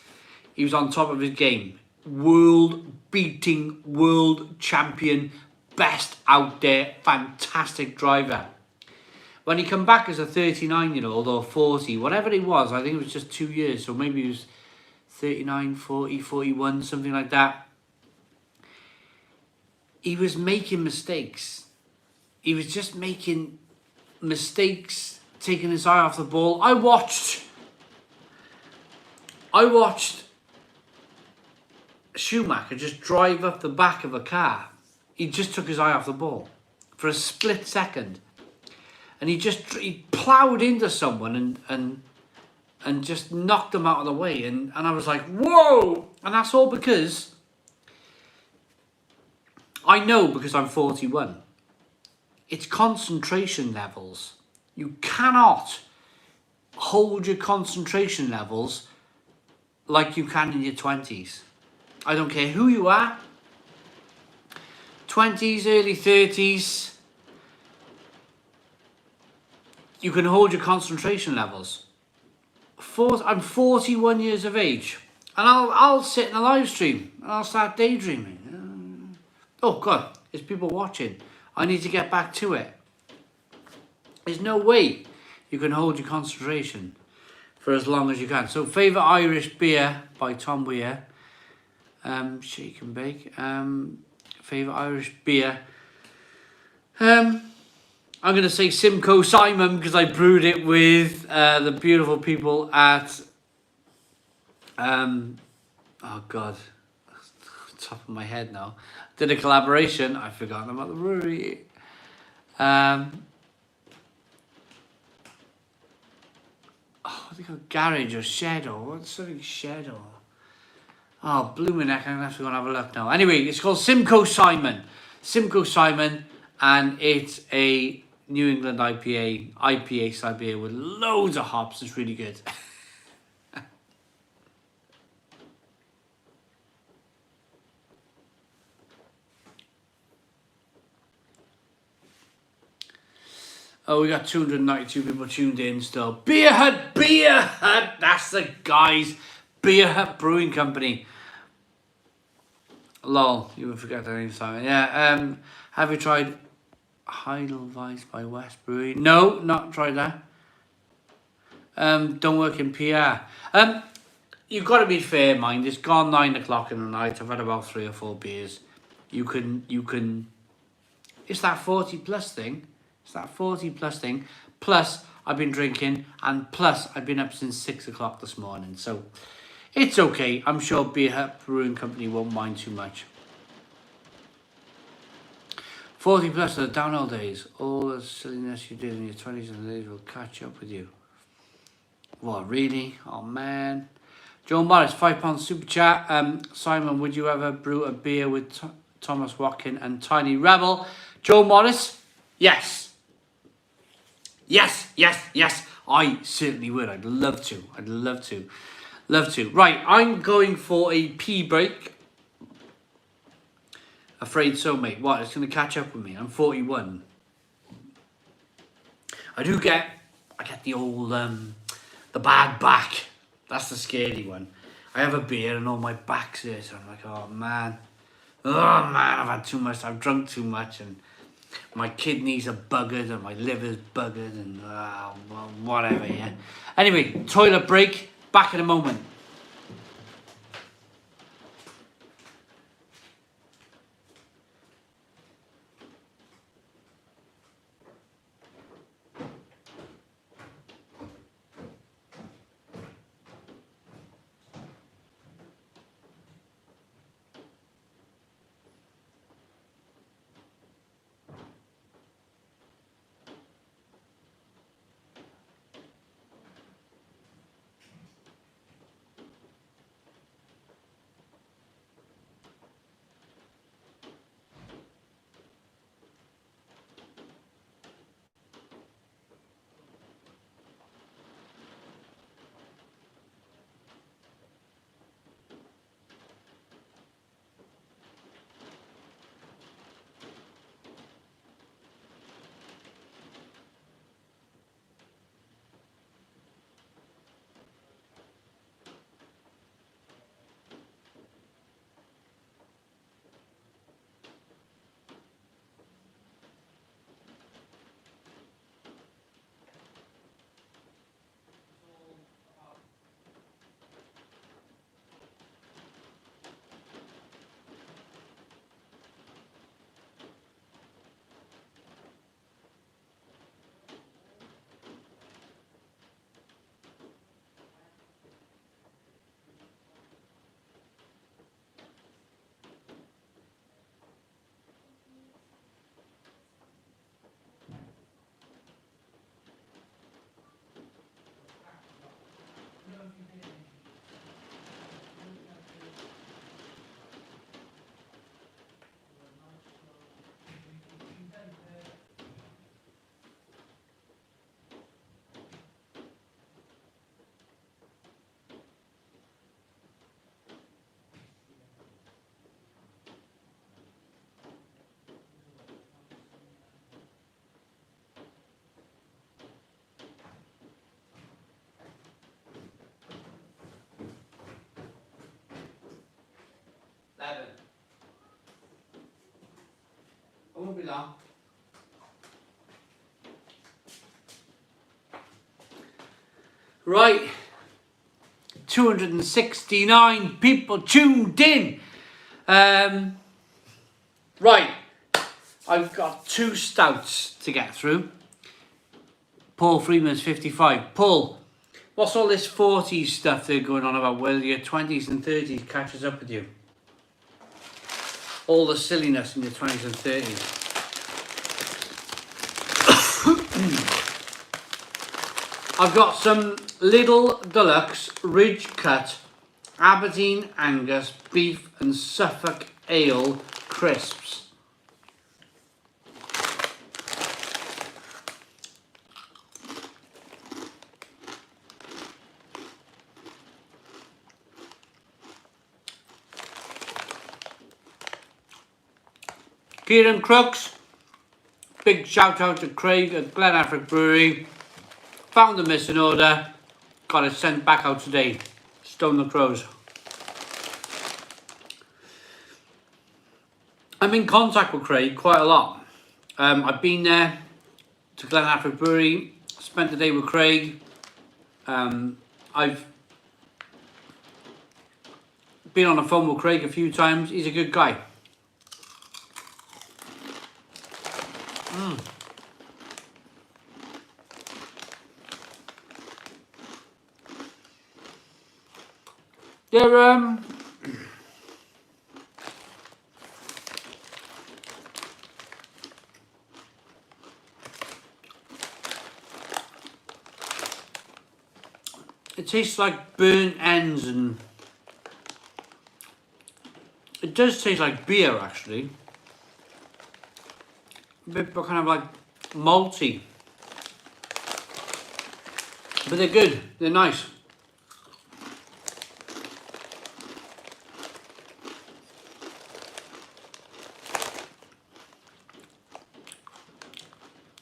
he was on top of his game. World-beating, world champion, best out there, fantastic driver. When he come back as a 39-year-old or 40, whatever he was, I think it was just 2 years, so maybe he was 39, 40, 41, something like that. He was making mistakes. He was just making mistakes, taking his eye off the ball. I watched Schumacher just drive up the back of a car. He just took his eye off the ball for a split second. And he ploughed into someone and just knocked them out of the way. And I was like, whoa! And that's all because I know, because I'm 41. It's concentration levels. You cannot hold your concentration levels like you can in your 20s. I don't care who you are. 20s, early 30s. You can hold your concentration levels. I'm 41 years of age, and I'll sit in a live stream and I'll start daydreaming. Oh God, there's people watching. I need to get back to it. There's no way you can hold your concentration for as long as you can. So, favourite Irish beer by Tom Weir. Shake and bake. Favourite Irish beer. I'm going to say Simcoe Simon because I brewed it with the beautiful people at, oh God, top of my head now. Did a collaboration. I've forgotten about the brewery. Oh, they got garage or shed or what's something shed or. Oh, blooming heck, I'm going to have to go and have a look now. Anyway, it's called Simcoe Simon. Simcoe Simon, and it's a New England IPA with loads of hops. It's really good. Oh, we got 292 people tuned in still. Beer Hut, that's the guys. Beer Hut Brewing Company. Lol, you would forget that name, Simon. Yeah, have you tried Heidelweiss by West Brewery? No, not tried that. Don't work in PR. You've got to be fair, mind. It's gone 9 o'clock in the night. I've had about 3 or 4 beers. You can. It's that 40 plus thing. It's that 40 plus thing. Plus, I've been drinking, and plus, I've been up since 6 o'clock this morning. So, it's okay. I'm sure Beer Hut Brewing Company won't mind too much. 40 plus are the downhill days. All the silliness you did in your 20s and 30s will catch up with you. What, really? Oh, man. Joe Morris, £5 super chat. Simon, would you ever brew a beer with Thomas Watkin and Tiny Rebel? Joe Morris, yes. Yes. I certainly would. I'd love to. Right, I'm going for a pee break. Afraid so, mate. What? It's going to catch up with me. I'm 41. I get the old, the bad back. That's the scary one. I have a beer and all my back's there, so I'm like, oh man, I've had too much. I've drunk too much, and my kidneys are buggered, and my liver's buggered, and well, whatever. Yeah. Anyway, toilet break. Back in a moment. I won't be long. Right, 269 people tuned in. Right, I've got 2 stouts to get through. Paul Freeman's 55. Paul, what's all this 40s stuff they're going on about, whether your 20s and 30s catches up with you? All the silliness in your 20s and 30s. I've got some Lidl Deluxe Ridge Cut Aberdeen Angus Beef and Suffolk Ale Crisps. Kieran Crooks, big shout out to Craig at Glen Affric Brewery. Found the missing order, got it sent back out today. Stone the Crows. I'm in contact with Craig quite a lot. I've been there to Glen Affric Brewery, spent the day with Craig. I've been on the phone with Craig a few times. He's a good guy. They're it tastes like burnt ends, and it does taste like beer actually. A bit kind of like malty. But they're good, they're nice.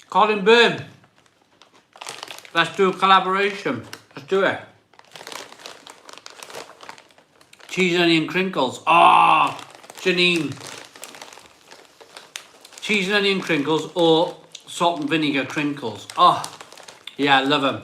Colin Byrne, let's do a collaboration. Let's do it. Cheese, onion, crinkles. Ah, Janine. Cheese and onion crinkles or salt and vinegar crinkles. Oh, yeah, I love them.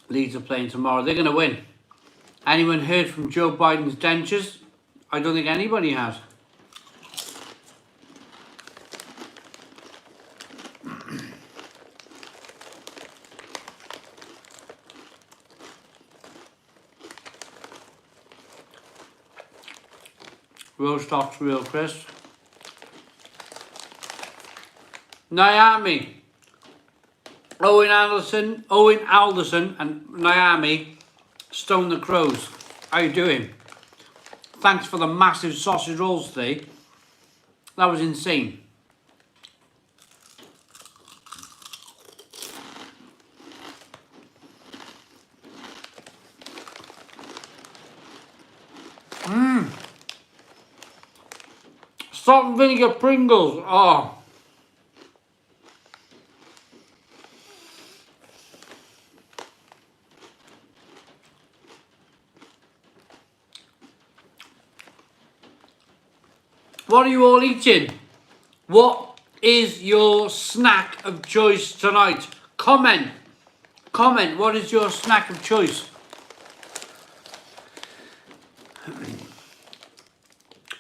Leeds are playing tomorrow. They're going to win. Anyone heard from Joe Biden's dentures? I don't think anybody has. Real stocks, real crisp. Naomi. Owen Alderson and Naomi Stone the Crows. How you doing? Thanks for the massive sausage rolls today. That was insane. Salt and vinegar Pringles. Oh. What are you all eating? What is your snack of choice tonight? Comment. Comment. What is your snack of choice?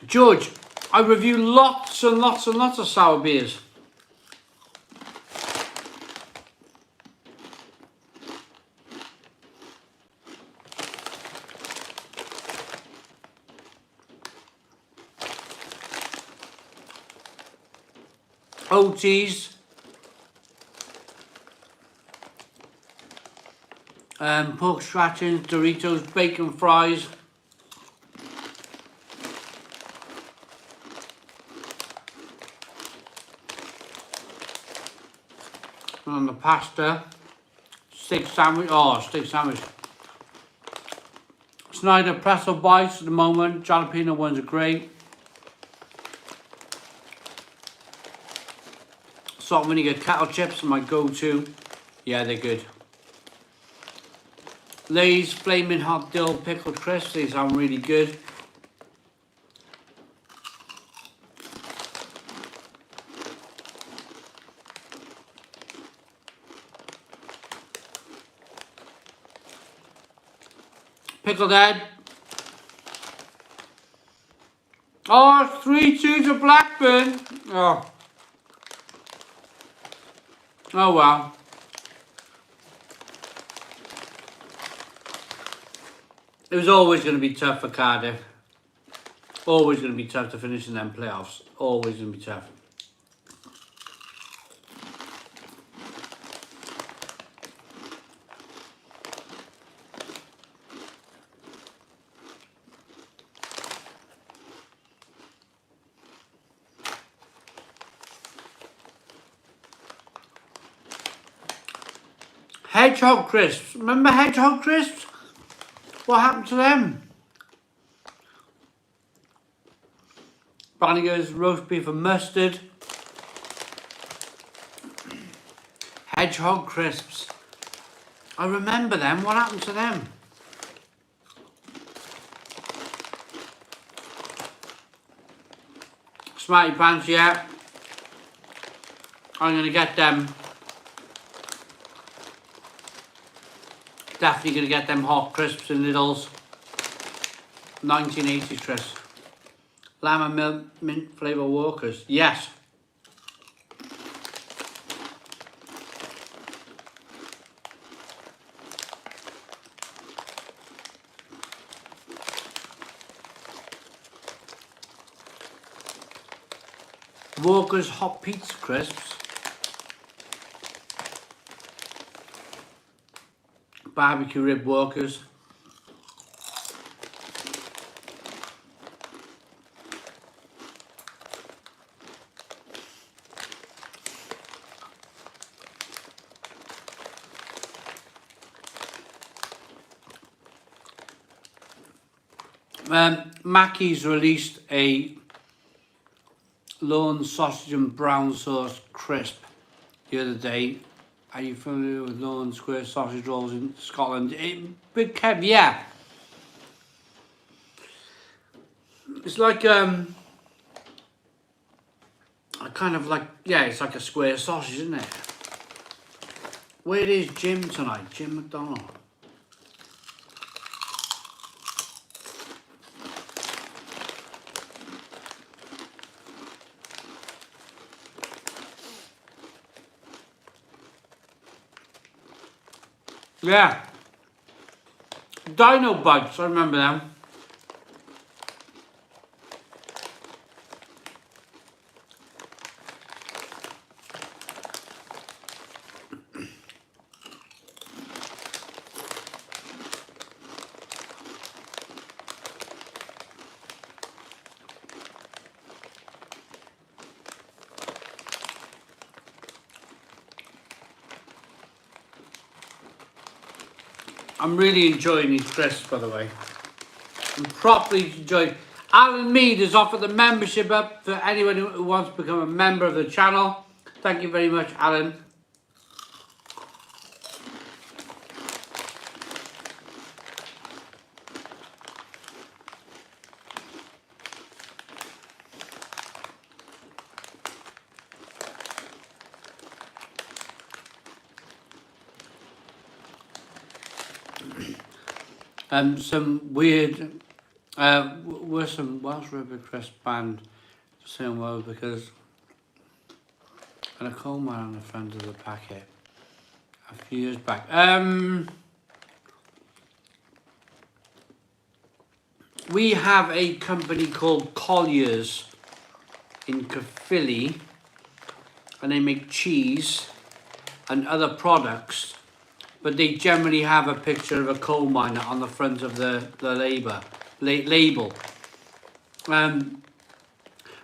George, I review lots and lots and lots of sour beers. OTs, pork scratchings, Doritos, bacon fries. And the pasta, steak sandwich. Oh, steak sandwich. Snyder pretzel bites at the moment. Jalapeno ones are great. Salt and vinegar kettle chips are my go-to. Yeah, they're good. Lay's Flaming Hot Dill Pickled Crisps. These sound really good. Pickled head. Oh, 3-2 to Blackburn. Oh. Oh well. It was always going to be tough for Cardiff. Always going to be tough to finish in them playoffs. Always going to be tough. Hedgehog crisps. Remember hedgehog crisps? What happened to them? Brannigan's roast beef and mustard. Hedgehog crisps. I remember them. What happened to them? Smarty Pants, yeah. I'm going to get them. Definitely going to get them hot crisps and Lidl's. 1980s crisps. Lamb and milk, mint flavour Walkers. Yes. Walker's hot pizza crisps. Barbecue rib Walkers. Mackey's released a Lawn sausage and brown sauce crisp the other day. Are you familiar with Lawn square sausage rolls in Scotland? Big Kev, yeah. It's like a kind of like, yeah, it's like a square sausage, isn't it? Where is Jim tonight? Jim McDonald. Yeah. Dino Bugs, I remember them. I'm really enjoying these crisps, by the way. I'm properly enjoying. Alan Mead has offered the membership up for anyone who wants to become a member of the channel. Thank you very much, Alan. Some weird, were some Welsh River Crisp banned for saying well because and a coal mine on the front of the packet a few years back. We have a company called Collier's in Caerphilly, and they make cheese and other products. But they generally have a picture of a coal miner on the front of the label.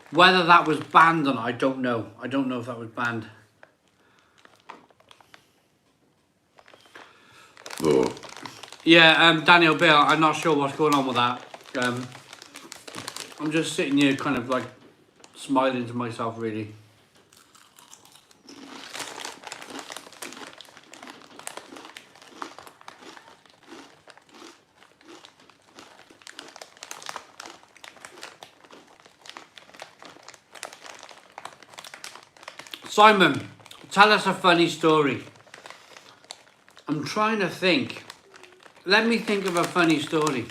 Whether that was banned or not, I don't know. I don't know if that was banned. Oh. Yeah, Daniel Bill, I'm not sure what's going on with that. I'm just sitting here kind of like smiling to myself, really. Simon, tell us a funny story. I'm trying to think Let me think of a funny story.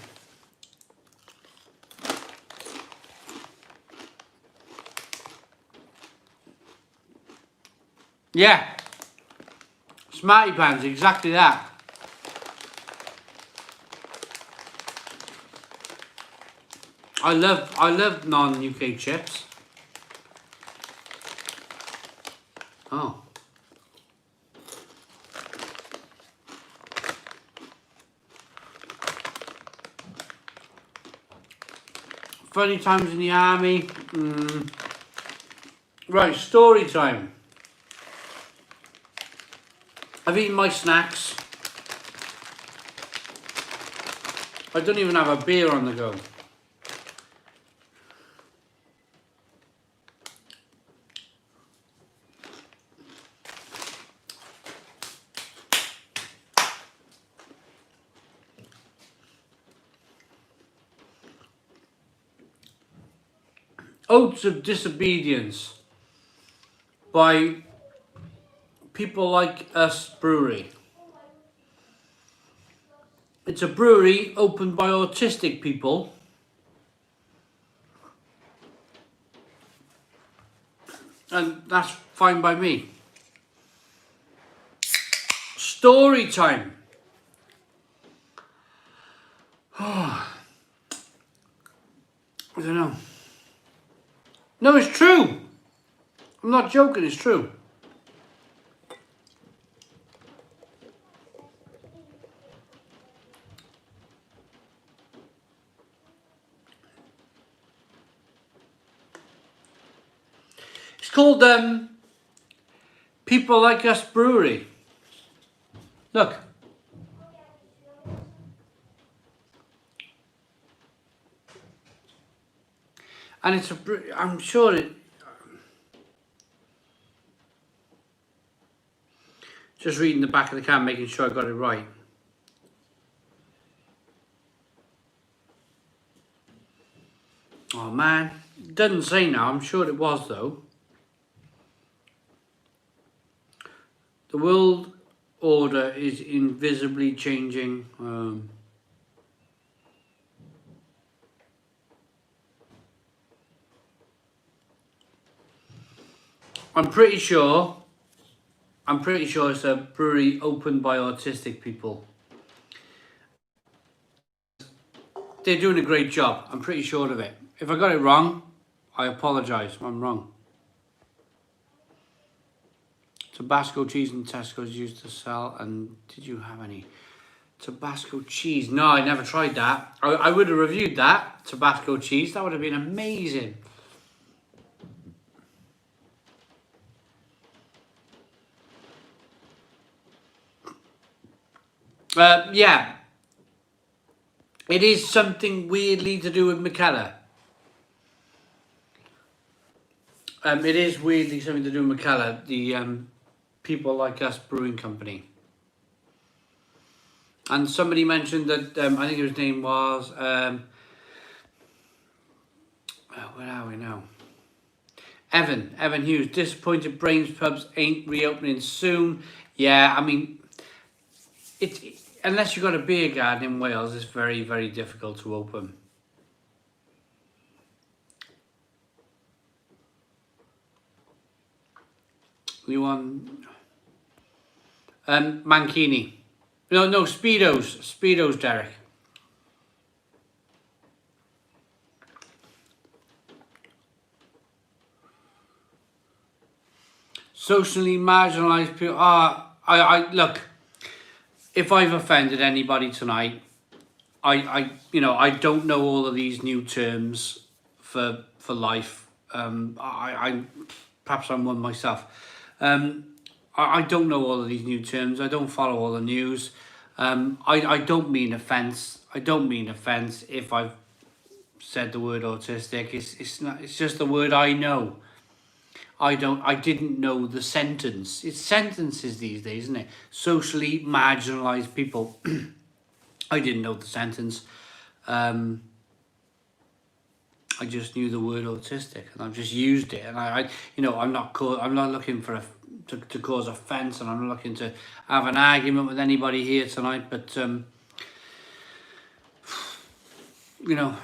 Yeah, Smarty Pants, exactly that. I love non-UK chips. Oh. Funny times in the army. Right, story time. I've eaten my snacks. I don't even have a beer on the go. Oaths of Disobedience by People Like Us Brewery. It's a brewery opened by autistic people. And that's fine by me. Story time. I don't know. No, it's true. I'm not joking, it's true. It's called People Like Us Brewery. Look. And it's I'm sure it... Just reading the back of the can, making sure I got it right. Oh man, it doesn't say now, I'm sure it was though. The world order is invisibly changing. I'm pretty sure it's a brewery opened by autistic people. They're doing a great job. I'm pretty sure of it. If I got it wrong, I apologise. I'm wrong. Tabasco cheese and Tesco's used to sell. And did you have any Tabasco cheese? No, I never tried that. I would have reviewed that Tabasco cheese. That would have been amazing. Yeah. It is something weirdly to do with McKellar. It is weirdly something to do with McKellar, the People Like Us Brewing Company. And somebody mentioned that, I think his name was, where are we now? Evan Hughes. Disappointed Brains pubs ain't reopening soon. Yeah, I mean, unless you've got a beer garden in Wales, it's very, very difficult to open. You want Mankini? No, Speedos, Derek. Socially marginalised people. I look. If I've offended anybody tonight, I don't know all of these new terms for life. I perhaps I'm one myself. I don't know all of these new terms. I don't follow all the news. I don't mean offence. I don't mean offence if I've said the word autistic. It's not. It's just the word I know. I didn't know the sentence. It's sentences these days, isn't it? Socially marginalised people. I didn't know the sentence. I just knew the word autistic, and I've just used it. And I'm not looking for to cause offence, and I'm not looking to have an argument with anybody here tonight. But you know,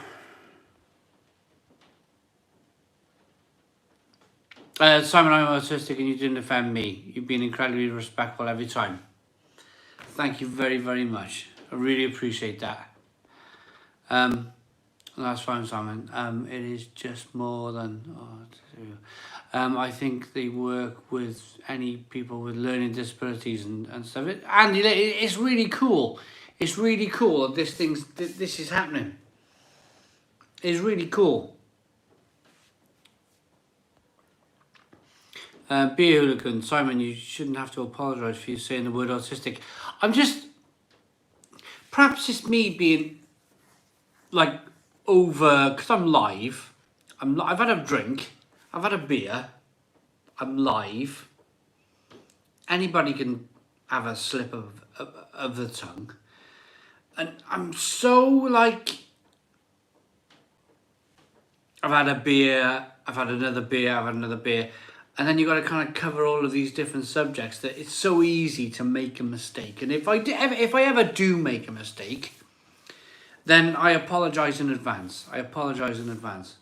Simon, I'm autistic and you didn't offend me. You've been incredibly respectful every time. Thank you very, very much. I really appreciate that. That's fine, Simon. It is just more than... I think they work with any people with learning disabilities and stuff. And it's really cool. It's really cool that this is happening. It's really cool. Beer hooligan, Simon, you shouldn't have to apologise for you saying the word autistic. I'm just... Perhaps it's me being, like, over... Because I'm live. I've had a drink. I've had a beer. I'm live. Anybody can have a slip of the tongue. And I'm so, like... I've had a beer. I've had another beer. I've had another beer. And then you've got to kind of cover all of these different subjects that it's so easy to make a mistake. And if I ever do make a mistake, then I apologise in advance. I apologise in advance.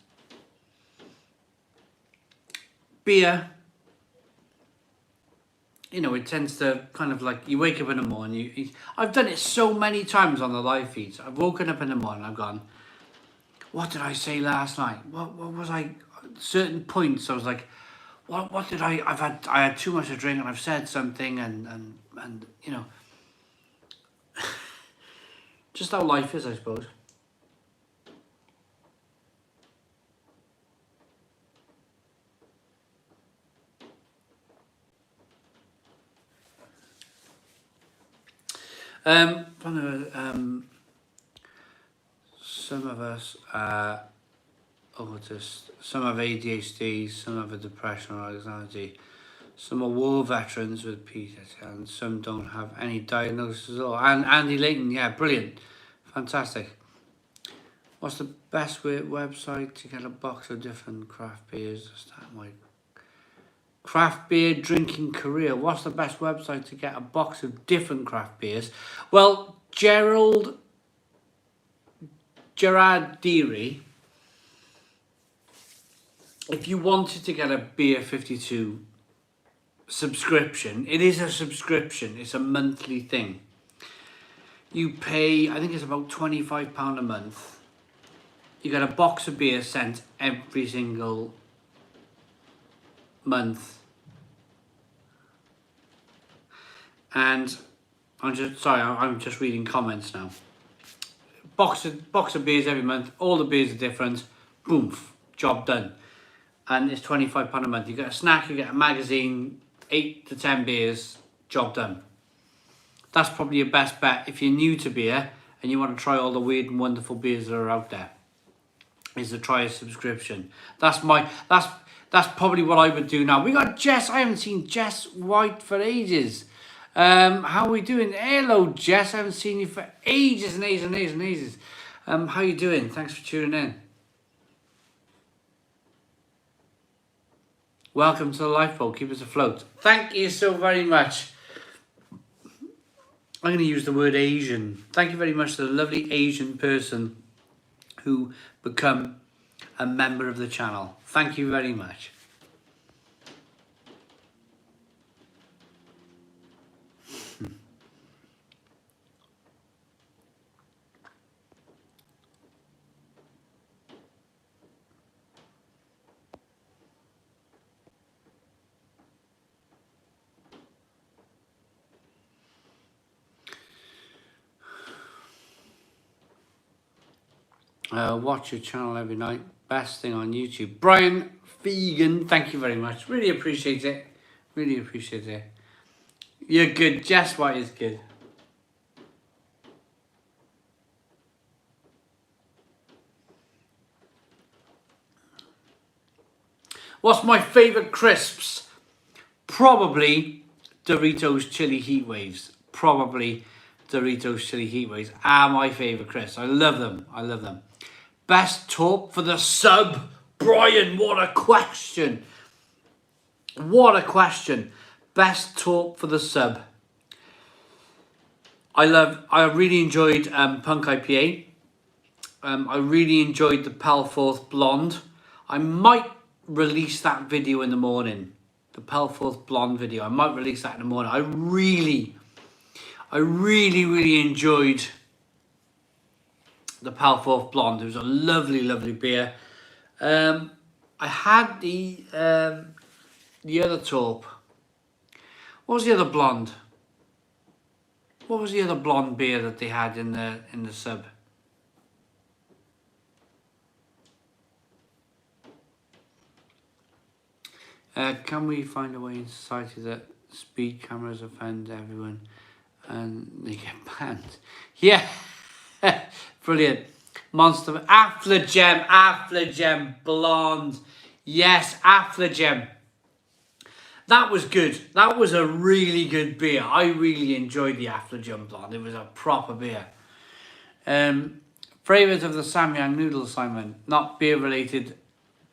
Beer, you know, it tends to kind of like, you wake up in the morning, I've done it so many times on the live feeds. I've woken up in the morning, I've gone, what did I say last night? What was I, certain points, I was like, what did I had too much to drink and I've said something and you know, just how life is, I suppose. Some of us autists, some have ADHD, some have a depression or anxiety, some are war veterans with PTSD, and some don't have any diagnosis at all. And Andy Layton, yeah, brilliant, fantastic. What's the best website to get a box of different craft beers to start my craft beer drinking career? What's the best website to get a box of different craft beers? Well, Gerard Deary, if you wanted to get a Beer 52 subscription, it is a subscription, it's a monthly thing. You pay, I think it's about £25 a month. You get a box of beer sent every single month. And I'm just reading comments now. Box of beers every month, all the beers are different, boom, job done. And it's £25 a month. You get a snack, you get a magazine, 8 to 10 beers, job done. That's probably your best bet if you're new to beer and you want to try all the weird and wonderful beers that are out there, is to try a subscription. That's probably what I would do now. We got Jess. I haven't seen Jess White for ages. How are we doing? Hello, Jess. I haven't seen you for ages and ages and ages and ages. How you doing? Thanks for tuning in. Welcome to the lifeboat. Keep us afloat. Thank you so very much. I'm going to use the word Asian. Thank you very much to the lovely Asian person who become a member of the channel. Thank you very much. Watch your channel every night. Best thing on YouTube. Brian Vegan, thank you very much. Really appreciate it. Really appreciate it. You're good. Jess White is good. What's my favourite crisps? Probably Doritos Chili Heat Waves. Probably Doritos Chili Heat Waves are my favourite crisps. I love them. I love them. Best talk for the sub. Brian, what a question. What a question. Best talk for the sub. I really enjoyed Punk IPA. I really enjoyed the Pelforth Blonde. I might release that video in the morning. The Pelforth Blonde video. I might release that in the morning. I really enjoyed the Pelforth Blonde. It was a lovely, lovely beer. I had the other taupe. What was the other blonde? What was the other blonde beer that they had in the sub? Can we find a way in society that speed cameras offend everyone and they get banned? Yeah, brilliant. Monster Affligem Blonde. Yes, Affligem. That was good. That was a really good beer. I really enjoyed the Affligem Blonde. It was a proper beer. Favourite of the Samyang noodle, Simon. Not beer related,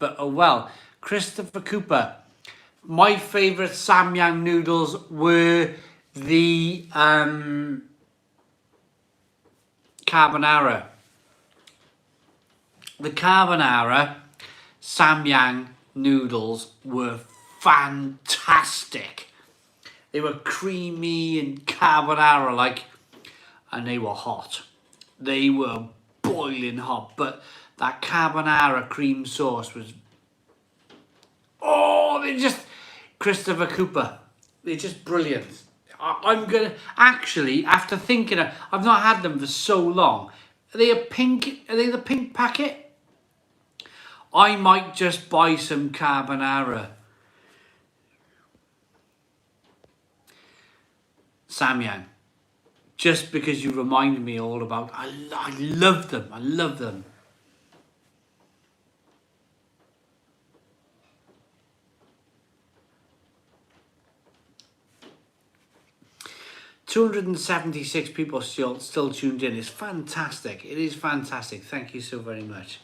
but oh well. Christopher Cooper. My favourite Samyang noodles were the carbonara. The carbonara Samyang noodles were fantastic. They were creamy and carbonara-like, and they were hot. They were boiling hot, but that carbonara cream sauce was... Oh, they just... Christopher Cooper. They're just brilliant. I'm going to... Actually, after thinking... I've not had them for so long. Are they a pink... Are they the pink packet? I might just buy some carbonara. Samyang. Just because you reminded me all about... I love them. I love them. $276 people still tuned in. It's fantastic. It is fantastic. Thank you so very much.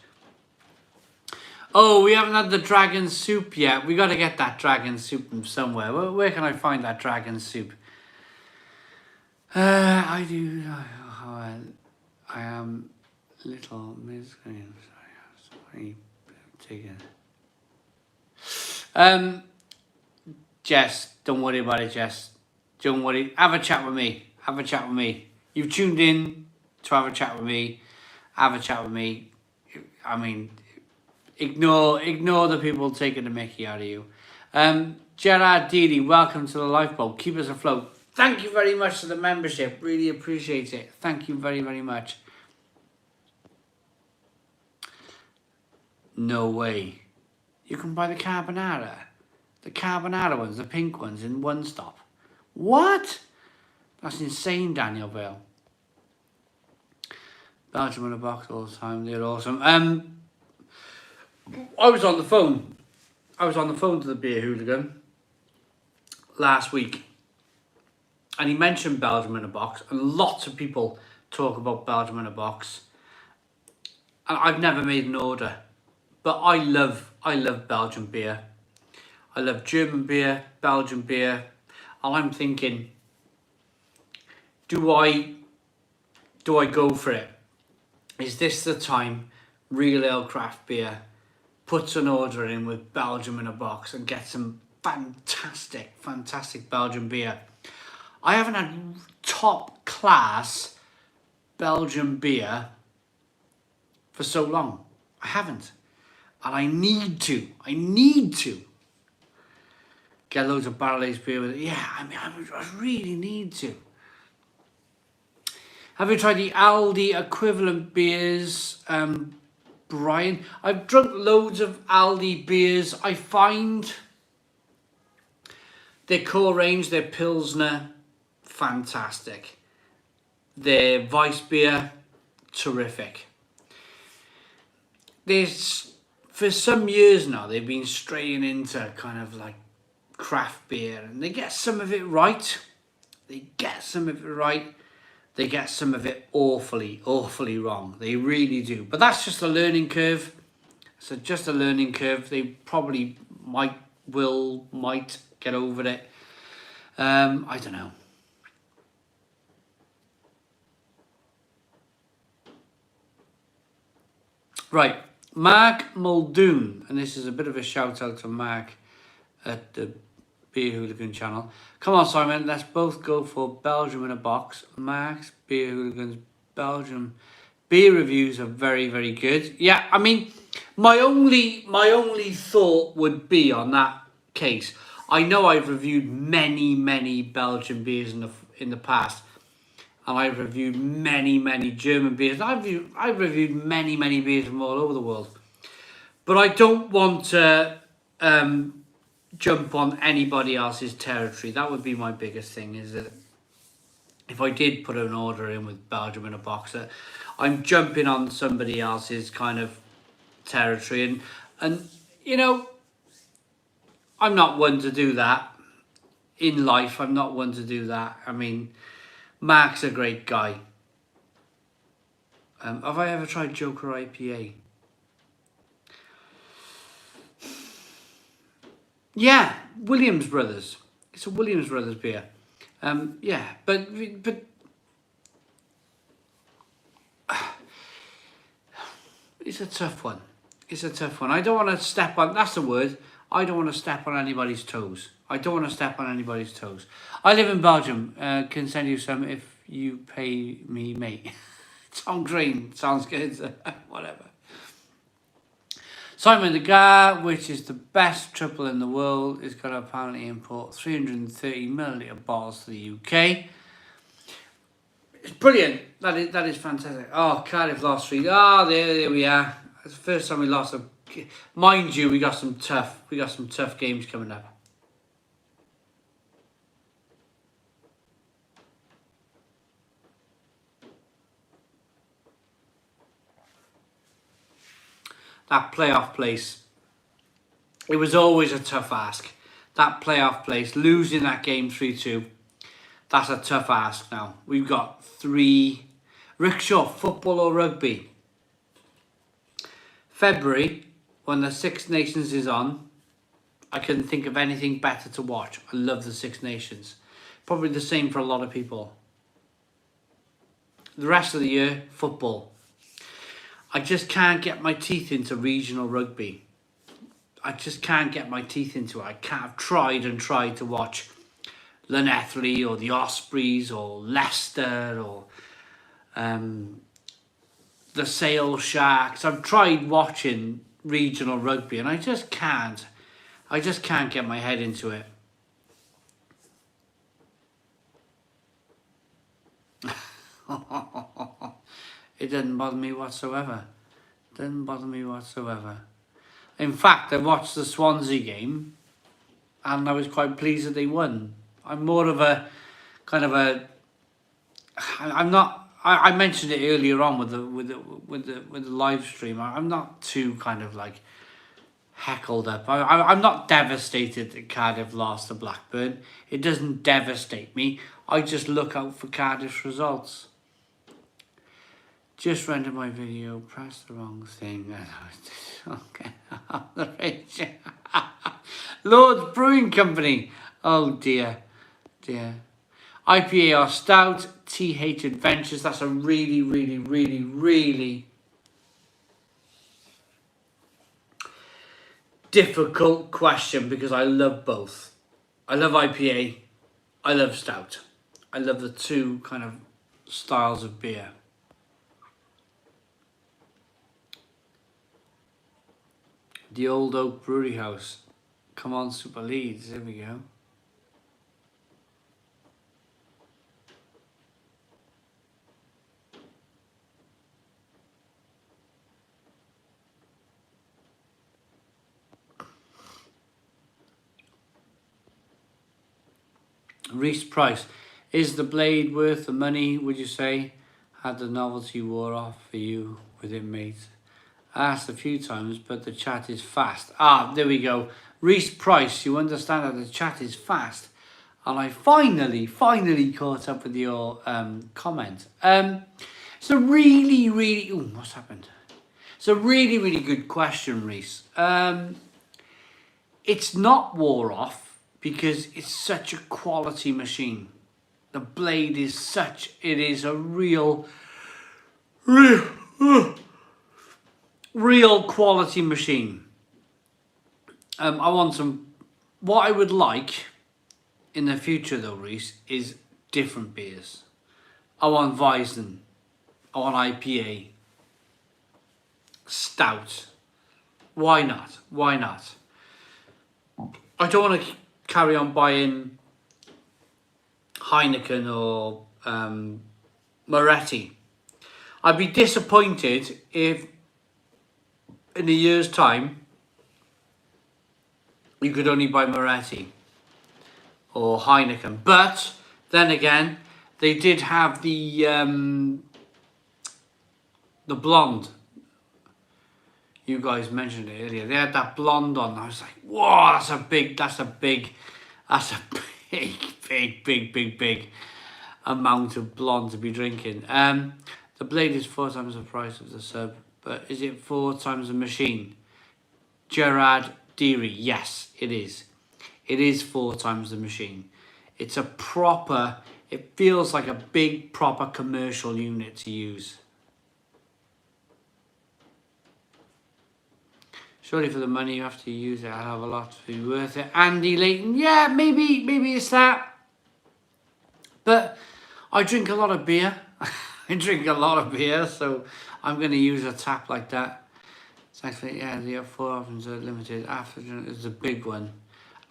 Oh, we haven't had the dragon soup yet. We got to get that dragon soup from somewhere. Where can I find that dragon soup? I do. I am little Miss Green. Sorry, take it. Jess, don't worry about it, Jess. Don't worry. Have a chat with me. Have a chat with me. You've tuned in to have a chat with me. Have a chat with me. I mean, ignore the people taking the mickey out of you. Gerard Deedy, welcome to the lifeboat. Keep us afloat. Thank you very much for the membership. Really appreciate it. Thank you very, very much. No way. You can buy the carbonara. The carbonara ones, the pink ones in One Stop. What? That's insane, Daniel Bale. Belgium in a box all the time. They're awesome. I was on the phone. I was on the phone to the beer hooligan last week. And he mentioned Belgium in a box. And lots of people talk about Belgium in a box. And I've never made an order. But I love Belgian beer. I love German beer, Belgian beer. And I'm thinking, do I go for it? Is this the time Real Ale Craft Beer puts an order in with Belgium in a box and gets some fantastic Belgian beer? I haven't had top class Belgian beer for so long. I haven't. And I need to. Get loads of barrel-aged beer with it. Yeah, I mean, I really need to. Have you tried the Aldi equivalent beers, Brian? I've drunk loads of Aldi beers. I find their core range, their Pilsner, fantastic. Their Weiss beer, terrific. For some years now, they've been straying into kind of like craft beer, and they get some of it right. They get some of it awfully wrong. They really do. But that's just a learning curve. So just a learning curve. They probably might get over it. I don't know. Right, Mark Muldoon, and this is a bit of a shout out to Mark at the Beer Hooligan channel. Come on, Simon, let's both go for Belgium in a box. Mark's Beer Hooligans Belgium beer reviews are very, very good. Yeah, I mean, my only thought would be on that case. I know I've reviewed many Belgian beers in the past, and I've reviewed many German beers. I've reviewed many beers from all over the world, but I don't want to jump on anybody else's territory. That would be my biggest thing, is that if I did put an order in with Belgium in a box, I'm jumping on somebody else's kind of territory, and you know, I'm not one to do that in life. I'm not one to do that. I mean, Mark's a great guy. Have I ever tried Joker IPA? Yeah, Williams Brothers. It's a Williams Brothers beer. Yeah, but it's a tough one. It's a tough one. I don't want to step on, that's the word, I don't want to step on anybody's toes. I don't want to step on anybody's toes. I live in Belgium. Can send you some if you pay me, mate. Tom Green, sounds good. Whatever. Simon the Gar, which is the best triple in the world, is going to apparently import 330 milliliter bottles to the UK. It's brilliant. That is fantastic. Oh, Cardiff lost 3. Oh, there we are. It's the first time we lost a. Mind you, we got some tough games coming up. That playoff place, it was always a tough ask. That playoff place, losing that game 3-2, that's a tough ask now. We've got 3. Rickshaw, football or rugby? February, when the Six Nations is on, I couldn't think of anything better to watch. I love the Six Nations. Probably the same for a lot of people. The rest of the year, football. I just can't get my teeth into regional rugby. I just can't get my teeth into it. I've tried to watch Llanelli or the Ospreys or Leicester or the Sale Sharks. I've tried watching regional rugby and I just can't get my head into it. It doesn't bother me whatsoever. Doesn't bother me whatsoever. In fact, I watched the Swansea game and I was quite pleased that they won. I'm more of a kind of a. I'm not. I mentioned it earlier on with the live stream. I'm not too kind of like heckled up. I'm not devastated that Cardiff lost to Blackburn. It doesn't devastate me. I just look out for Cardiff's results. Just rendered my video, pressed the wrong thing. Okay. Lord's Brewing Company. Oh dear. IPA or stout, TH Adventures. That's a really difficult question because I love both. I love IPA. I love stout. I love the two kind of styles of beer. The Old Oak Brewery House. Come on, Super Leeds. There we go. Reese Price. Is the blade worth the money, would you say? Had the novelty wore off for you with it, mate? Asked a few times, but the chat is fast. Ah, there we go. Reese Price, you understand that the chat is fast. And I finally caught up with your comment. It's a really... Ooh, what's happened? It's a really good question, Reese. It's not wore off because it's such a quality machine. The blade is such... It is a real... real quality machine. I want some. What I would like in the future, though, Reese, is different beers. I want Weizen. I want IPA. Stout. Why not? Why not? I don't want to carry on buying Heineken or Moretti. I'd be disappointed if in a year's time you could only buy Moretti or Heineken. But then again, they did have the blonde. You guys mentioned it earlier. They had that blonde on. I was like, whoa, that's a big amount of blonde to be drinking. The blade is 4 times the price of the sub, but is it 4 times the machine? Gerard Deary, yes, it is. It is 4 times the machine. It's a proper, it feels like a big proper commercial unit to use. Surely for the money you have to use it, I'll have a lot to be worth it. Andy Layton, yeah, maybe it's that. But I drink a lot of beer. I drink a lot of beer, so I'm going to use a tap like that. It's actually, yeah, the 4 options are limited. Affligem is the big one.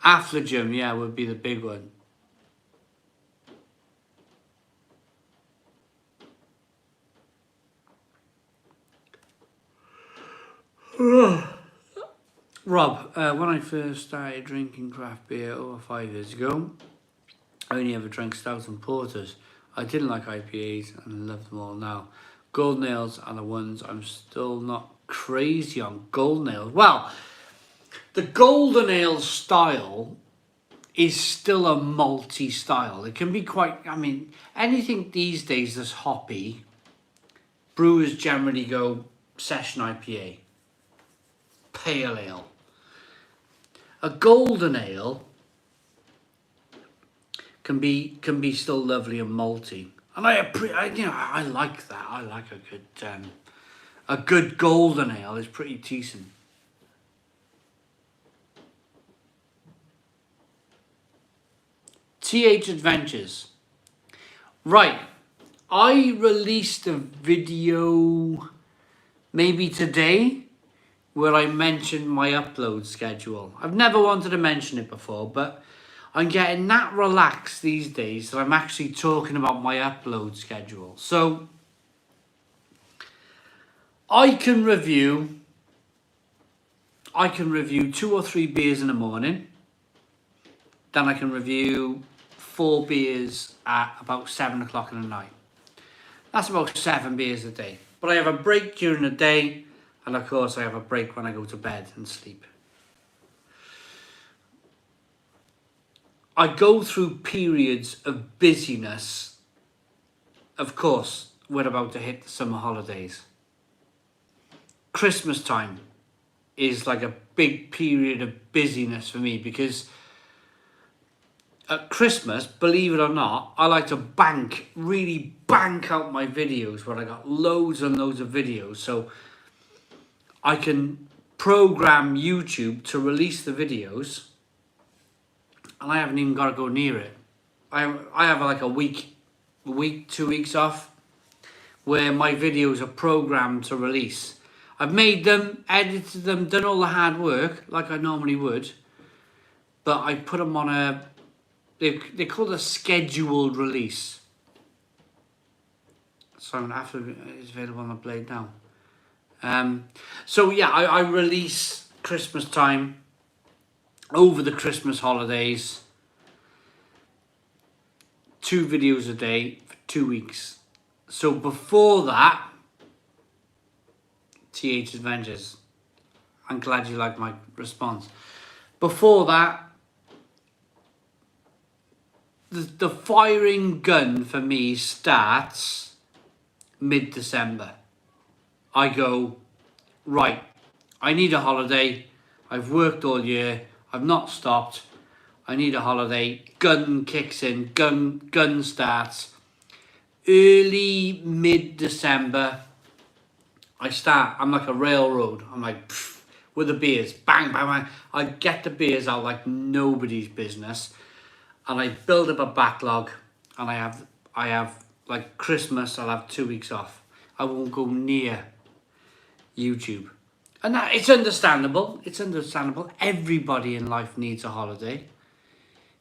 Affligem, yeah, would be the big one. Rob, when I first started drinking craft beer over 5 years ago, I only ever drank stouts and porters. I didn't like IPAs and I love them all now. Golden ales are the ones I'm still not crazy on. Golden ales. Well, the golden ale style is still a malty style. It can be quite, I mean, anything these days that's hoppy, brewers generally go session IPA, pale ale. A golden ale can be still lovely and malty, and I like that. I like a good golden ale is pretty decent. TH Adventures, right? I released a video maybe today where I mentioned my upload schedule. I've never wanted to mention it before, but I'm getting that relaxed these days that I'm actually talking about my upload schedule. So I can review 2 or 3 beers in the morning. Then I can review 4 beers at about 7 o'clock in the night. That's about 7 beers a day. But I have a break during the day, and of course I have a break when I go to bed and sleep. I go through periods of busyness. Of course, we're about to hit the summer holidays. Christmas time is like a big period of busyness for me because at Christmas, believe it or not, I like to really bank out my videos where I got loads and loads of videos. So I can program YouTube to release the videos and I haven't even got to go near it. I have like a week, 2 weeks off where my videos are programmed to release. I've made them, edited them, done all the hard work like I normally would, but I put them on they call it a scheduled release. So after it's available on the Blade now. So yeah, I release Christmas time over the Christmas holidays. 2 videos a day for 2 weeks. So before that, TH Adventures. I'm glad you like my response. Before that, the firing gun for me starts mid-December. I go, right, I need a holiday. I've worked all year. I've not stopped. I need a holiday. Gun kicks in. Gun starts. Early mid-December, I'm like a railroad. I'm like, pff, with the beers, bang, bang, bang. I get the beers out like nobody's business, and I build up a backlog, and I have like Christmas, I'll have 2 weeks off. I won't go near YouTube. And that, it's understandable. It's understandable. Everybody in life needs a holiday.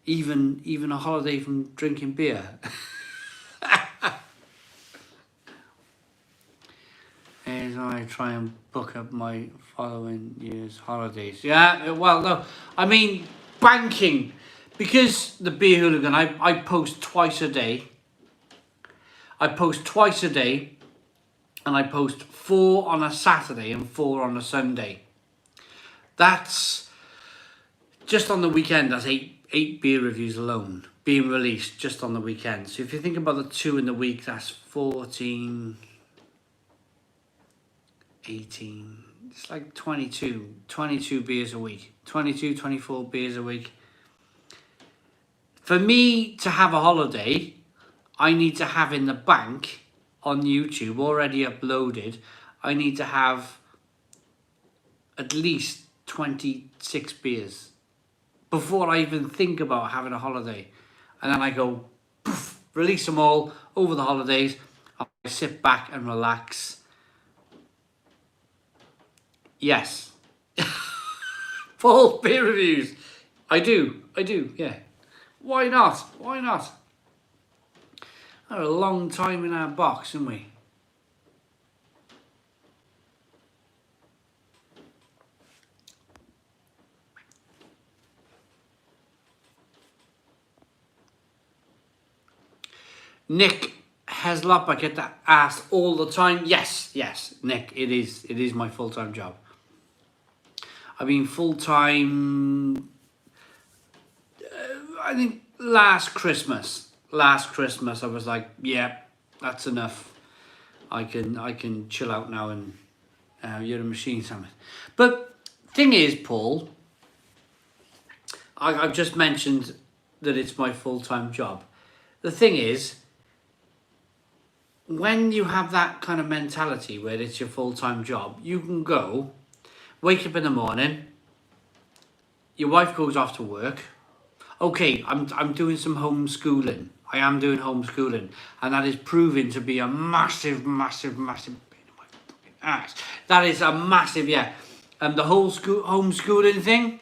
Even a holiday from drinking beer. As I try and book up my following year's holidays. Yeah, well, no. I mean, banking. Because the Beer Hooligan, I post twice a day. I post twice a day. And I post 4 on a Saturday and 4 on a Sunday. That's just on the weekend. That's eight beer reviews alone being released just on the weekend. So if you think about the 2 in the week, that's 14, 18. It's like 22 beers a week. 22, 24 beers a week. For me to have a holiday, I need to have in the bank on YouTube already uploaded. I need to have at least 26 beers before I even think about having a holiday. And then I go, poof, release them all over the holidays. I sit back and relax. Yes. Full beer reviews. I do, yeah. Why not? Why not? Had a long time in our box, haven't we? Nick Heslop, I get that asked all the time. Yes, Nick, it is my full-time job. I've been full-time, I think last Christmas I was like, yeah, that's enough. I can chill out now and you're a machine summit. But thing is, Paul, I've just mentioned that it's my full-time job. The thing is, when you have that kind of mentality where it's your full-time job, you can go, wake up in the morning, your wife goes off to work. Okay, I'm doing some homeschooling. I am doing homeschooling, and that is proving to be a massive pain in my fucking ass. That is a massive, yeah. The whole homeschooling thing.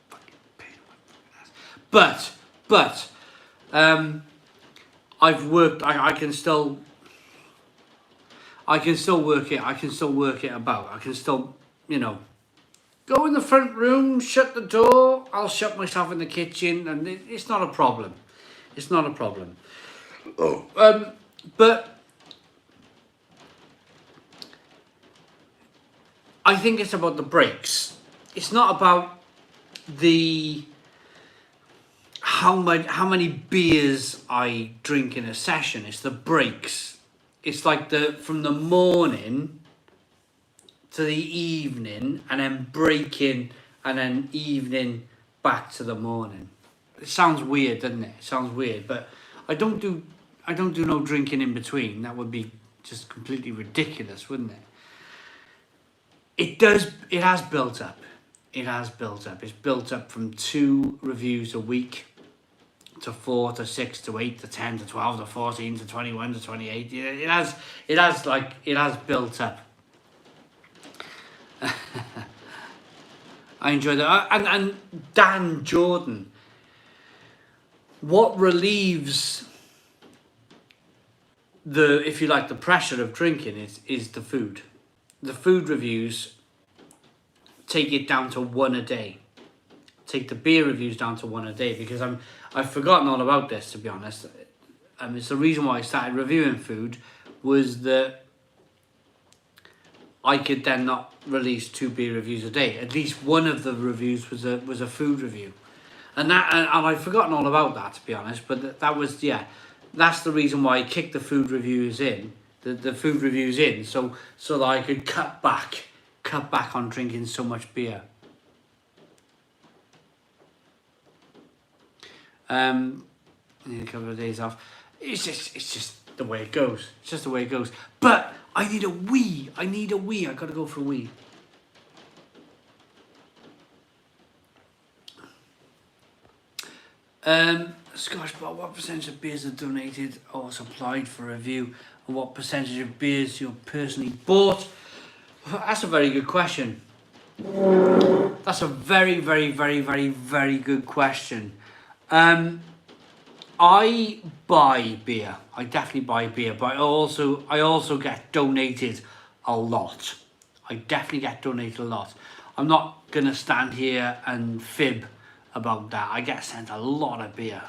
Fucking pain in my fucking ass. But, I've worked. I can still work it. I can still work it about. I can still, go in the front room, shut the door. I'll shut myself in the kitchen, and it's not a problem. It's not a problem. But I think it's about the breaks. It's not about how many beers I drink in a session. It's the breaks. It's like from the morning to the evening, and then breaking, and then evening back to the morning. It sounds weird, doesn't it? It sounds weird, but I don't do no drinking in between. That would be just completely ridiculous, wouldn't it? It has built up. It's built up from 2 reviews a week to 4 to 6 to 8 to 10 to 12 to 14 to 21 to 28. It has built up. I enjoy that. And Dan Jordan, what relieves the pressure of drinking is the food. The food reviews take it down to 1 a day. Take the beer reviews down to 1 a day, because I've forgotten all about this, to be honest. It's the reason why I started reviewing food, was that I could then not release 2 beer reviews a day. At least one of the reviews was a food review, and I've forgotten all about that, to be honest. But that was, yeah, that's the reason why I kicked the food reviews in, the food reviews in, so that I could cut back on drinking so much beer. I need a couple of days off. It's just the way it goes. It's just the way it goes. But I need a wee. I need a wee. I gotta go for a wee. Scotch Bar, what percentage of beers are donated or supplied for review, and what percentage of beers you've personally bought? That's a very good question. That's a very, very, very, very, very good question. I buy beer. I definitely buy beer, but I also get donated a lot. I definitely get donated a lot. I'm not gonna stand here and fib about that. I get sent a lot of beer,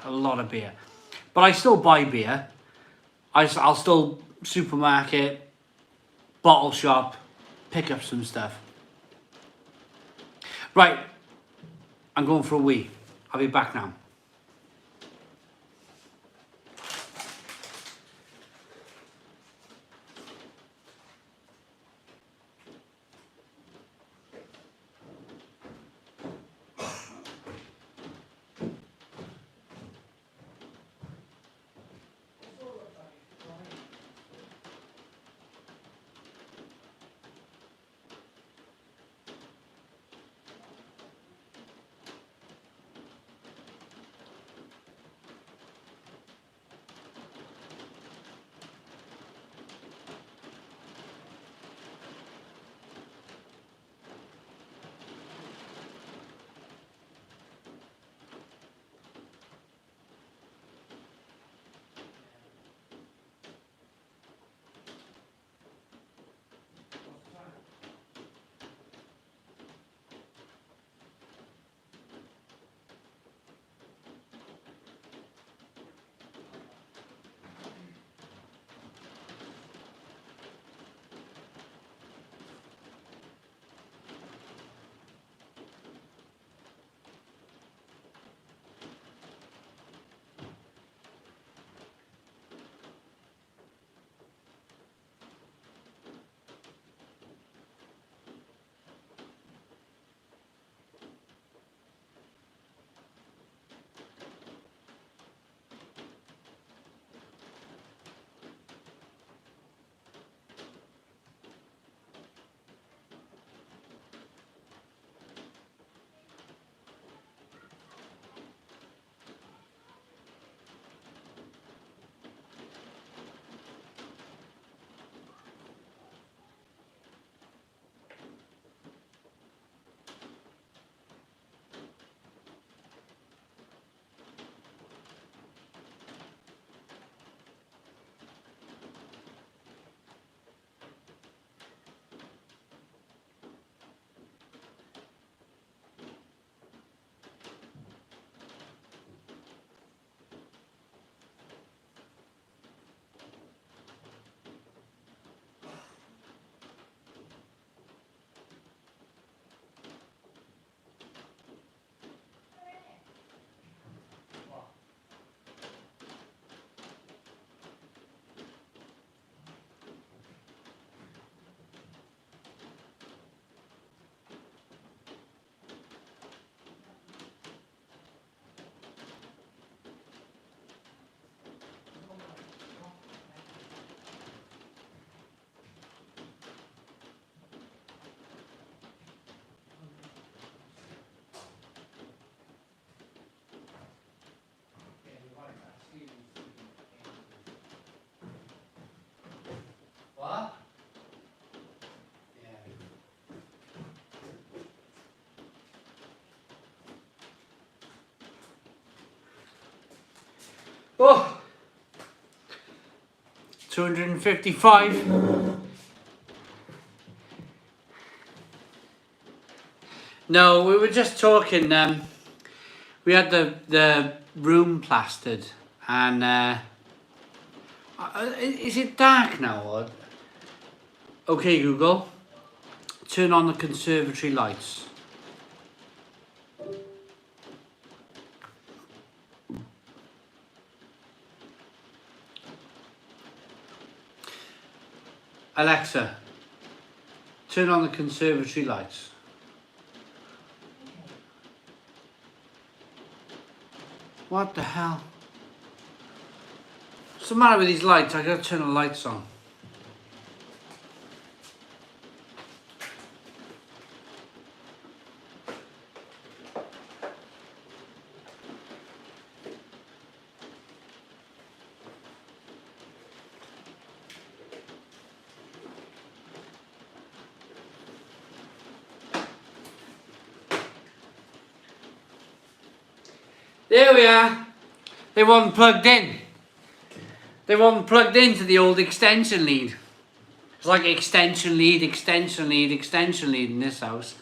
but I still buy beer. I'll still supermarket, bottle shop, pick up some stuff. Right, I'm going for a wee. I'll be back now. What? Yeah. Oh, 255. No, we were just talking. We had the room plastered, and is it dark now? Or? Okay, Google, turn on the conservatory lights. Alexa, turn on the conservatory lights. What the hell? What's the matter with these lights? I gotta turn the lights on. There we are. They weren't plugged in. They weren't plugged into the old extension lead. It's like extension lead, extension lead, extension lead in this house.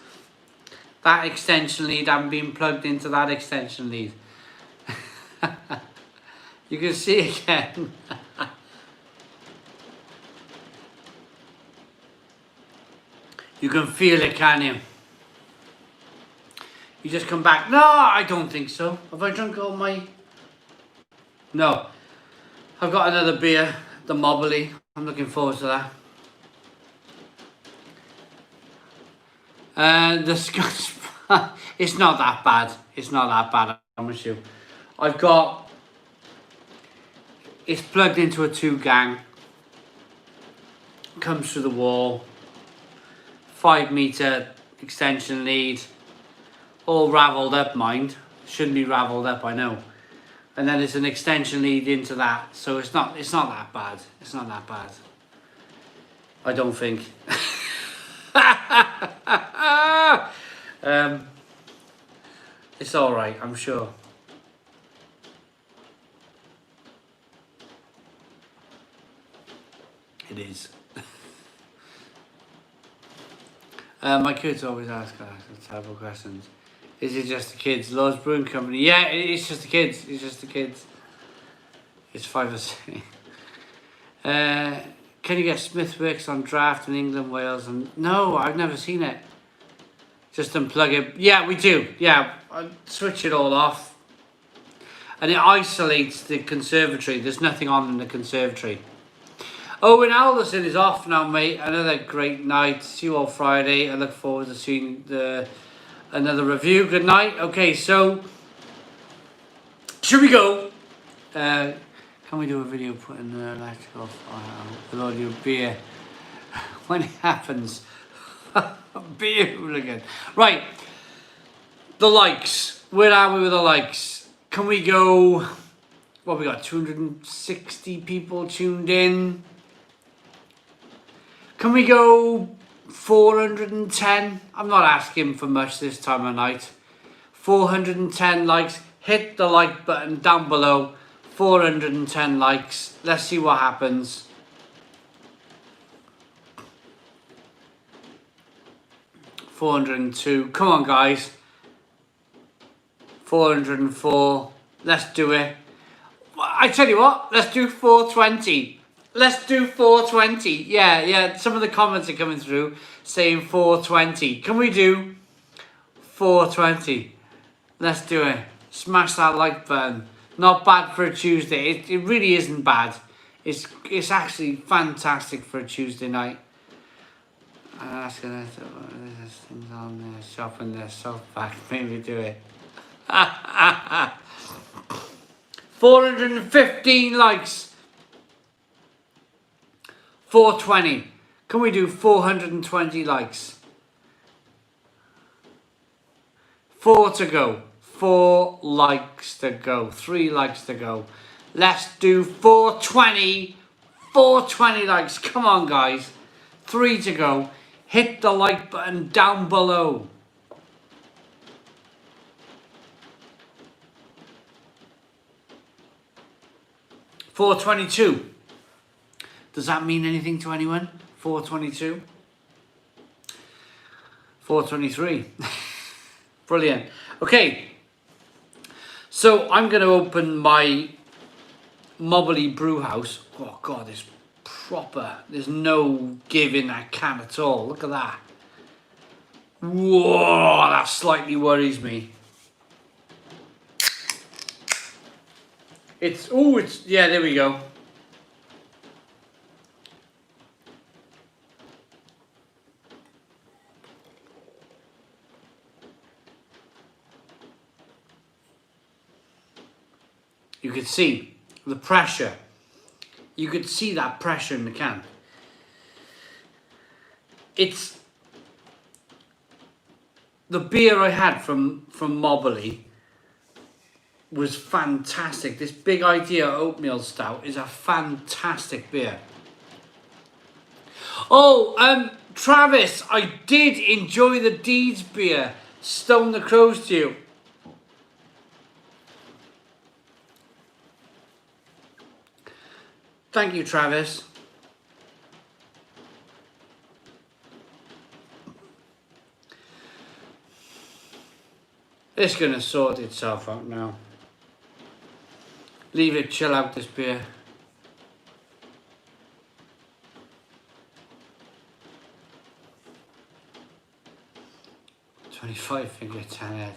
That extension lead hadn't been plugged into that extension lead. You can see again. You can feel it, can you? You just come back. No, I don't think so. Have I drunk all my... No. I've got another beer, the Mobley. I'm looking forward to that. The Scotch... It's not that bad. It's not that bad, I promise you. I've got... It's plugged into a 2-gang. Comes through the wall. 5-metre extension lead. All ravelled up, mind. Shouldn't be ravelled up, I know. And then there's an extension lead into that, so it's not that bad. It's not that bad. I don't think. It's all right, I'm sure. It is. My kids always ask terrible questions. Is it just the kids? Lord's Brewing Company. Yeah, it's just the kids. It's just the kids. It's 5 or 6. Can you get Smithwick's on draft in England, Wales? And no, I've never seen it. Just unplug it. Yeah, we do. Yeah, I switch it all off. And it isolates the conservatory. There's nothing on in the conservatory. Owen Alderson is off now, mate. Another great night. See you all Friday. I look forward to seeing another review. Good night. Okay, so should we go? Can we do a video putting the electrical with all your beer when it happens? Beer hooligan. Right. The likes. Where are we with the likes? Can we go? What we got? 260 people tuned in. Can we go 410? I'm not asking for much this time of night. 410 likes. Hit the like button down below. 410 likes. Let's see what happens. $402. Come on, guys. 404. Let's do it. I tell you what. Let's do 420. Let's do 420. Yeah. Some of the comments are coming through saying 420. Can we do 420? Let's do it. Smash that like button. Not bad for a Tuesday. It really isn't bad. It's actually fantastic for a Tuesday night. Asking us there's things on there, shopping their self back. Maybe do it. 415 likes. 420. Can we do 420 likes? 4 to go. 4 likes to go. 3 likes to go. Let's do 420. 420 likes. Come on, guys. 3 to go. Hit the like button down below. $422. Does that mean anything to anyone? 422. 423. Brilliant. Okay. So I'm going to open my Mobley brew house. Oh God, it's proper. There's no give in that can at all. Look at that. Whoa, that slightly worries me. Yeah, there we go. You can see the pressure You could see that pressure in the can. It's the beer I had from Mobley was fantastic. This Big Idea oatmeal stout is a fantastic beer. Oh, Travis, I did enjoy the Deeds beer. Stone the Crows to you. Thank you, Travis. It's gonna sort itself out now. Leave it chill out, this beer. $25 finger 10 head.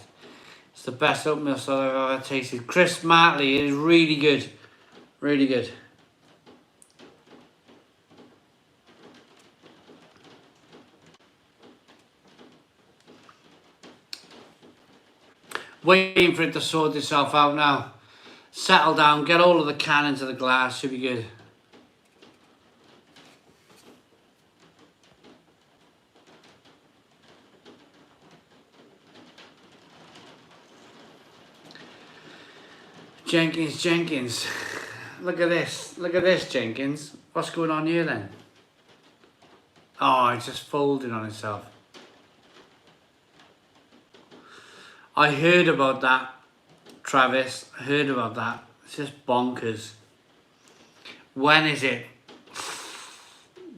It's the best oatmeal stout I've ever tasted. Chris Martley, it is really good. Really good. Waiting for it to sort itself out now. Settle down, get all of the can into the glass, should be good. Jenkins. Look at this, Jenkins. What's going on here then? Oh, it's just folded on itself. I heard about that, Travis. I heard about that. It's just bonkers. When is it?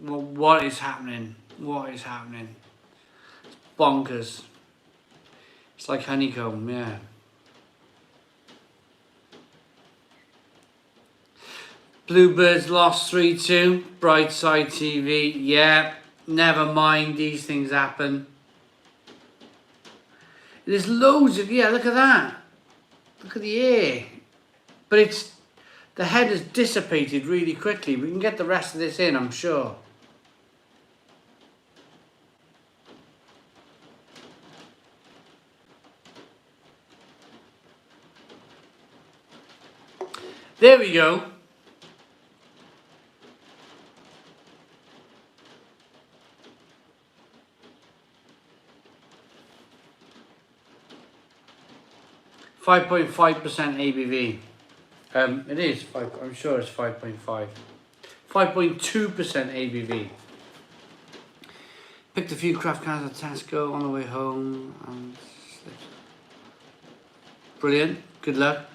What is happening? What is happening? It's bonkers. It's like honeycomb, yeah. Bluebirds lost 3-2. Brightside TV, yeah. Never mind, these things happen. There's loads of, yeah, look at that. Look at the air. But it's, the head has dissipated really quickly. We can get the rest of this in, I'm sure. There we go. .5% ABV. It is 5. I'm sure it's 5.5. 5.2% ABV. Picked a few craft cans at Tesco on the way home. And brilliant. Good luck.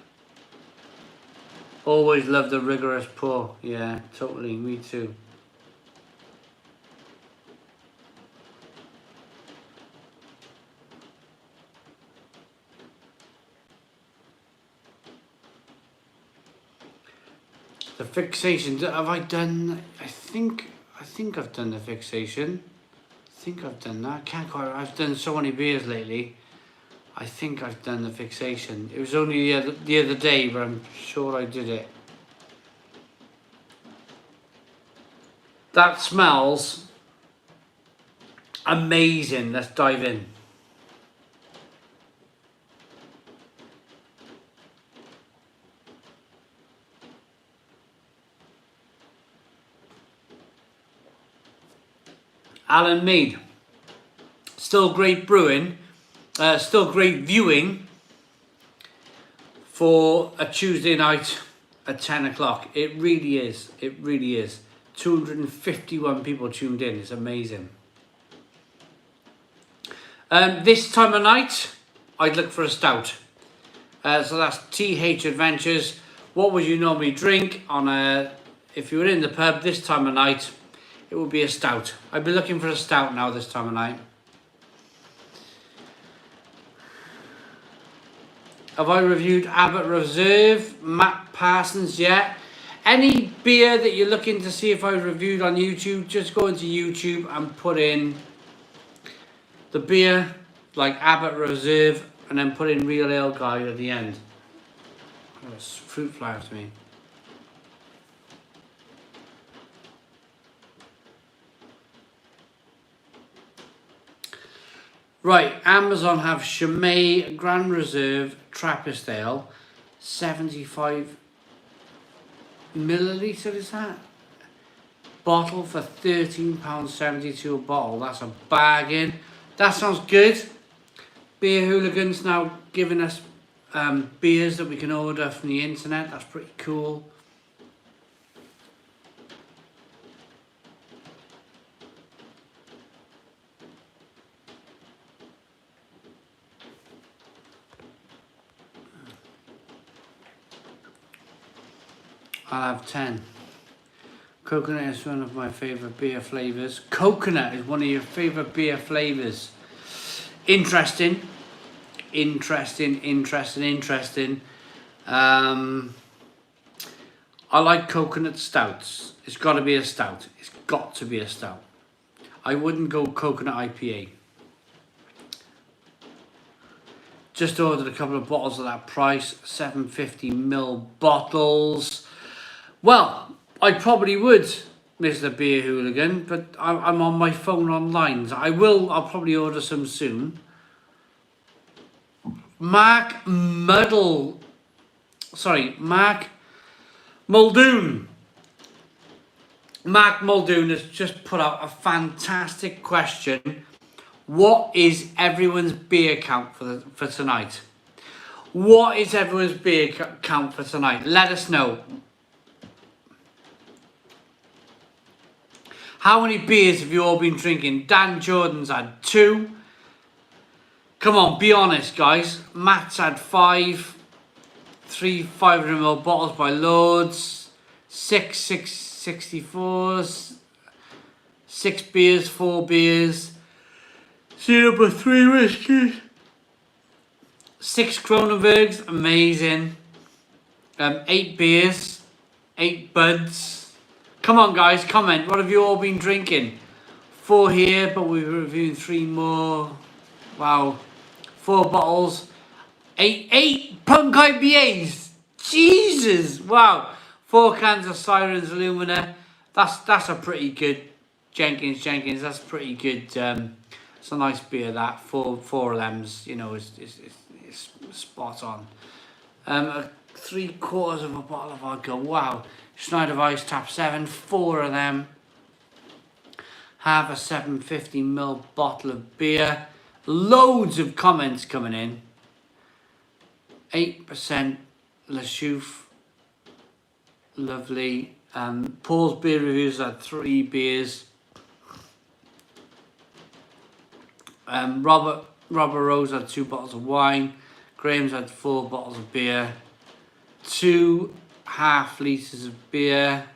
Always love the rigorous pour. Yeah, totally. Me too. The fixation, have I done, I think I've done the fixation. I think I've done that. Can't quite, I've done so many beers lately. I think I've done the fixation. It was only the other day, but I'm sure I did it. That smells amazing. Let's dive in. Alan Mead. Still great brewing. Still great viewing for a Tuesday night at 10 o'clock. It really is. It really is. 251 people tuned in. It's amazing. This time of night, I'd look for a stout. So that's TH Adventures. What would you normally drink on if you were in the pub this time of night? It would be a stout. I'd be looking for a stout now this time of night. Have I reviewed Abbott Reserve, Matt Parsons yet? Any beer that you're looking to see if I reviewed on YouTube, just go into YouTube and put in the beer, like Abbott Reserve, and then put in Real Ale Guide at the end. Oh, it's fruit fly after me. Right, Amazon have Chimay Grand Reserve Trappist Ale, 75 milliliter is that? Bottle for £13.72 a bottle. That's a bargain. That sounds good. Beer Hooligans now giving us beers that we can order from the internet. That's pretty cool. I'll have 10. Coconut is one of my favourite beer flavours. Coconut is one of your favourite beer flavours. Interesting. I like coconut stouts. It's got to be a stout. It's got to be a stout. I wouldn't go coconut IPA. Just ordered a couple of bottles at that price. 750ml bottles. Well, I probably would, Mr. Beer Hooligan, but I'm on my phone online. So I'll probably order some soon. Mark Muldoon has just put out a fantastic question. What is everyone's beer count for tonight? What is everyone's beer count for tonight? Let us know. How many beers have you all been drinking? Dan Jordan's had 2. Come on, be honest, guys. Matt's had 5. 3 500ml bottles by loads. 6 664s. 6 beers, 4 beers. 0 for 3 whiskies. 6 Kronenbergs, amazing. 8 beers. 8 buds. Come on, guys, comment. What have you all been drinking? 4 here, but we're reviewing 3 more. Wow. 4 bottles. 8 Punk IPAs. Jesus. Wow. 4 cans of Sirens Illumina. That's a pretty good Jenkins. That's pretty good. It's a nice beer. That 4 of them's, you know, is spot on. 3/4 of a bottle of vodka. Wow. Schneider Weiss Tap 7, 4 of them. Have a 750ml bottle of beer. Loads of comments coming in. 8% Le Chouffe. Lovely. Paul's Beer Reviews had 3 beers. Robert Rose had 2 bottles of wine. Graham's had 4 bottles of beer. 2 half litres of beer.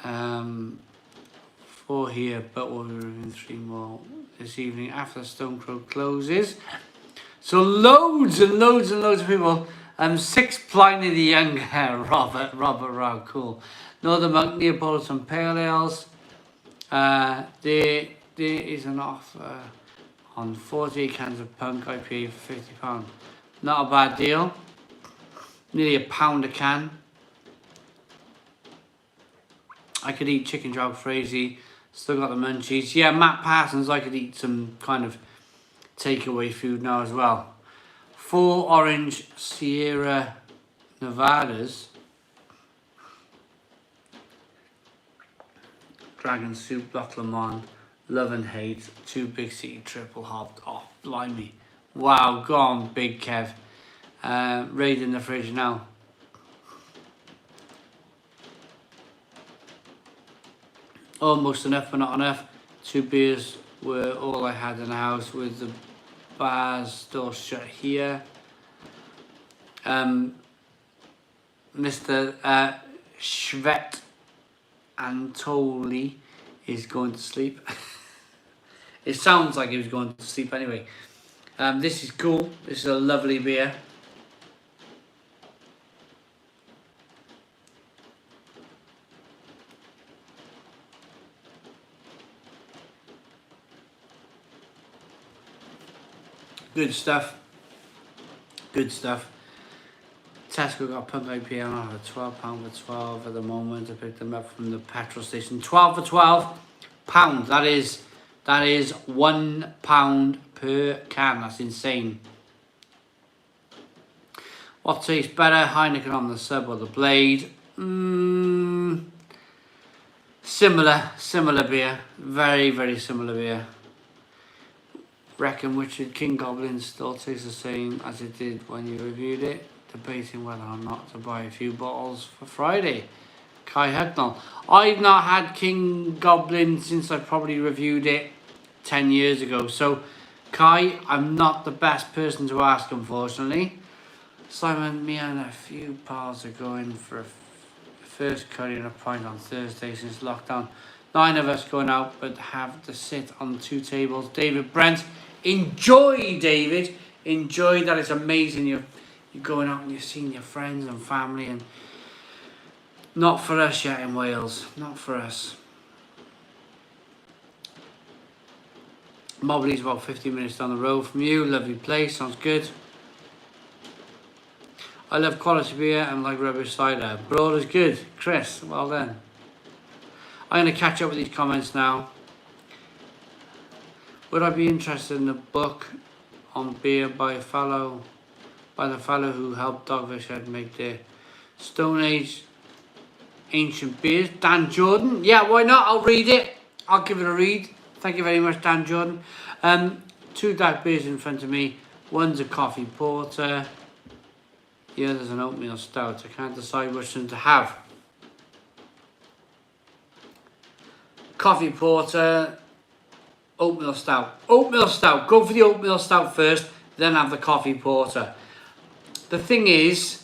4 here, but we'll be reviewing 3 more this evening after Stone Crow closes. So loads and loads of people. 6 Pliny the Younger, Robert Rowe, cool. Northern Monk Neapolitan Pale Ales. There is an offer on 40 cans of Punk IPA for £50. Not a bad deal. Nearly £1 a can. I could eat chicken jog crazy. Still got the munchies. Yeah, Matt Parsons, I could eat some kind of takeaway food now as well. 4 orange Sierra Nevadas. Dragon Soup, Block Le Mans, Love and Hate, 2 Big City triple hopped. Oh, blimey. Wow, go on, Big Kev. Raid in the fridge now. Almost enough, but not enough. 2 beers were all I had in the house, with the bars still shut here. Mr. Shvet Antoli is going to sleep. It sounds like he was going to sleep anyway. This is cool. This is a lovely beer. Good stuff. Tesco got Punk IPA on offer, £12 for 12 at the moment. I picked them up from the petrol station. 12 for £12. That is £1 per can. That's insane. What tastes better, Heineken on the sub or the Blade? Similar beer. Very, very similar beer. Reckon Richard King Goblin still tastes the same as it did when you reviewed it. Debating whether or not to buy a few bottles for Friday. Kai Hucknall. I've not had King Goblin since I probably reviewed it 10 years ago. So, Kai, I'm not the best person to ask, unfortunately. Simon, me and a few pals are going for a first curry and a pint on Thursday since lockdown. 9 of us going out, but have to sit on 2 tables. David Brent, enjoy, David. Enjoy. That is amazing. You're going out and you're seeing your friends and family, and not for us yet in Wales. Not for us. Mobley's about 15 minutes down the road from you. Lovely place. Sounds good. I love quality beer and like rubbish cider. Broad is good. Chris, well done. I'm going to catch up with these comments now. Would I be interested in a book on beer by the fellow who helped Dogfish Head make their Stone Age ancient beers? Dan Jordan? Yeah, why not? I'll read it. I'll give it a read. Thank you very much, Dan Jordan. 2 dark beers in front of me. One's a coffee porter. The other's an oatmeal stout. I can't decide which one to have. Coffee porter, oatmeal stout. Oatmeal stout. Go for the oatmeal stout first, then have the coffee porter. The thing is,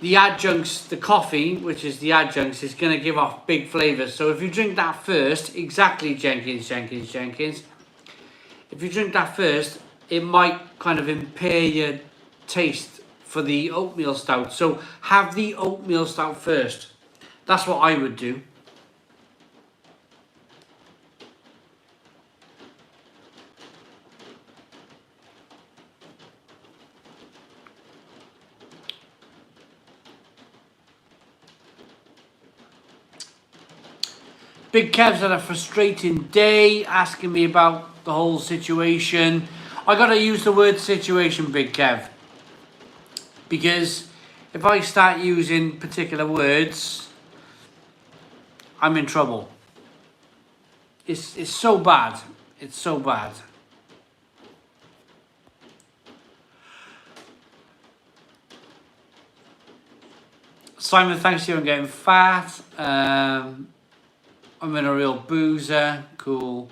the adjuncts, the coffee, which is the adjuncts, is going to give off big flavours. So if you drink that first, exactly, Jenkins. If you drink that first, it might kind of impair your taste for the oatmeal stout. So have the oatmeal stout first. That's what I would do. Big Kev's had a frustrating day asking me about the whole situation. I gotta use the word situation, Big Kev, because if I start using particular words, I'm in trouble. It's so bad. It's so bad. Simon, thanks to you. I'm getting fat. I'm in a real boozer. Cool.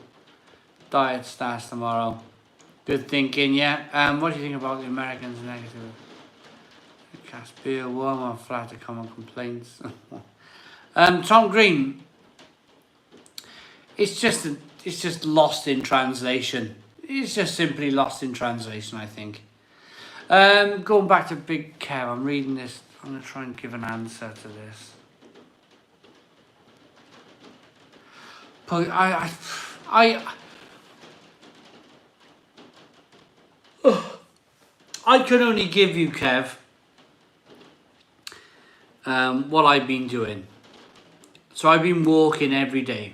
Diet starts tomorrow. Good thinking, yeah. What do you think about the Americans' negative? Cast beer, warm or flat to common complaints. Tom Green. It's just lost in translation. It's just simply lost in translation, I think. Going back to Big Kev, I'm reading this. I'm going to try and give an answer to this. I can only give you, Kev, what I've been doing. So I've been walking every day.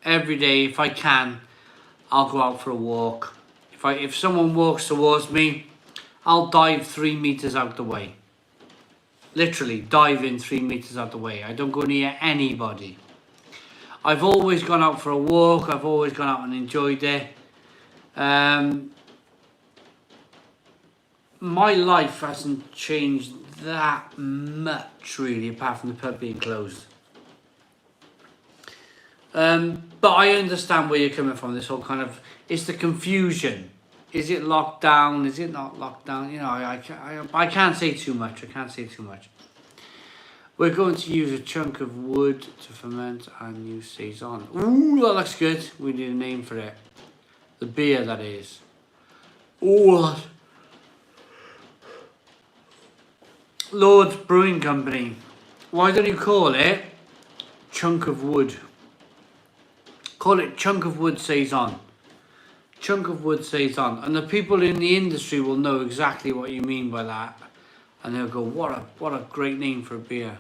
Every day, if I can, I'll go out for a walk. If someone walks towards me, I'll dive 3 meters out the way. Literally, dive in 3 meters out the way. I don't go near anybody. I've always gone out for a walk. I've always gone out and enjoyed it. My life hasn't changed that much, really, apart from the pub being closed. But I understand where you're coming from. This whole kind of, it's the confusion. Is it locked down? Is it not locked down? You know, I can't say too much. I can't say too much. We're going to use a chunk of wood to ferment our new saison. Ooh, that looks good. We need a name for it. The beer, that is. Ooh. Lord's Brewing Company. Why don't you call it Chunk of Wood? Call it Chunk of Wood Saison. Chunk of Wood Saison. And the people in the industry will know exactly what you mean by that. And they'll go, what a great name for a beer.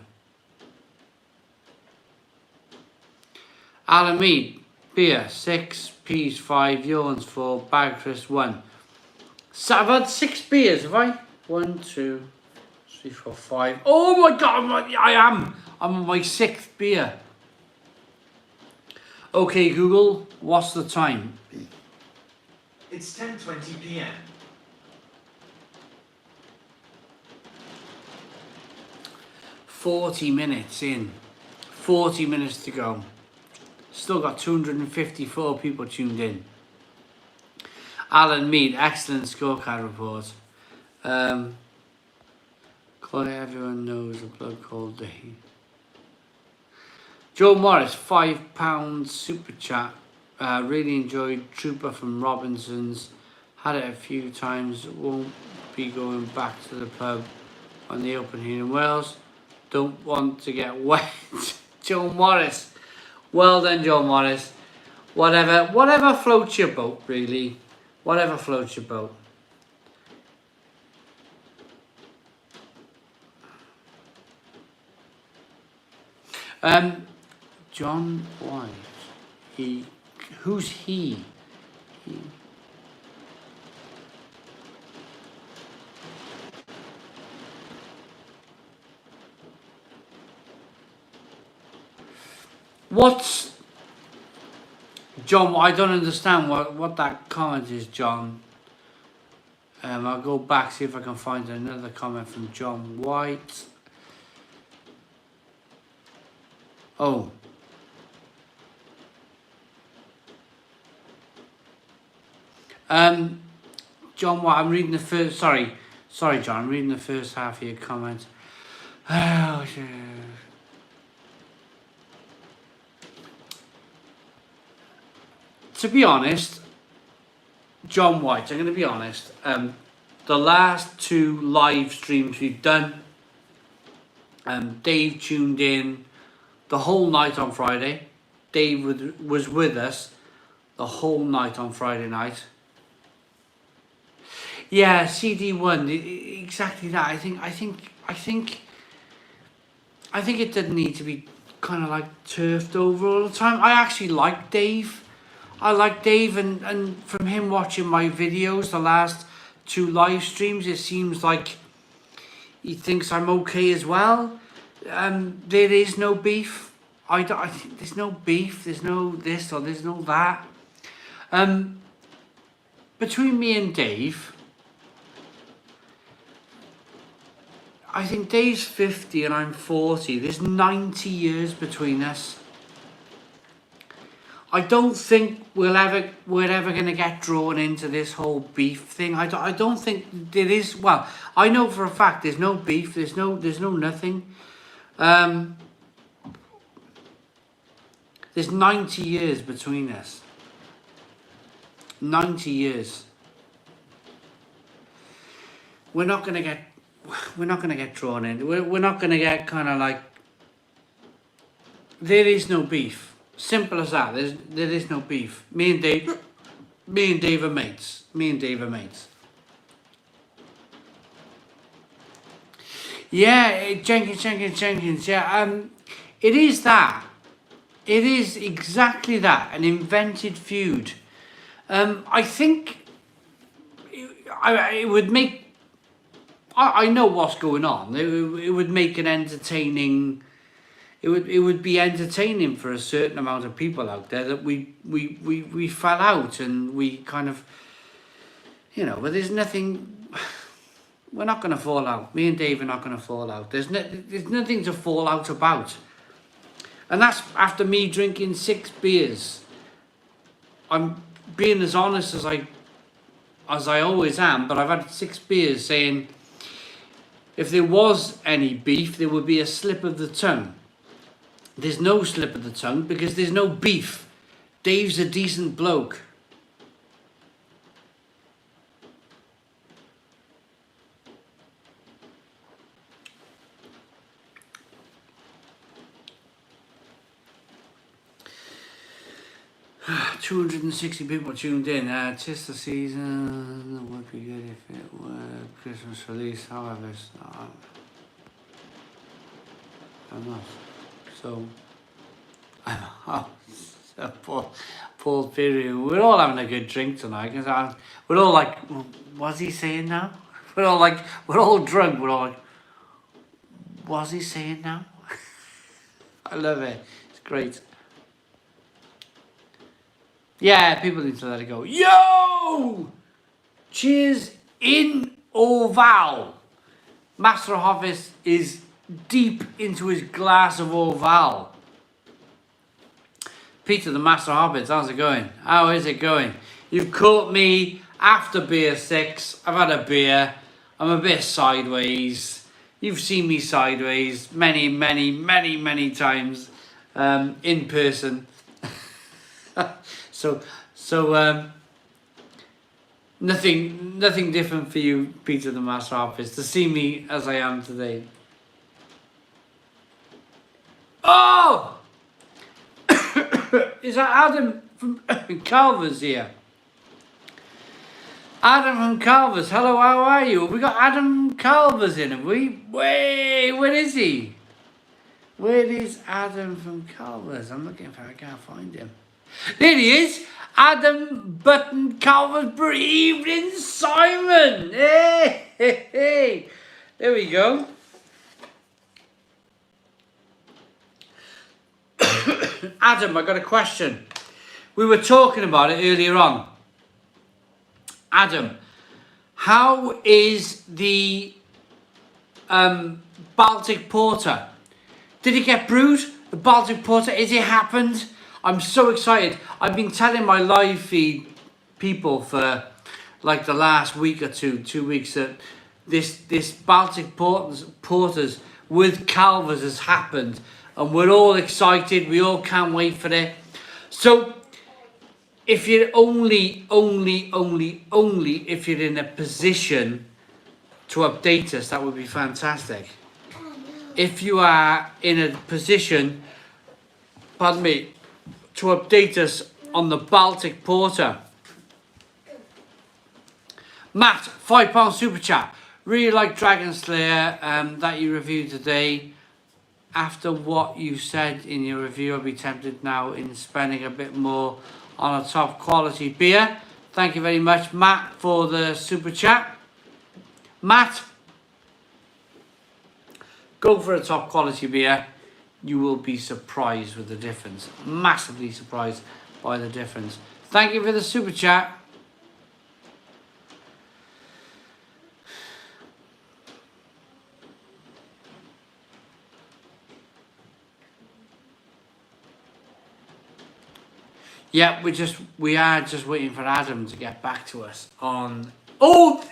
Alan Mead, beer, 6, peas 5, yawns 4, Bagcrest 1. So I've had 6 beers, have I? 1, 2, 3, 4, 5. Oh my God, I'm on my 6th beer. Okay, Google, what's the time? It's 10:20 p.m. 40 minutes in. 40 minutes to go. Still got 254 people tuned in. Alan Mead, excellent scorecard report. Chloe, everyone knows a bloke called Dave. Joe Morris, £5 super chat. Really enjoyed Trooper from Robinson's. Had it a few times. Won't be going back to the pub on the open here in Wales. Don't want to get wet. Joe Morris. Well done, Joe Morris. Whatever floats your boat, really. Whatever floats your boat. John White. Who's he? What's John? I don't understand what that comment is, John. I'll go back, see if I can find another comment from John White. Oh. John White, I'm reading the first, sorry John, I'm reading the first half of your comment. Oh, shit. To be honest, John White, I'm going to be honest, the last 2 live streams we've done, Dave tuned in the whole night on Friday. Dave was with us the whole night on Friday night. Yeah, CD1, exactly that. I think it didn't need to be kind of like turfed over all the time. I actually like Dave. I like Dave, and from him watching my videos, the last 2 live streams, it seems like he thinks I'm okay as well. There is no beef. I think there's no beef. There's no this or there's no that. Between me and Dave, I think Dave's 50 and I'm 40. There's 90 years between us. I don't think we're ever going to get drawn into this whole beef thing. I don't think there is. Well, I know for a fact there's no beef. There's no nothing. There's 90 years between us. 90 years. We're not going to get drawn in. We're not going to get kind of like. There is no beef. Simple as that. There is no beef. Me and Dave are mates. Yeah, Jenkins. Yeah, it is that. It is exactly that. An invented feud. I think it would make. I know what's going on. It would make an entertaining. It would be entertaining for a certain amount of people out there that we fell out and we kind of, but there's nothing. We're not going to fall out. Me and Dave are not going to fall out. There's nothing to fall out about. And that's after me drinking 6 beers. I'm being as honest as I always am, but I've had 6 beers saying if there was any beef, there would be a slip of the tongue. There's no slip of the tongue because there's no beef. Dave's a decent bloke. Ah, 260 people tuned in. Tis the season. It would be good if it were Christmas release. However, it's not. I'm not. So, I'm out. So Paul Perry. We're all having a good drink tonight because we're all like, what's he saying now? We're all drunk. We're all like, What's he saying now? I love it. It's great. Yeah, people need to let it go. Yo! Cheers in Orval. Master Hovis is deep into his glass of Orval. Peter, the Master Hobbits, how's it going? How is it going? You've caught me after beer 6. I've had a beer. I'm a bit sideways. You've seen me sideways many, many, many, many times in person. so nothing different for you, Peter, the Master Hobbits, to see me as I am today. Oh! Is that Adam from Calvers here? Adam from Calvers, hello, how are you? Have we got Adam Calvers in, have we? Wait, where is he? Where is Adam from Calvers? I'm looking for him, I can't find him. There he is! Adam Button Calvers Brewery. Evening, Simon! Hey, hey, hey! There we go. Adam, I got a question. We were talking about it earlier on. Adam, how is the Baltic Porter? Did it get brewed? The Baltic Porter, is it happened? I'm so excited. I've been telling my live feed people for like the last week or 2 weeks that this Baltic Porters with Calvers has happened. And we're all excited. We all can't wait for it. So, if you're only if you're in a position to update us, that would be fantastic. If you are in a position, pardon me, to update us on the Baltic Porter. Matt, £5 super chat. Really like Dragon Slayer that you reviewed today. After what you said in your review, I'll be tempted now in spending a bit more on a top quality beer. Thank you very much, Matt, for the super chat. Matt, go for a top quality beer. You will be surprised with the difference. Massively surprised by the difference. Thank you for the super chat. Yeah, we are just waiting for Adam to get back to us on... Oh,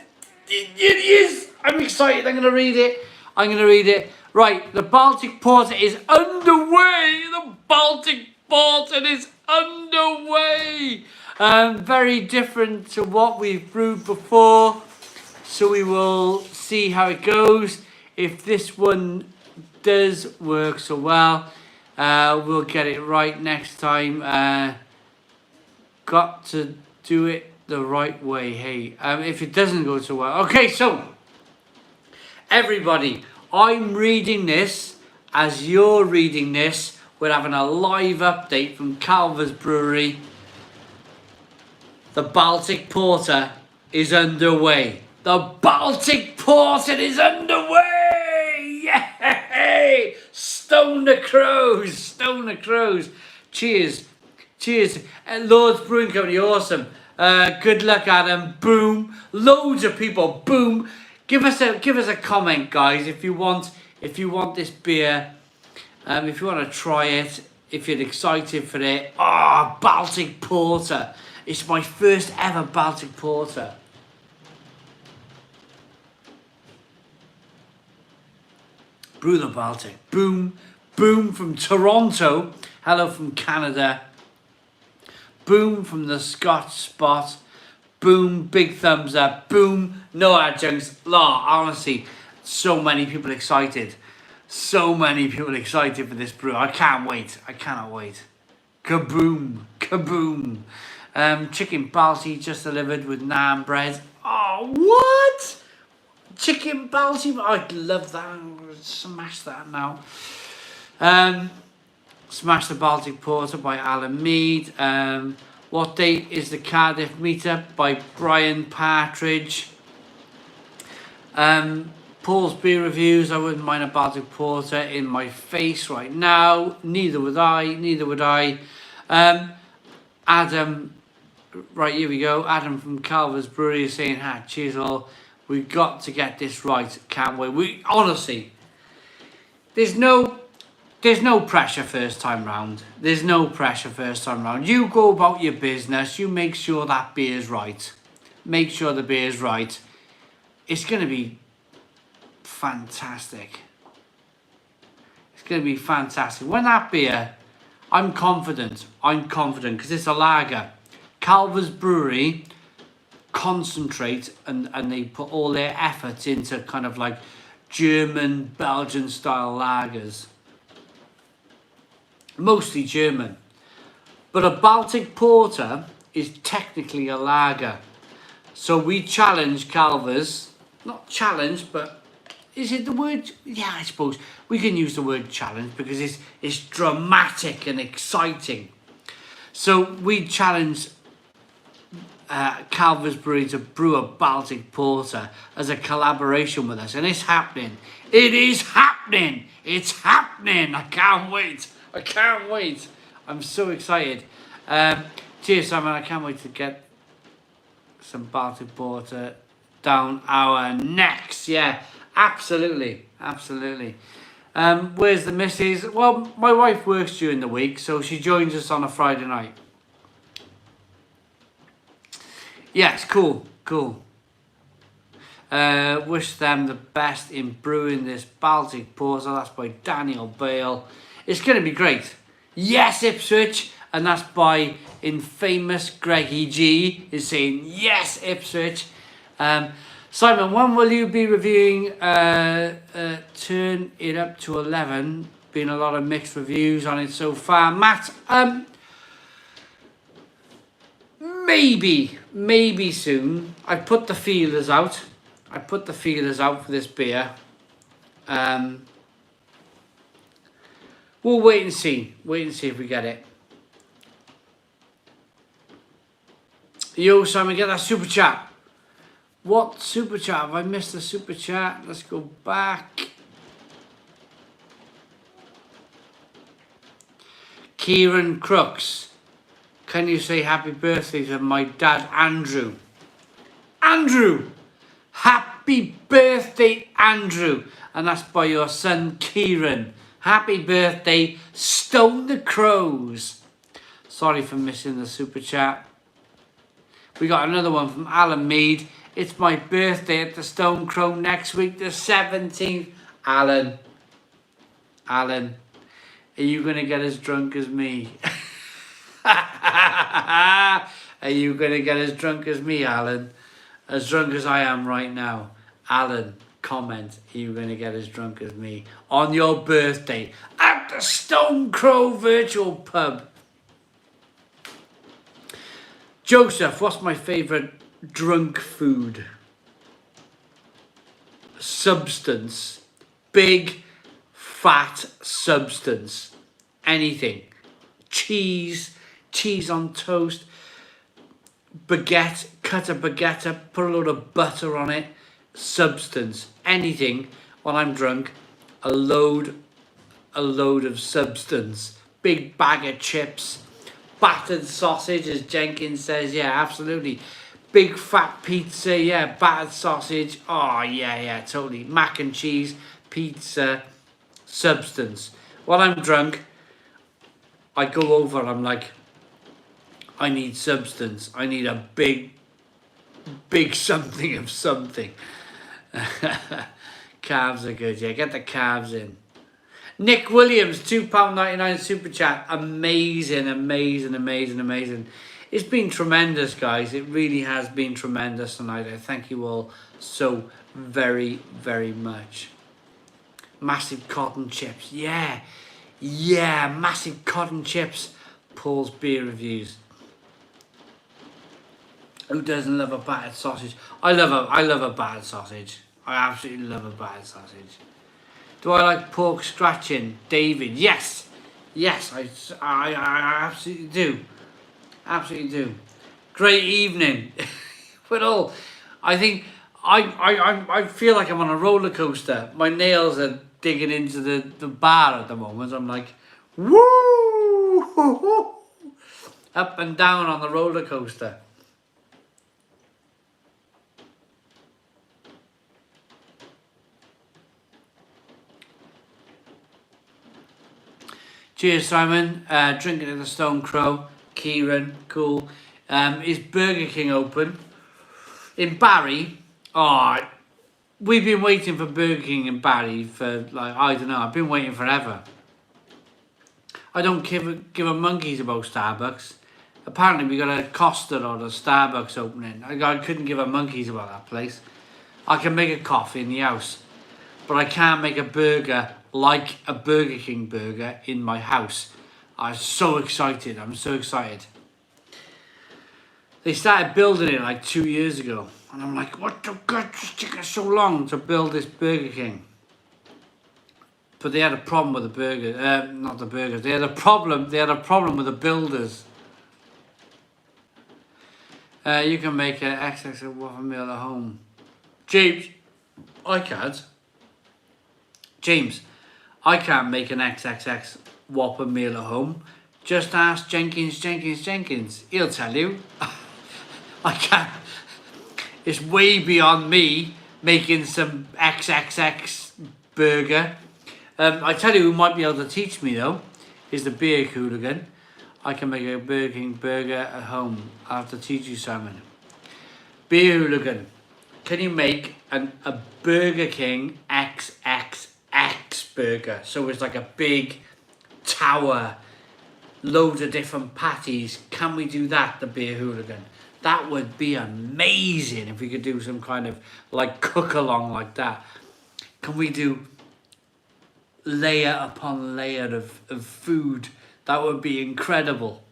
it is! I'm excited. I'm going to read it. Right, the Baltic Porter is underway. The Baltic Porter is underway. Very different to what we've brewed before. So we will see how it goes. If this one does work so well, we'll get it right next time. Got to do it the right way, hey. If it doesn't go so well. Okay, so, everybody, I'm reading this as you're reading this. We're having a live update from Calvers Brewery. The Baltic Porter is underway. The Baltic Porter is underway! Yay! Stone the crows. Cheers. Lord's Brewing Company, awesome. Good luck, Adam. Boom. Loads of people. Boom. Give us a comment, guys, if you want this beer. If you want to try it, if you're excited for it. Ah, Baltic Porter. It's my first ever Baltic Porter. Brew the Baltic. Boom. From Toronto. Hello from Canada. Boom from the Scotch spot. Boom, big thumbs up. Boom, no adjuncts. Honestly, so many people excited. So many people excited for this brew. I can't wait. I cannot wait. Kaboom. Chicken balti just delivered with naan bread. Oh, what? Chicken balti? I'd love that. Smash that now. Smash the Baltic Porter by Alan Mead. What date is the Cardiff meetup by Brian Partridge? Paul's beer reviews. I wouldn't mind a Baltic Porter in my face right now. Neither would I. Adam, right, here we go. Adam from Calver's Brewery is saying, cheers all. We've got to get this right. Can't wait. Honestly, there's no pressure first time round. There's no pressure first time round. You go about your business. You make sure that beer's right. Make sure the beer's right. It's going to be fantastic. It's going to be fantastic. When that beer, I'm confident because it's a lager. Calver's Brewery concentrate and they put all their efforts into kind of like German, Belgian style lagers. Mostly German. But a Baltic Porter is technically a lager. So we challenge Calver's, not challenge, but is it the word? Yeah, I suppose we can use the word challenge because it's dramatic and exciting. So we challenge Calver's Brewery to brew a Baltic Porter as a collaboration with us, and it's happening. It is happening. It's happening. I can't wait. I'm so excited. Cheers, Simon. I can't wait to get some Baltic Porter down our necks. Yeah, absolutely. Where's the missus? Well, my wife works during the week, so she joins us on a Friday night. Yes, cool. Wish them the best in brewing this Baltic Porter. That's by Daniel Bale. It's going to be great. Yes, Ipswich. And that's by infamous Greggy G is saying, yes, Ipswich. Simon, when will you be reviewing Turn It Up to 11? Been a lot of mixed reviews on it so far. Matt, maybe soon. I put the feelers out. For this beer. We'll wait and see if we get it. Yo, Simon, get that super chat. What super chat? Have I missed the super chat? Let's go back. Kieran Crooks. Can you say happy birthday to my dad, Andrew? Andrew! Happy birthday, Andrew. And that's by your son, Kieran. Happy birthday, Stone the Crows. Sorry for missing the super chat. We got another one from Alan Mead. It's my birthday at the Stone Crow next week, the 17th. Alan, are you going to get as drunk as me? Are you going to get as drunk as me, Alan? As drunk as I am right now. Alan, comment. Are you going to get as drunk as me on your birthday at the Stone Crow Virtual Pub? Joseph, what's my favourite drunk food? Substance. Big, fat substance. Anything. Cheese on toast. Baguette, cut a baguette up, put a load of butter on it. Substance. Anything. When I'm drunk, a load of substance. Big bag of chips. Battered sausage, as Jenkins says. Yeah, absolutely. Big fat pizza. Yeah, battered sausage. Oh, yeah, totally. Mac and cheese, pizza, substance. When I'm drunk, I go over, I'm like, I need substance. I need a big something of something. Calves are good, yeah. Get the calves in. Nick Williams, £2.99 super chat. Amazing. It's been tremendous, guys. It really has been tremendous tonight. I thank you all so very, very much. Massive cotton chips. Yeah, massive cotton chips. Paul's beer reviews. Who doesn't love a battered sausage? I love a battered sausage. I absolutely love a battered sausage. Do I like pork scratching? David, yes, I absolutely do. Great evening. I think I feel like I'm on a roller coaster. My nails are digging into the bar at the moment. I'm like, woo! Up and down on the roller coaster. Cheers, Simon. Drinking at the Stone Crow. Kieran, cool. Is Burger King open? In Barry? Oh, we've been waiting for Burger King in Barry for, like, I don't know, I've been waiting forever. I don't give a monkeys about Starbucks. Apparently we got a Costa or a Starbucks opening. I couldn't give a monkeys about that place. I can make a coffee in the house, but I can't make a burger like a Burger King burger in my house. I'm so excited. I'm so excited. They started building it like 2 years ago. And I'm like, what the god, it's taking so long to build this Burger King. But they had a problem with the burgers. Not the burgers. They had a problem with the builders. You can make an XXL waffle meal at home. James, I can't. James, I can't make an XXX Whopper meal at home. Just ask Jenkins. He'll tell you. I can't. It's way beyond me making some XXX burger. I tell you who might be able to teach me though, is the beer hooligan. I can make a Burger King burger at home. I'll have to teach you, Simon. Beer hooligan, can you make a Burger King XXX burger? So it's like a big tower, loads of different patties. Can we do that, the beer hooligan? That would be amazing if we could do some kind of like cook along like that. Can we do layer upon layer of food? That would be incredible.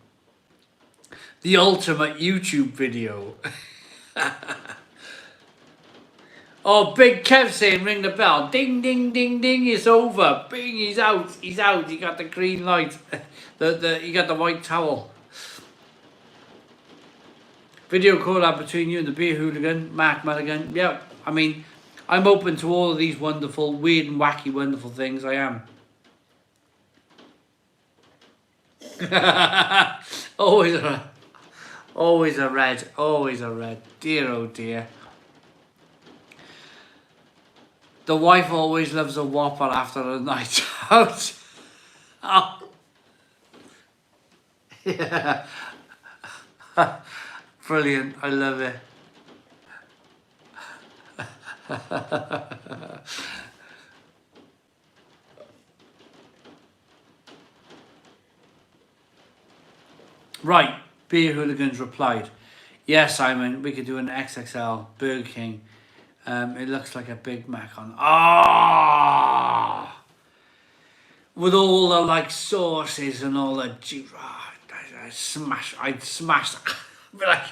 The ultimate YouTube video. Oh, Big Kev saying ring the bell. Ding, ding, ding, ding, it's over. Bing, he's out. He got the green light. He got the white towel. Video collab between you and the beer hooligan, Mark Mulligan. Yeah, I mean, I'm open to all of these wonderful, weird and wacky, wonderful things. I am. always a red. Dear, oh dear. The wife always loves a Whopper after a night out. Oh. Yeah. Brilliant. I love it. Right. Beer Hooligans replied, yes, Simon, we could do an XXL Burger King. It looks like a Big Mac on. Ah, with all the like sauces and all the juice. I'd smash. I'd be like,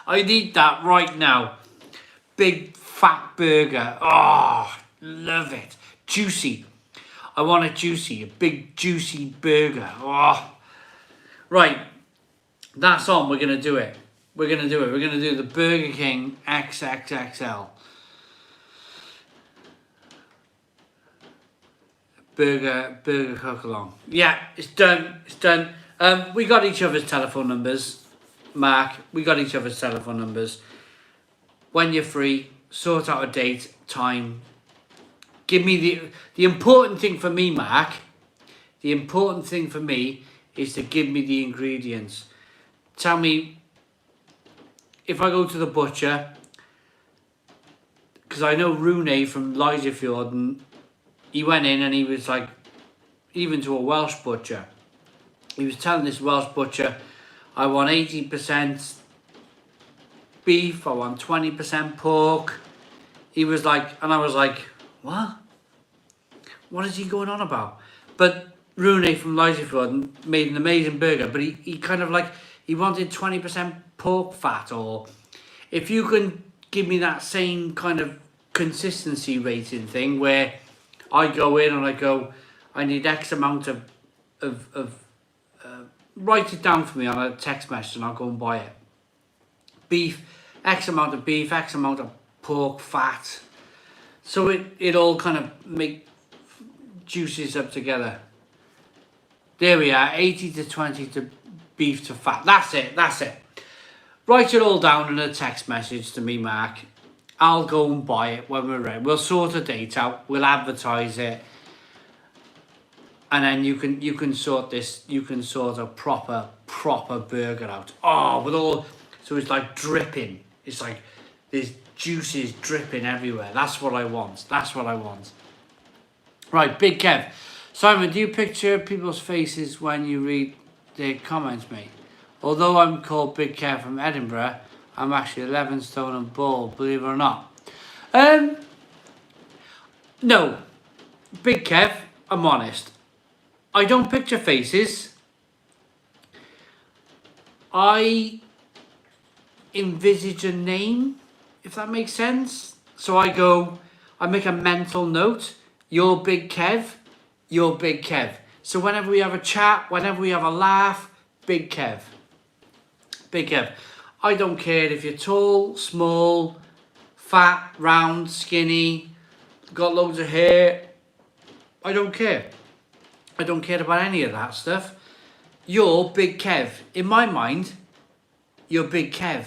I'd eat that right now. Big fat burger. Oh, love it. Juicy. I want it juicy. A big juicy burger. Oh, right. That's on. We're gonna do it. We're gonna do it. We're gonna do the Burger King XXXL. Burger cook along. Yeah, it's done. It's done. We got each other's telephone numbers, Mark. We got each other's telephone numbers. When you're free, sort out a date, time. Give me the important thing for me, Mark. The important thing for me is to give me the ingredients. Tell me if I go to the butcher, because I know Rune from Ligerfjord, and he went in and he was like, even to a Welsh butcher, he was telling this Welsh butcher, I want 80% beef, I want 20% pork. He was like, and I was like, what? What is he going on about? But Rune from Ligerfjord made an amazing burger, but he kind of like, he wanted 20% pork fat, or if you can give me that same kind of consistency rating thing where I go in and I go, I need X amount of write it down for me on a text message and I'll go and buy it. Beef, X amount of beef, X amount of pork fat. So it all kind of juices up together. There we are, 80 to 20 to beef to fat. That's it. Write it all down in a text message to me, Mark. I'll go and buy it when we're ready. We'll sort a date out. We'll advertise it. And then you can sort this. You can sort a proper burger out. Oh, with all, so it's like dripping. It's like there's juices dripping everywhere. That's what I want. Right, Big Kev. Simon, do you picture people's faces when you read their comments, mate? Although I'm called Big Kev from Edinburgh, I'm actually 11 stone and bald, believe it or not. No, Big Kev, I'm honest. I don't picture faces. I envisage a name, if that makes sense. So I make a mental note. You're Big Kev. You're Big Kev. So whenever we have a chat, whenever we have a laugh, Big Kev. Big Kev. I don't care if you're tall, small, fat, round, skinny, got loads of hair. I don't care. I don't care about any of that stuff. You're Big Kev. In my mind, you're Big Kev.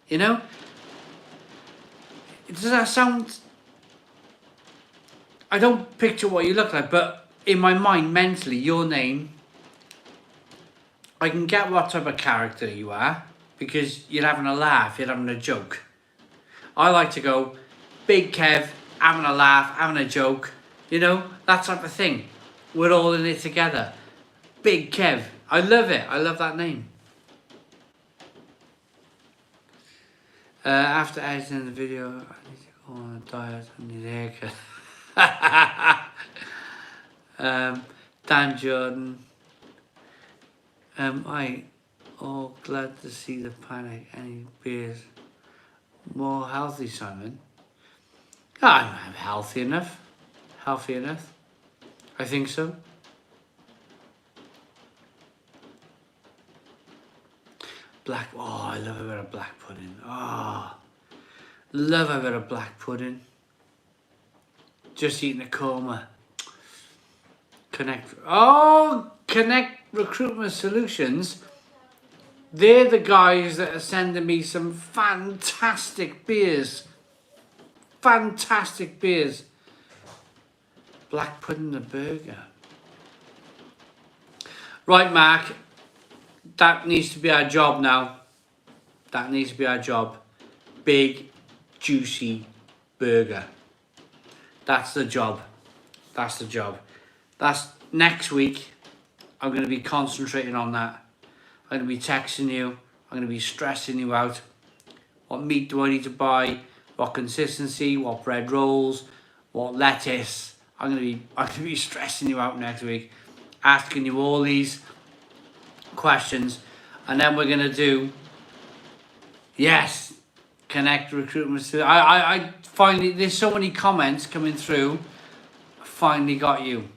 You know? Does that sound... I don't picture what you look like, but in my mind, mentally, your name, I can get what type of character you are, because you're having a laugh, you're having a joke. I like to go, Big Kev, having a laugh, having a joke, you know, that type of thing. We're all in it together. Big Kev. I love it. I love that name. After editing the video, I need to go on a diet. I need a haircut. Dan Jordan. I all glad to see the panic. Any beers more healthy, Simon? I'm healthy enough. Healthy enough. I think so. Black, oh, I love a bit of black pudding. Oh, love a bit of black pudding. Just eating a korma. Connect Recruitment Solutions. They're the guys that are sending me some fantastic beers. Fantastic beers. Black pudding and burger. Right, Mark. That needs to be our job now. That needs to be our job. Big, juicy burger. That's the job. That's the job. That's next week. I'm going to be concentrating on that. I'm going to be texting you. I'm going to be stressing you out. What meat do I need to buy? What consistency? What bread rolls? What lettuce? I'm going to be stressing you out next week, asking you all these questions, and then we're going to do, yes, connect recruitment. I finally, there's so many comments coming through. Finally got you.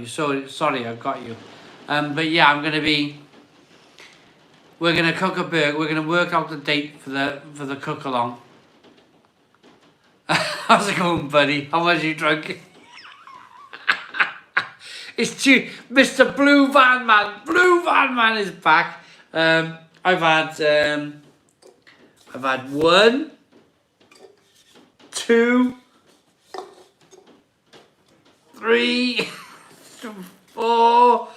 So sorry, I've got you. But yeah, we're going to cook a burger. We're going to work out the date for the cook along. How's it going, buddy? How much are you drunk? It's true. Mr. Blue Van Man. Blue Van Man is back. I've had 1, 2, 3, 4,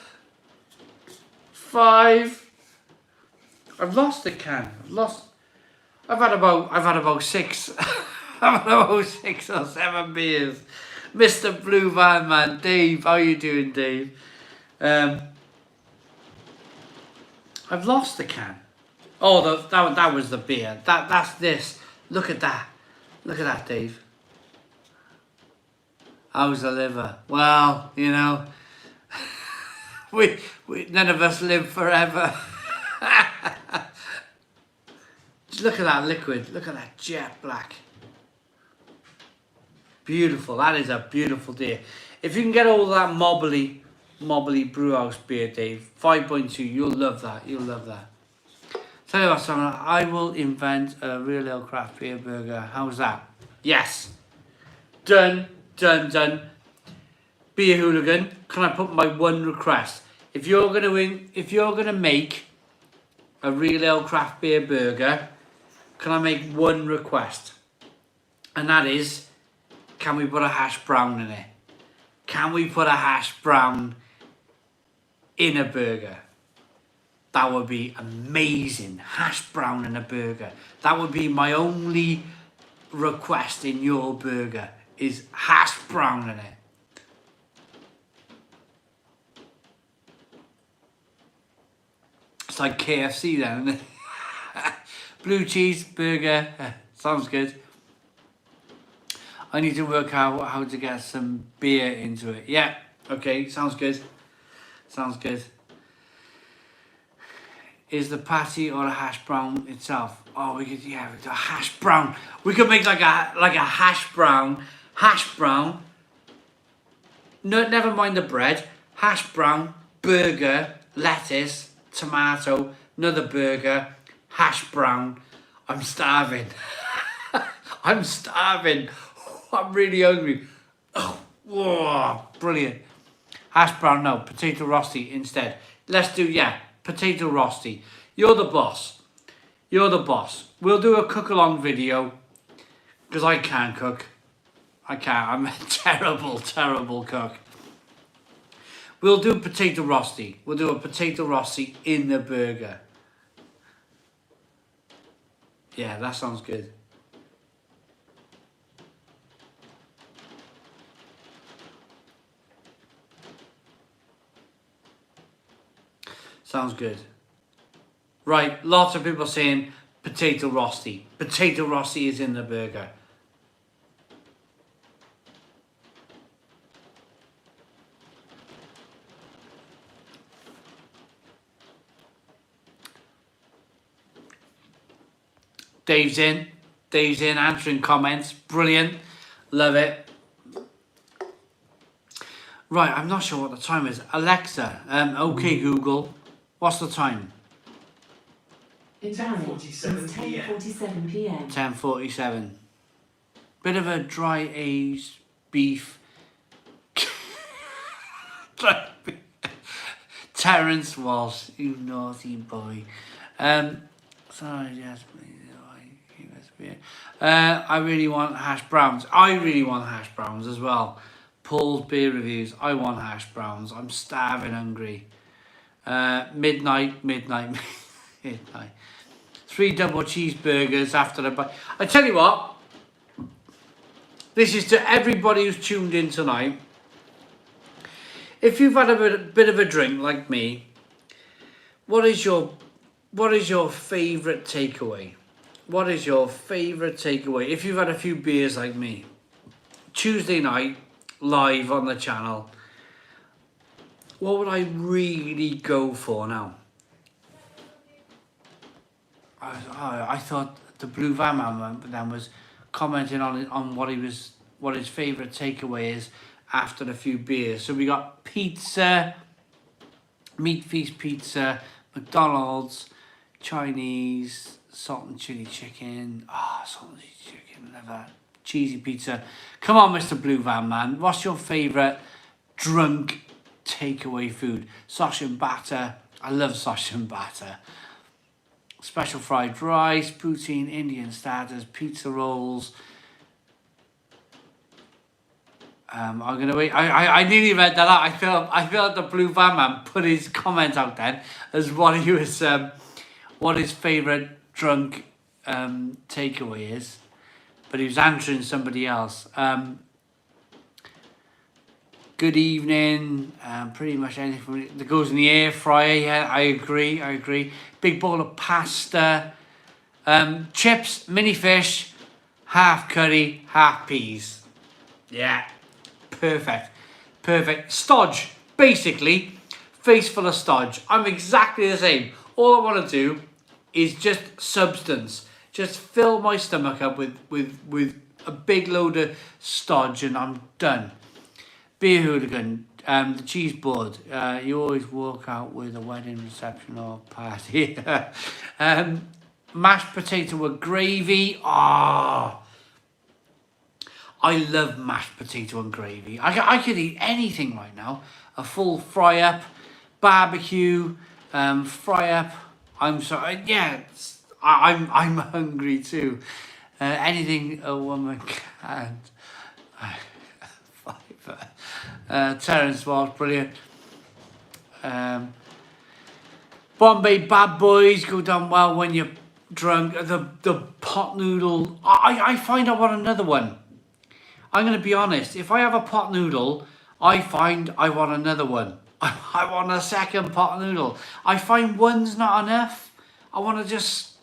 5. I've lost the can. I've had about 6. I've had about 6 or 7 beers. Mr. Blue Van Man, Dave, how you doing, Dave? I've lost the can. Oh, that was the beer. That's this. Look at that. Look at that, Dave. How's the liver? Well, you know, we none of us live forever. Look at that liquid. Look at that jet black. Beautiful. That is a beautiful day. If you can get all that mobbly brewhouse beer, Dave, 5.2, you'll love that. You'll love that. Tell you what, Simon, I will invent a real ale craft beer burger. How's that? Yes. Done, done, done. Beer hooligan, can I put my one request? If you're gonna make a real ale craft beer burger, can I make one request? And that is, can we put a hash brown in it? Can we put a hash brown in a burger? That would be amazing. Hash brown in a burger. That would be my only request in your burger, is hash brown in it. It's like KFC then, isn't it? Blue cheese burger. Sounds good. I need to work out how to get some beer into it. Yeah, okay, sounds good. Sounds good. Is the patty or a hash brown itself? Oh, we could, yeah, a hash brown. We could make like a hash brown. No, never mind the bread. Hash brown, burger, lettuce, tomato, another burger, hash brown. I'm starving. I'm starving. I'm really hungry. Oh, whoa, brilliant. Hash brown, no, potato rosti instead. Let's do, yeah, potato rosti. You're the boss. You're the boss. We'll do a cook along video, because I can't cook. I can't. I'm a terrible, terrible cook. We'll do potato rosti. We'll do a potato rosti in the burger. Yeah, that sounds good. Sounds good. Right, lots of people saying potato rosti. Potato rosti is in the burger. Dave's in answering comments. Brilliant. Love it. Right, I'm not sure what the time is. Alexa, okay Google, what's the time? It's 10:47 p.m. 10:47. Bit of a dry aged beef. Terence Walsh, you naughty boy. Sorry, yes, please. I really want hash browns. I really want hash browns as well. Paul's beer reviews. I want hash browns. I'm starving hungry. Midnight. 3 double cheeseburgers after the bite. I tell you what. This is to everybody who's tuned in tonight. If you've had a bit of a drink like me, what is your favourite takeaway? What is your favourite takeaway? If you've had a few beers like me, Tuesday night, live on the channel, what would I really go for now? I thought the Blue Van Man then was commenting on what his favourite takeaway is after a few beers. So we got pizza, Meat Feast pizza, McDonald's, Chinese, salt and chili chicken. Salt and chili chicken, never. Cheesy pizza. Come on, Mr. Blue Van Man. What's your favourite drunk takeaway food? Sausage and batter. I love sausage and batter. Special fried rice, poutine, Indian starters, pizza rolls. I'm gonna wait. I nearly read that out. I feel like the Blue Van Man put his comment out then as what he was what his favourite drunk takeaway is, but he was answering somebody else. Good evening. Pretty much anything that goes in the air fryer. Yeah, I agree. Big bowl of pasta, chips, mini fish, half curry, half peas. Yeah, perfect. Stodge, basically, face full of stodge. I'm exactly the same. All I want to do is just substance. Just fill my stomach up with a big load of stodge and I'm done. Beer hooligan, The cheese board. You always walk out with a wedding reception or party. Mashed potato with gravy. Oh, I love mashed potato and gravy. I could eat anything right now. A full fry up, barbecue, fry up. I'm sorry. Yeah, I'm hungry too. Anything a woman can. Terence was brilliant. Bombay Bad Boys go down well when you're drunk. The pot noodle. I find I want another one. I'm going to be honest. If I have a pot noodle, I find I want another one. I want a second pot noodle. I find one's not enough. I want to just...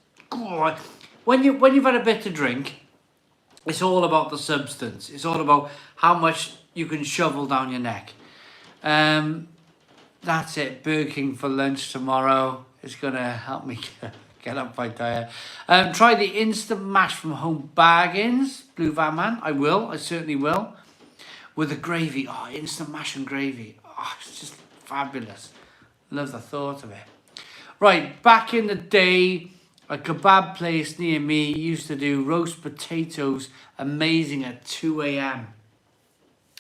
When you've had a bit to drink, it's all about the substance. It's all about how much you can shovel down your neck. That's it. Burger King for lunch tomorrow. It's going to help me get up my diet. Try the instant mash from home bargains. Blue Van Man. I will. I certainly will. With the gravy. Oh, instant mash and gravy. Oh, it's just fabulous. Love the thought of it. Right. Back in the day, a kebab place near me used to do roast potatoes amazing at 2 a.m.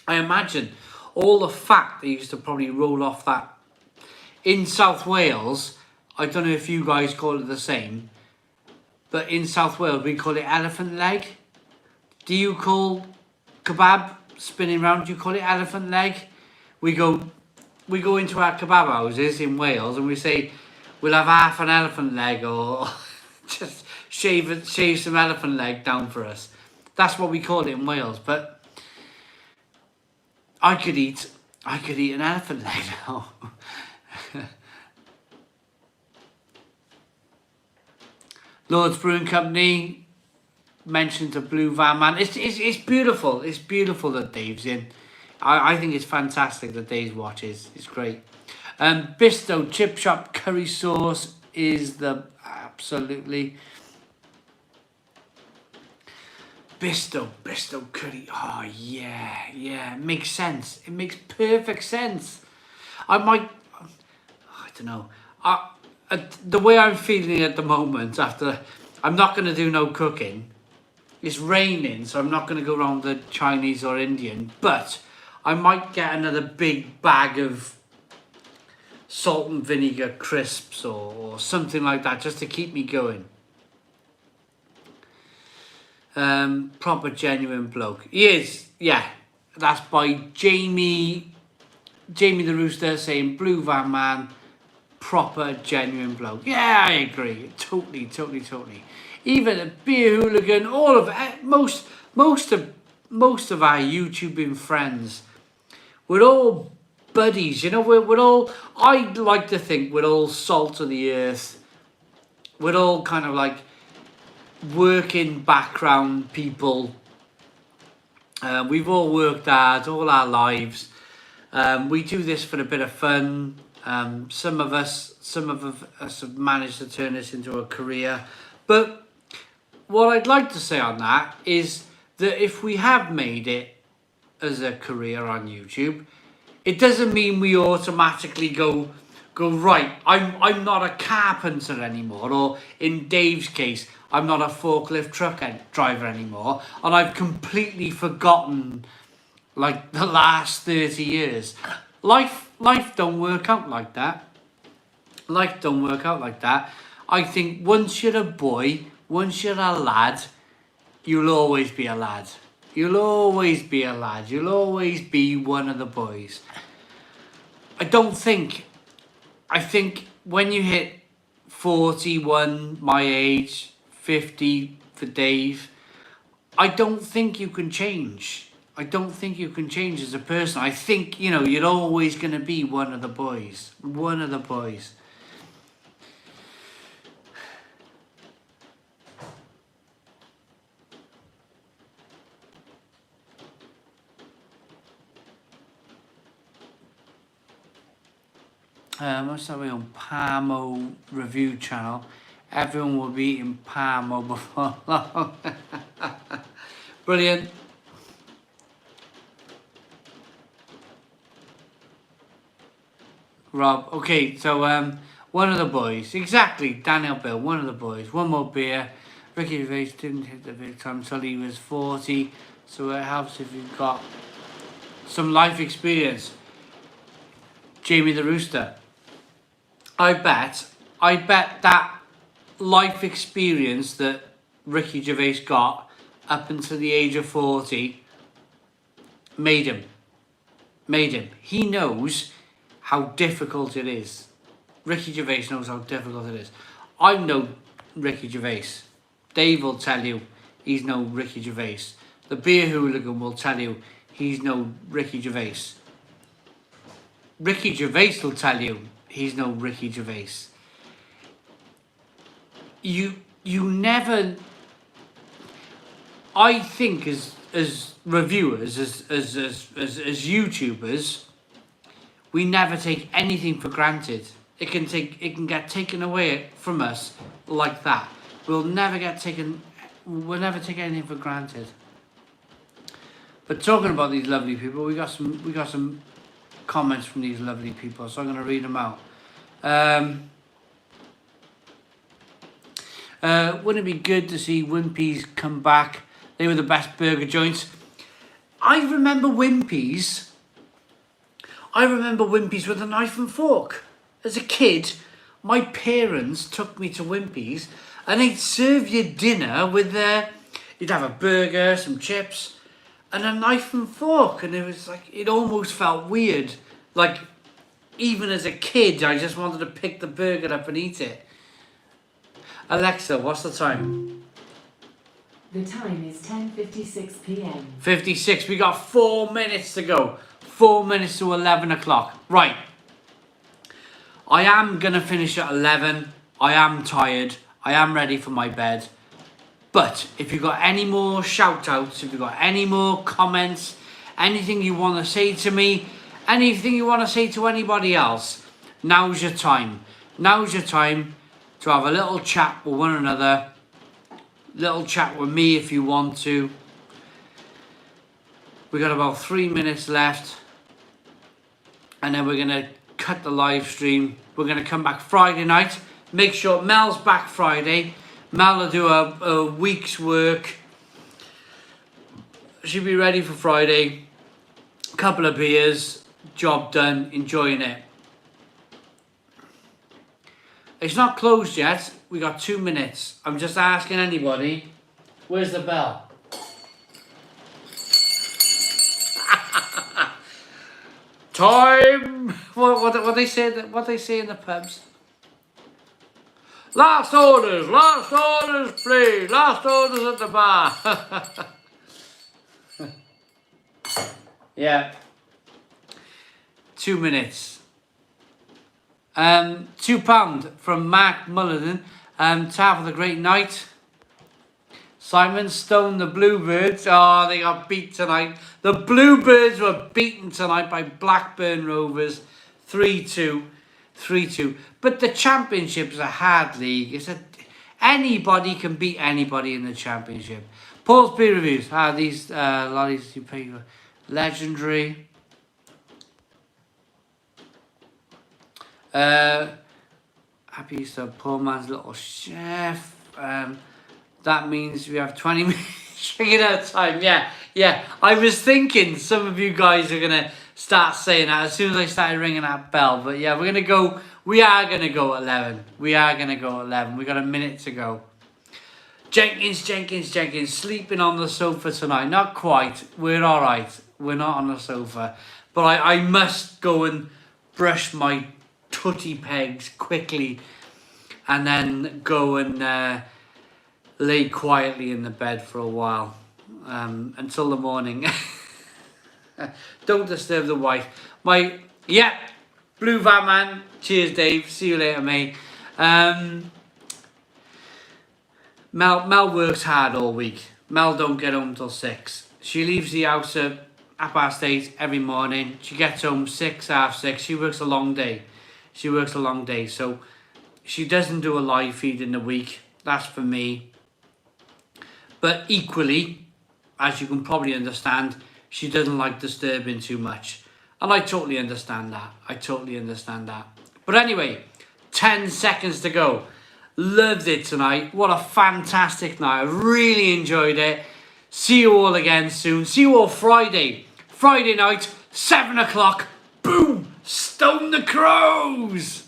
I imagine all the fat they used to probably roll off that. In South Wales, I don't know if you guys call it the same, but in South Wales we call it elephant leg. Do you call kebab spinning round, do you call it elephant leg? We go into our kebab houses in Wales and we say, we'll have half an elephant leg, or just shave some elephant leg down for us. That's what we call it in Wales. But I could eat an elephant leg now. Lord's Brewing Company mentioned the Blue Van Man. It's beautiful. It's beautiful that Dave's in. I think it's fantastic that Dave watches. It's great. Bisto Chip Shop curry sauce is the absolutely... Bisto curry. Oh, yeah. It makes sense. It makes perfect sense. I don't know. The way I'm feeling at the moment, after... I'm not going to do no cooking. It's raining, so I'm not going to go around the Chinese or Indian. But I might get another big bag of salt and vinegar crisps or something like that, just to keep me going. Proper genuine bloke. He is, yeah. That's by Jamie the Rooster saying Blue Van Man, proper genuine bloke. Yeah, I agree. Totally. Even a beer hooligan, all of it, most of our YouTubing friends, we're all buddies, you know, we're all, I'd like to think we're all salt of the earth. We're all kind of like working background people. We've all worked hard all our lives. We do this for a bit of fun. Some of us have managed to turn this into a career. But what I'd like to say on that is that if we have made it as a career on YouTube, it doesn't mean we automatically go right. I'm not a carpenter anymore, or in Dave's case, I'm not a forklift truck driver anymore, and I've completely forgotten like the last 30 years. Life don't work out like that. Life don't work out like that. I think once you're a boy, once you're a lad, you'll always be a lad. You'll always be a lad. You'll always be one of the boys. I think when you hit 41, my age, 50 for Dave, I don't think you can change. I don't think you can change as a person. I think, you know, you're always going to be one of the boys. One of the boys. Must have my own Parmo review channel. Everyone will be eating Parmo before long. Brilliant. Rob. Okay, so one of the boys. Exactly, Daniel Bill, one of the boys. One more beer. Ricky Gervais didn't hit the big time until he was 40. So it helps if you've got some life experience. Jamie the Rooster. I bet that life experience that Ricky Gervais got up until the age of 40 made him. He knows how difficult it is. Ricky Gervais knows how difficult it is. I know Ricky Gervais. Dave will tell you he's no Ricky Gervais. The beer hooligan will tell you he's no Ricky Gervais. Ricky Gervais will tell you he's no Ricky Gervais. You never. I think as reviewers, as YouTubers, we never take anything for granted. It can get taken away from us like that. We'll never take anything for granted. But talking about these lovely people, we got some comments from these lovely people, so I'm going to read them out. Wouldn't it be good to see Wimpy's come back? They were the best burger joints. I remember Wimpy's with a knife and fork. As a kid, my parents took me to Wimpy's and they'd serve you dinner with you'd have a burger, some chips, and a knife and fork. And it was like, it almost felt weird. Like, even as a kid, I just wanted to pick the burger up and eat it. Alexa, what's the time? The time is 10:56 p.m. 56. We got 4 minutes to go. 4 minutes to 11 o'clock. Right. I am going to finish at 11. I am tired. I am ready for my bed. But if you've got any more shout outs, if you've got any more comments, anything you want to say to me, anything you want to say to anybody else, now's your time. Now's your time to have a little chat with one another. Little chat with me if you want to. We got about 3 minutes left. And then we're going to cut the live stream. We're going to come back Friday night. Make sure Mel's back Friday. Mel will do a week's work. She'll be ready for Friday. Couple of beers. Job done. Enjoying it. It's not closed yet. We got 2 minutes. I'm just asking anybody. Where's the bell? Time. What they say? What they say in the pubs? Last orders, please. Last orders at the bar. Yeah. 2 minutes. £2 from Mark Mulligan. Time for the great night. Simon Stone, the Bluebirds. Oh, they got beat tonight. The Bluebirds were beaten tonight by Blackburn Rovers. 3-2. 3-2. But the Championship's a hard league. Anybody can beat anybody in the Championship. Paul's beer reviews. These lollies you pay for. Legendary. Happy Easter, poor man's little chef. That means we have 20 minutes drinking out time. Yeah. I was thinking some of you guys are gonna start saying that as soon as I started ringing that bell. But yeah, we are gonna go at 11. We got a minute to go. Jenkins, sleeping on the sofa tonight. Not quite. We're alright. We're not on the sofa. But I must go and brush my tutty pegs quickly and then go and lay quietly in the bed for a while until the morning. Don't disturb the wife. Blue Van Man. Cheers, Dave. See you later, mate. Mel works hard all week. Mel don't get home till 6. She leaves the house at 8:30 every morning. She gets home 6, half 6. She works a long day. So she doesn't do a live feed in the week. That's for me. But equally, as you can probably understand, she doesn't like disturbing too much. And I totally understand that. I totally understand that. But anyway, 10 seconds to go. Loved it tonight. What a fantastic night. I really enjoyed it. See you all again soon. See you all Friday. Friday night, 7 o'clock. Boom! Stone the Crows!